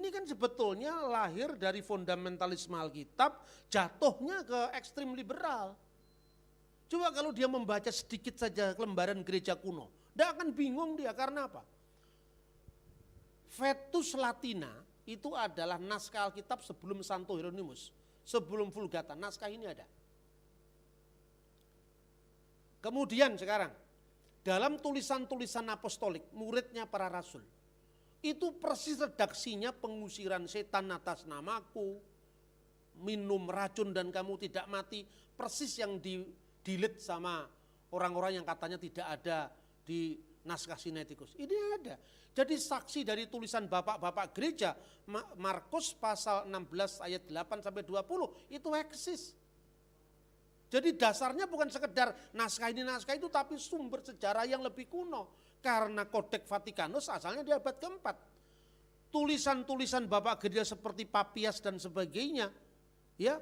kan sebetulnya lahir dari fundamentalisme Alkitab, jatuhnya ke ekstrim liberal. Coba kalau dia membaca sedikit saja lembaran gereja kuno, tidak akan bingung dia karena apa? Vetus Latina itu adalah naskah Alkitab sebelum Santo Hieronymus, sebelum Vulgata, naskah ini ada. Kemudian sekarang, dalam tulisan-tulisan apostolik, muridnya para rasul, itu persis redaksinya pengusiran setan atas namaku, minum racun dan kamu tidak mati, persis yang dilit sama orang-orang yang katanya tidak ada di naskah Sinaiticus. Ini ada. Jadi saksi dari tulisan bapak-bapak gereja, Markus pasal 16 ayat 8 sampai 20, itu eksis. Jadi dasarnya bukan sekedar naskah ini naskah itu, tapi sumber sejarah yang lebih kuno. Karena Kodeks Vatikanus asalnya di abad keempat. Tulisan-tulisan bapak gereja seperti Papias dan sebagainya, ya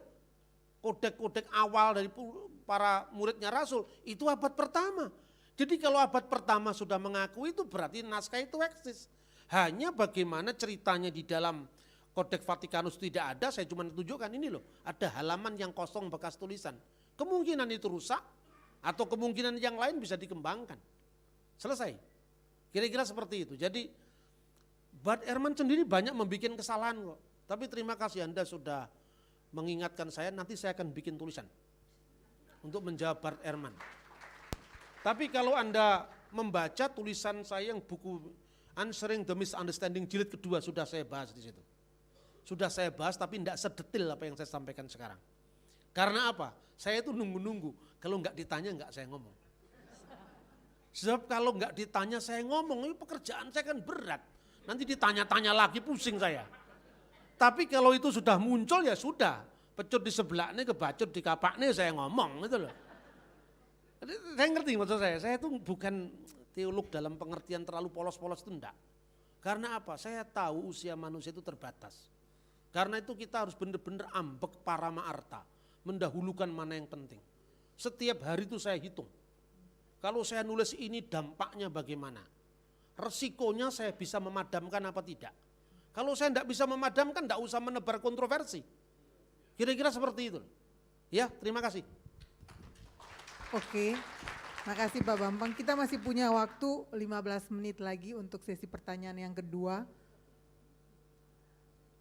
kodek-kodek awal dari para muridnya Rasul itu abad pertama. Jadi kalau abad pertama sudah mengakui itu berarti naskah itu eksis. Hanya bagaimana ceritanya di dalam Kodeks Vatikanus tidak ada, saya cuma tunjukkan ini loh, ada halaman yang kosong bekas tulisan. Kemungkinan itu rusak atau kemungkinan yang lain bisa dikembangkan. Selesai. Kira-kira seperti itu. Jadi Bart Ehrman sendiri banyak membuat kesalahan kok. Tapi terima kasih Anda sudah mengingatkan saya, nanti saya akan bikin tulisan untuk menjawab Bart Ehrman. Tapi kalau Anda membaca tulisan saya yang buku Answering the Misunderstanding jilid kedua sudah saya bahas di situ. Sudah saya bahas tapi tidak sedetil apa yang saya sampaikan sekarang. Karena apa? Saya itu nunggu-nunggu, kalau enggak ditanya enggak saya ngomong. Sebab kalau enggak ditanya saya ngomong, ini pekerjaan saya kan berat. Nanti ditanya-tanya lagi pusing saya. Tapi kalau itu sudah muncul ya sudah, pecut di sebelah ini kebacut di kapak ini saya ngomong gitu loh. Jadi, saya ngerti maksud saya itu bukan teolog dalam pengertian terlalu polos-polos itu enggak. Karena apa? Saya tahu usia manusia itu terbatas. Karena itu kita harus benar-benar ambek parama arta, mendahulukan mana yang penting. Setiap hari itu saya hitung. Kalau saya nulis ini dampaknya bagaimana? Resikonya saya bisa memadamkan apa tidak? Kalau saya tidak bisa memadamkan, tidak usah menebar kontroversi. Kira-kira seperti itu. Ya, terima kasih. Oke, makasih Pak Bambang. Kita masih punya waktu 15 menit lagi untuk sesi pertanyaan yang kedua.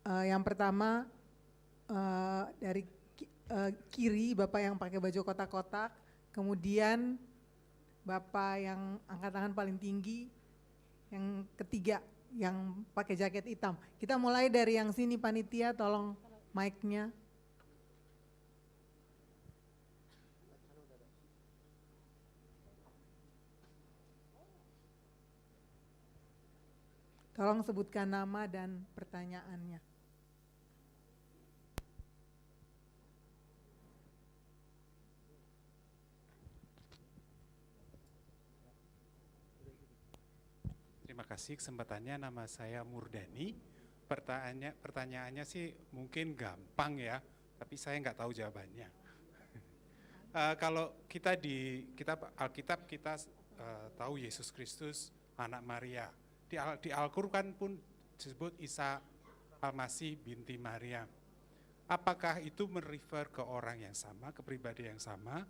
Yang pertama dari kiri Bapak yang pakai baju kotak-kotak, kemudian Bapak yang angkat tangan paling tinggi, yang ketiga yang pakai jaket hitam. Kita mulai dari yang sini panitia, tolong mic-nya. Tolong sebutkan nama dan pertanyaannya. Terima kasih kesempatannya, nama saya Murdani. Pertanyaannya sih mungkin gampang ya, tapi saya nggak tahu jawabannya. Kalau kita di kitab Alkitab kita tahu Yesus Kristus anak Maria. Di Al-Quran pun disebut Isa Al-Masih binti Maria. Apakah itu merefer ke orang yang sama, ke pribadi yang sama?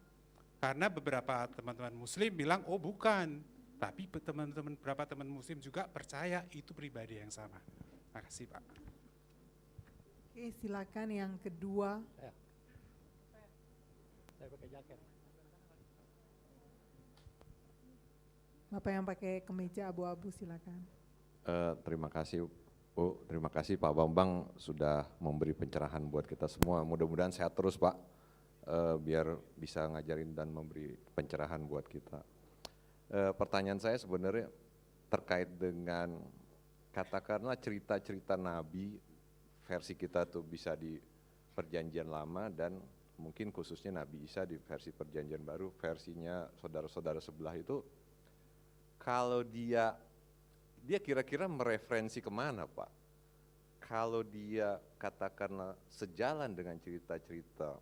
Karena beberapa teman-teman muslim bilang, oh bukan. Tapi beberapa teman muslim juga percaya itu pribadi yang sama. Terima kasih Pak. Oke, silakan yang kedua. Saya pakai jaket. Bapak yang pakai kemeja abu-abu silakan. Terima kasih Bu, terima kasih Pak Bambang sudah memberi pencerahan buat kita semua. Mudah-mudahan sehat terus Pak, biar bisa ngajarin dan memberi pencerahan buat kita. Pertanyaan saya sebenarnya terkait dengan katakanlah cerita-cerita Nabi versi kita tuh bisa di Perjanjian Lama dan mungkin khususnya Nabi Isa di versi Perjanjian Baru, versinya saudara-saudara sebelah itu. Kalau dia kira-kira mereferensi kemana Pak? Kalau dia katakanlah sejalan dengan cerita-cerita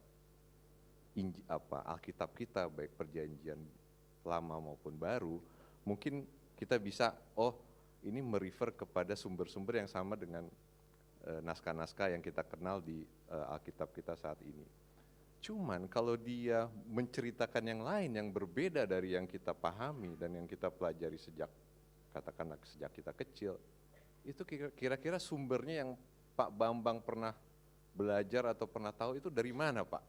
Alkitab kita baik Perjanjian Lama maupun Baru, mungkin kita bisa ini merefer kepada sumber-sumber yang sama dengan naskah-naskah yang kita kenal di Alkitab kita saat ini. Cuman kalau dia menceritakan yang lain yang berbeda dari yang kita pahami dan yang kita pelajari sejak kita kecil, itu kira-kira sumbernya yang Pak Bambang pernah belajar atau pernah tahu itu dari mana Pak?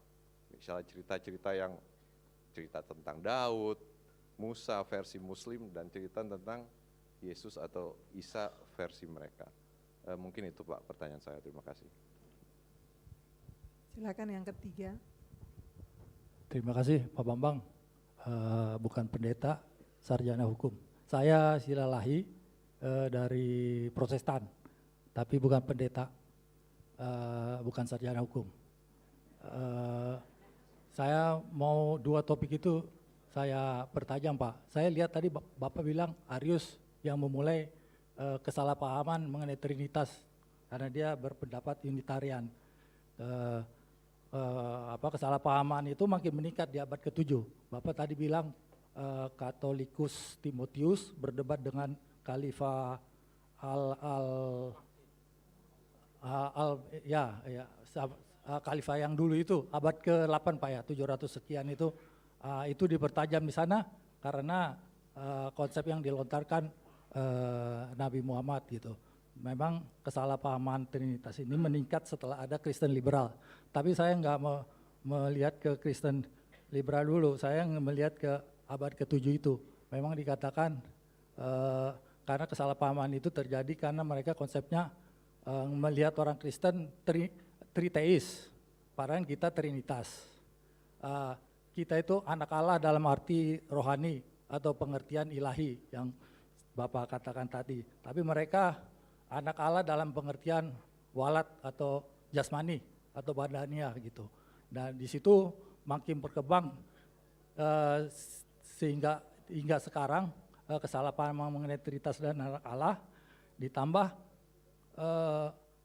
Misalnya cerita-cerita yang cerita tentang Daud, Musa versi Muslim dan cerita tentang Yesus atau Isa versi mereka. Mungkin itu Pak pertanyaan saya, terima kasih. Silakan yang ketiga. Terima kasih Pak Bambang, bukan pendeta, sarjana hukum. Saya Silalahi dari Protestan, tapi bukan pendeta, bukan sarjana hukum. Saya mau dua topik itu saya pertajam Pak. Saya lihat tadi Bapak bilang Arius yang memulai kesalahpahaman mengenai Trinitas, karena dia berpendapat Unitarian. Kesalahpahaman itu makin meningkat di abad ke-7. Bapak tadi bilang Katolikus Timotius berdebat dengan Khalifah Khalifah yang dulu itu abad ke-8 Pak ya, 700 sekian itu dipertajam di sana karena konsep yang dilontarkan Nabi Muhammad gitu. Memang kesalahpahaman Trinitas ini meningkat setelah ada Kristen liberal. Tapi saya nggak melihat ke Kristen liberal dulu, saya melihat ke abad ke-7 itu. Memang dikatakan karena kesalahpahaman itu terjadi karena mereka konsepnya melihat orang Kristen triteis, padahal kita trinitas. Kita itu anak Allah dalam arti rohani atau pengertian ilahi yang Bapak katakan tadi. Tapi mereka anak Allah dalam pengertian walat atau jasmani atau Badania gitu. Dan di situ makin berkembang sehingga hingga sekarang kesalahpahaman mengenai Trinitas dan anak Allah, ditambah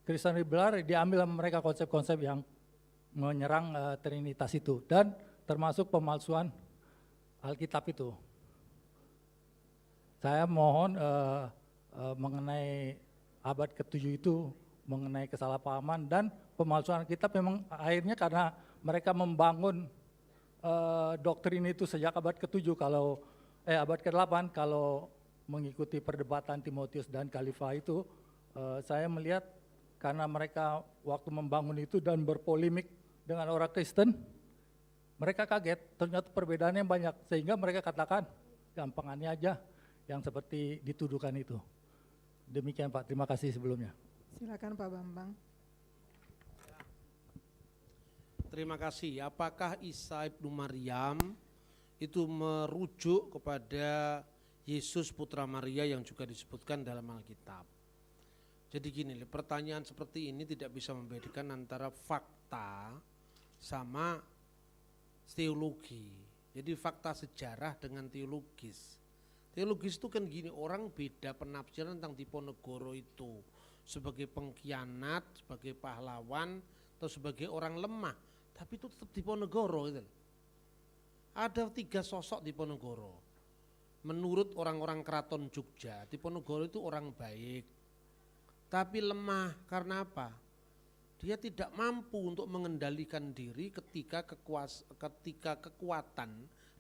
Kristen liberal diambil sama mereka konsep-konsep yang menyerang Trinitas itu, dan termasuk pemalsuan Alkitab itu. Saya mohon mengenai abad ke-7 itu, mengenai kesalahpahaman dan pemalsuan Alkitab, memang akhirnya karena mereka membangun doktrin itu sejak abad ke-7, kalau abad ke-8, kalau mengikuti perdebatan Timotius dan Khalifah itu, saya melihat karena mereka waktu membangun itu dan berpolemik dengan orang Kristen, mereka kaget, ternyata perbedaannya banyak, sehingga mereka katakan gampangannya aja yang seperti dituduhkan itu. Demikian Pak, terima kasih sebelumnya. Silakan Pak Bambang. Terima kasih. Apakah Isa ibnu Maryam itu merujuk kepada Yesus putra Maria yang juga disebutkan dalam Alkitab? Jadi gini, pertanyaan seperti ini tidak bisa membedakan antara fakta sama teologi. Jadi fakta sejarah dengan teologis. Teologis itu kan gini, orang beda penafsiran tentang Diponegoro itu sebagai pengkhianat, sebagai pahlawan, atau sebagai orang lemah. Tapi itu tetap Diponegoro itu. Ada 3 sosok Diponegoro. Menurut orang-orang keraton Jogja, Diponegoro itu orang baik, tapi lemah. Karena apa? Dia tidak mampu untuk mengendalikan diri ketika kekuatan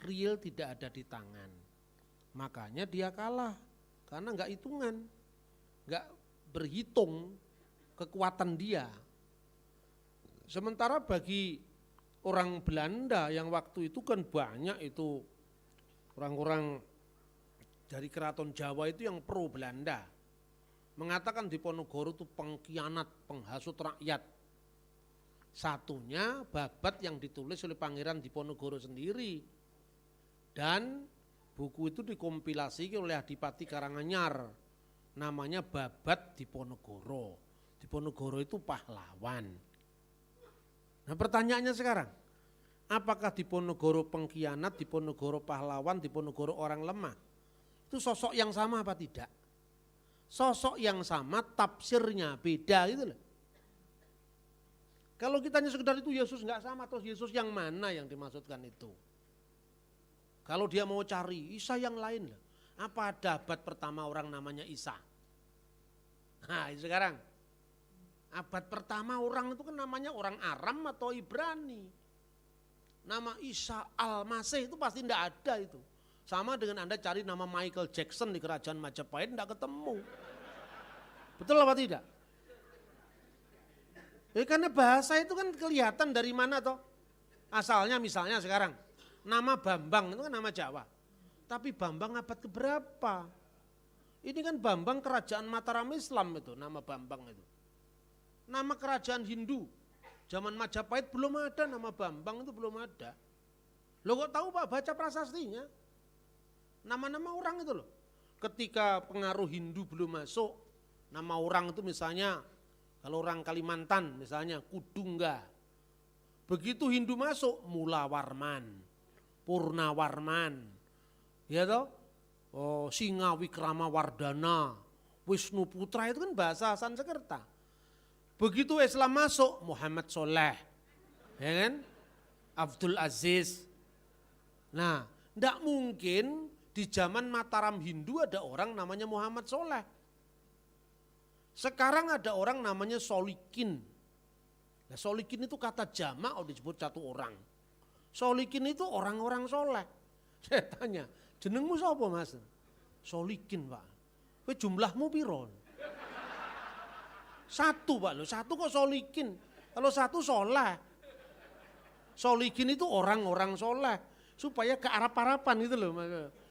real tidak ada di tangan. Makanya dia kalah, karena enggak hitungan, enggak berhitung kekuatan dia. Sementara bagi orang Belanda yang waktu itu kan banyak itu orang-orang dari keraton Jawa itu yang pro Belanda, mengatakan Diponegoro itu pengkhianat, penghasut rakyat. Satunya Babat yang ditulis oleh Pangeran Diponegoro sendiri, dan buku itu dikompilasi oleh Adipati Karanganyar, namanya Babat Diponegoro. Diponegoro itu pahlawan. Nah pertanyaannya sekarang, apakah Diponegoro pengkhianat, Diponegoro pahlawan, Diponegoro orang lemah? Itu sosok yang sama apa tidak? Sosok yang sama, tafsirnya beda gitu loh. Kalau kita hanya sekedar itu Yesus enggak sama, terus Yesus yang mana yang dimaksudkan itu? Kalau dia mau cari Isa yang lain lah. Apa ada abad pertama orang namanya Isa? Nah sekarang, abad pertama orang itu kan namanya orang Aram atau Ibrani. Nama Isa Al-Masih itu pasti enggak ada itu. Sama dengan Anda cari nama Michael Jackson di kerajaan Majapahit enggak ketemu. Betul apa tidak? Karena bahasa itu kan kelihatan dari mana toh. Asalnya misalnya sekarang, nama Bambang itu kan nama Jawa. Tapi Bambang abad keberapa? Ini kan Bambang kerajaan Mataram Islam itu, nama Bambang itu. Nama kerajaan Hindu, zaman Majapahit belum ada nama Bambang itu belum ada. Lo kok tahu Pak baca prasastinya? Nama-nama orang itu loh. Ketika pengaruh Hindu belum masuk, nama orang itu misalnya, kalau orang Kalimantan misalnya Kudungga. Begitu Hindu masuk, Mulawarman, Purnawarman, ya toh, Singawikrama Wardana, Wisnu Putra, itu kan bahasa Sanskerta. Begitu Islam masuk, Muhammad Soleh, ya kan, Abdul Aziz. Nah, enggak mungkin di zaman Mataram Hindu ada orang namanya Muhammad Soleh. Sekarang ada orang namanya Solikin. Nah, Solikin itu kata jamak disebut satu orang. Solikin itu orang-orang soleh. Saya tanya, jenengmu siapa Mas? Solikin Pak. Kowe jumlahmu piro? 1 Pak, lo 1 kok Solikin. Kalau 1 soleh. Solikin itu orang-orang soleh. Supaya ke Arab-Arapan gitu loh.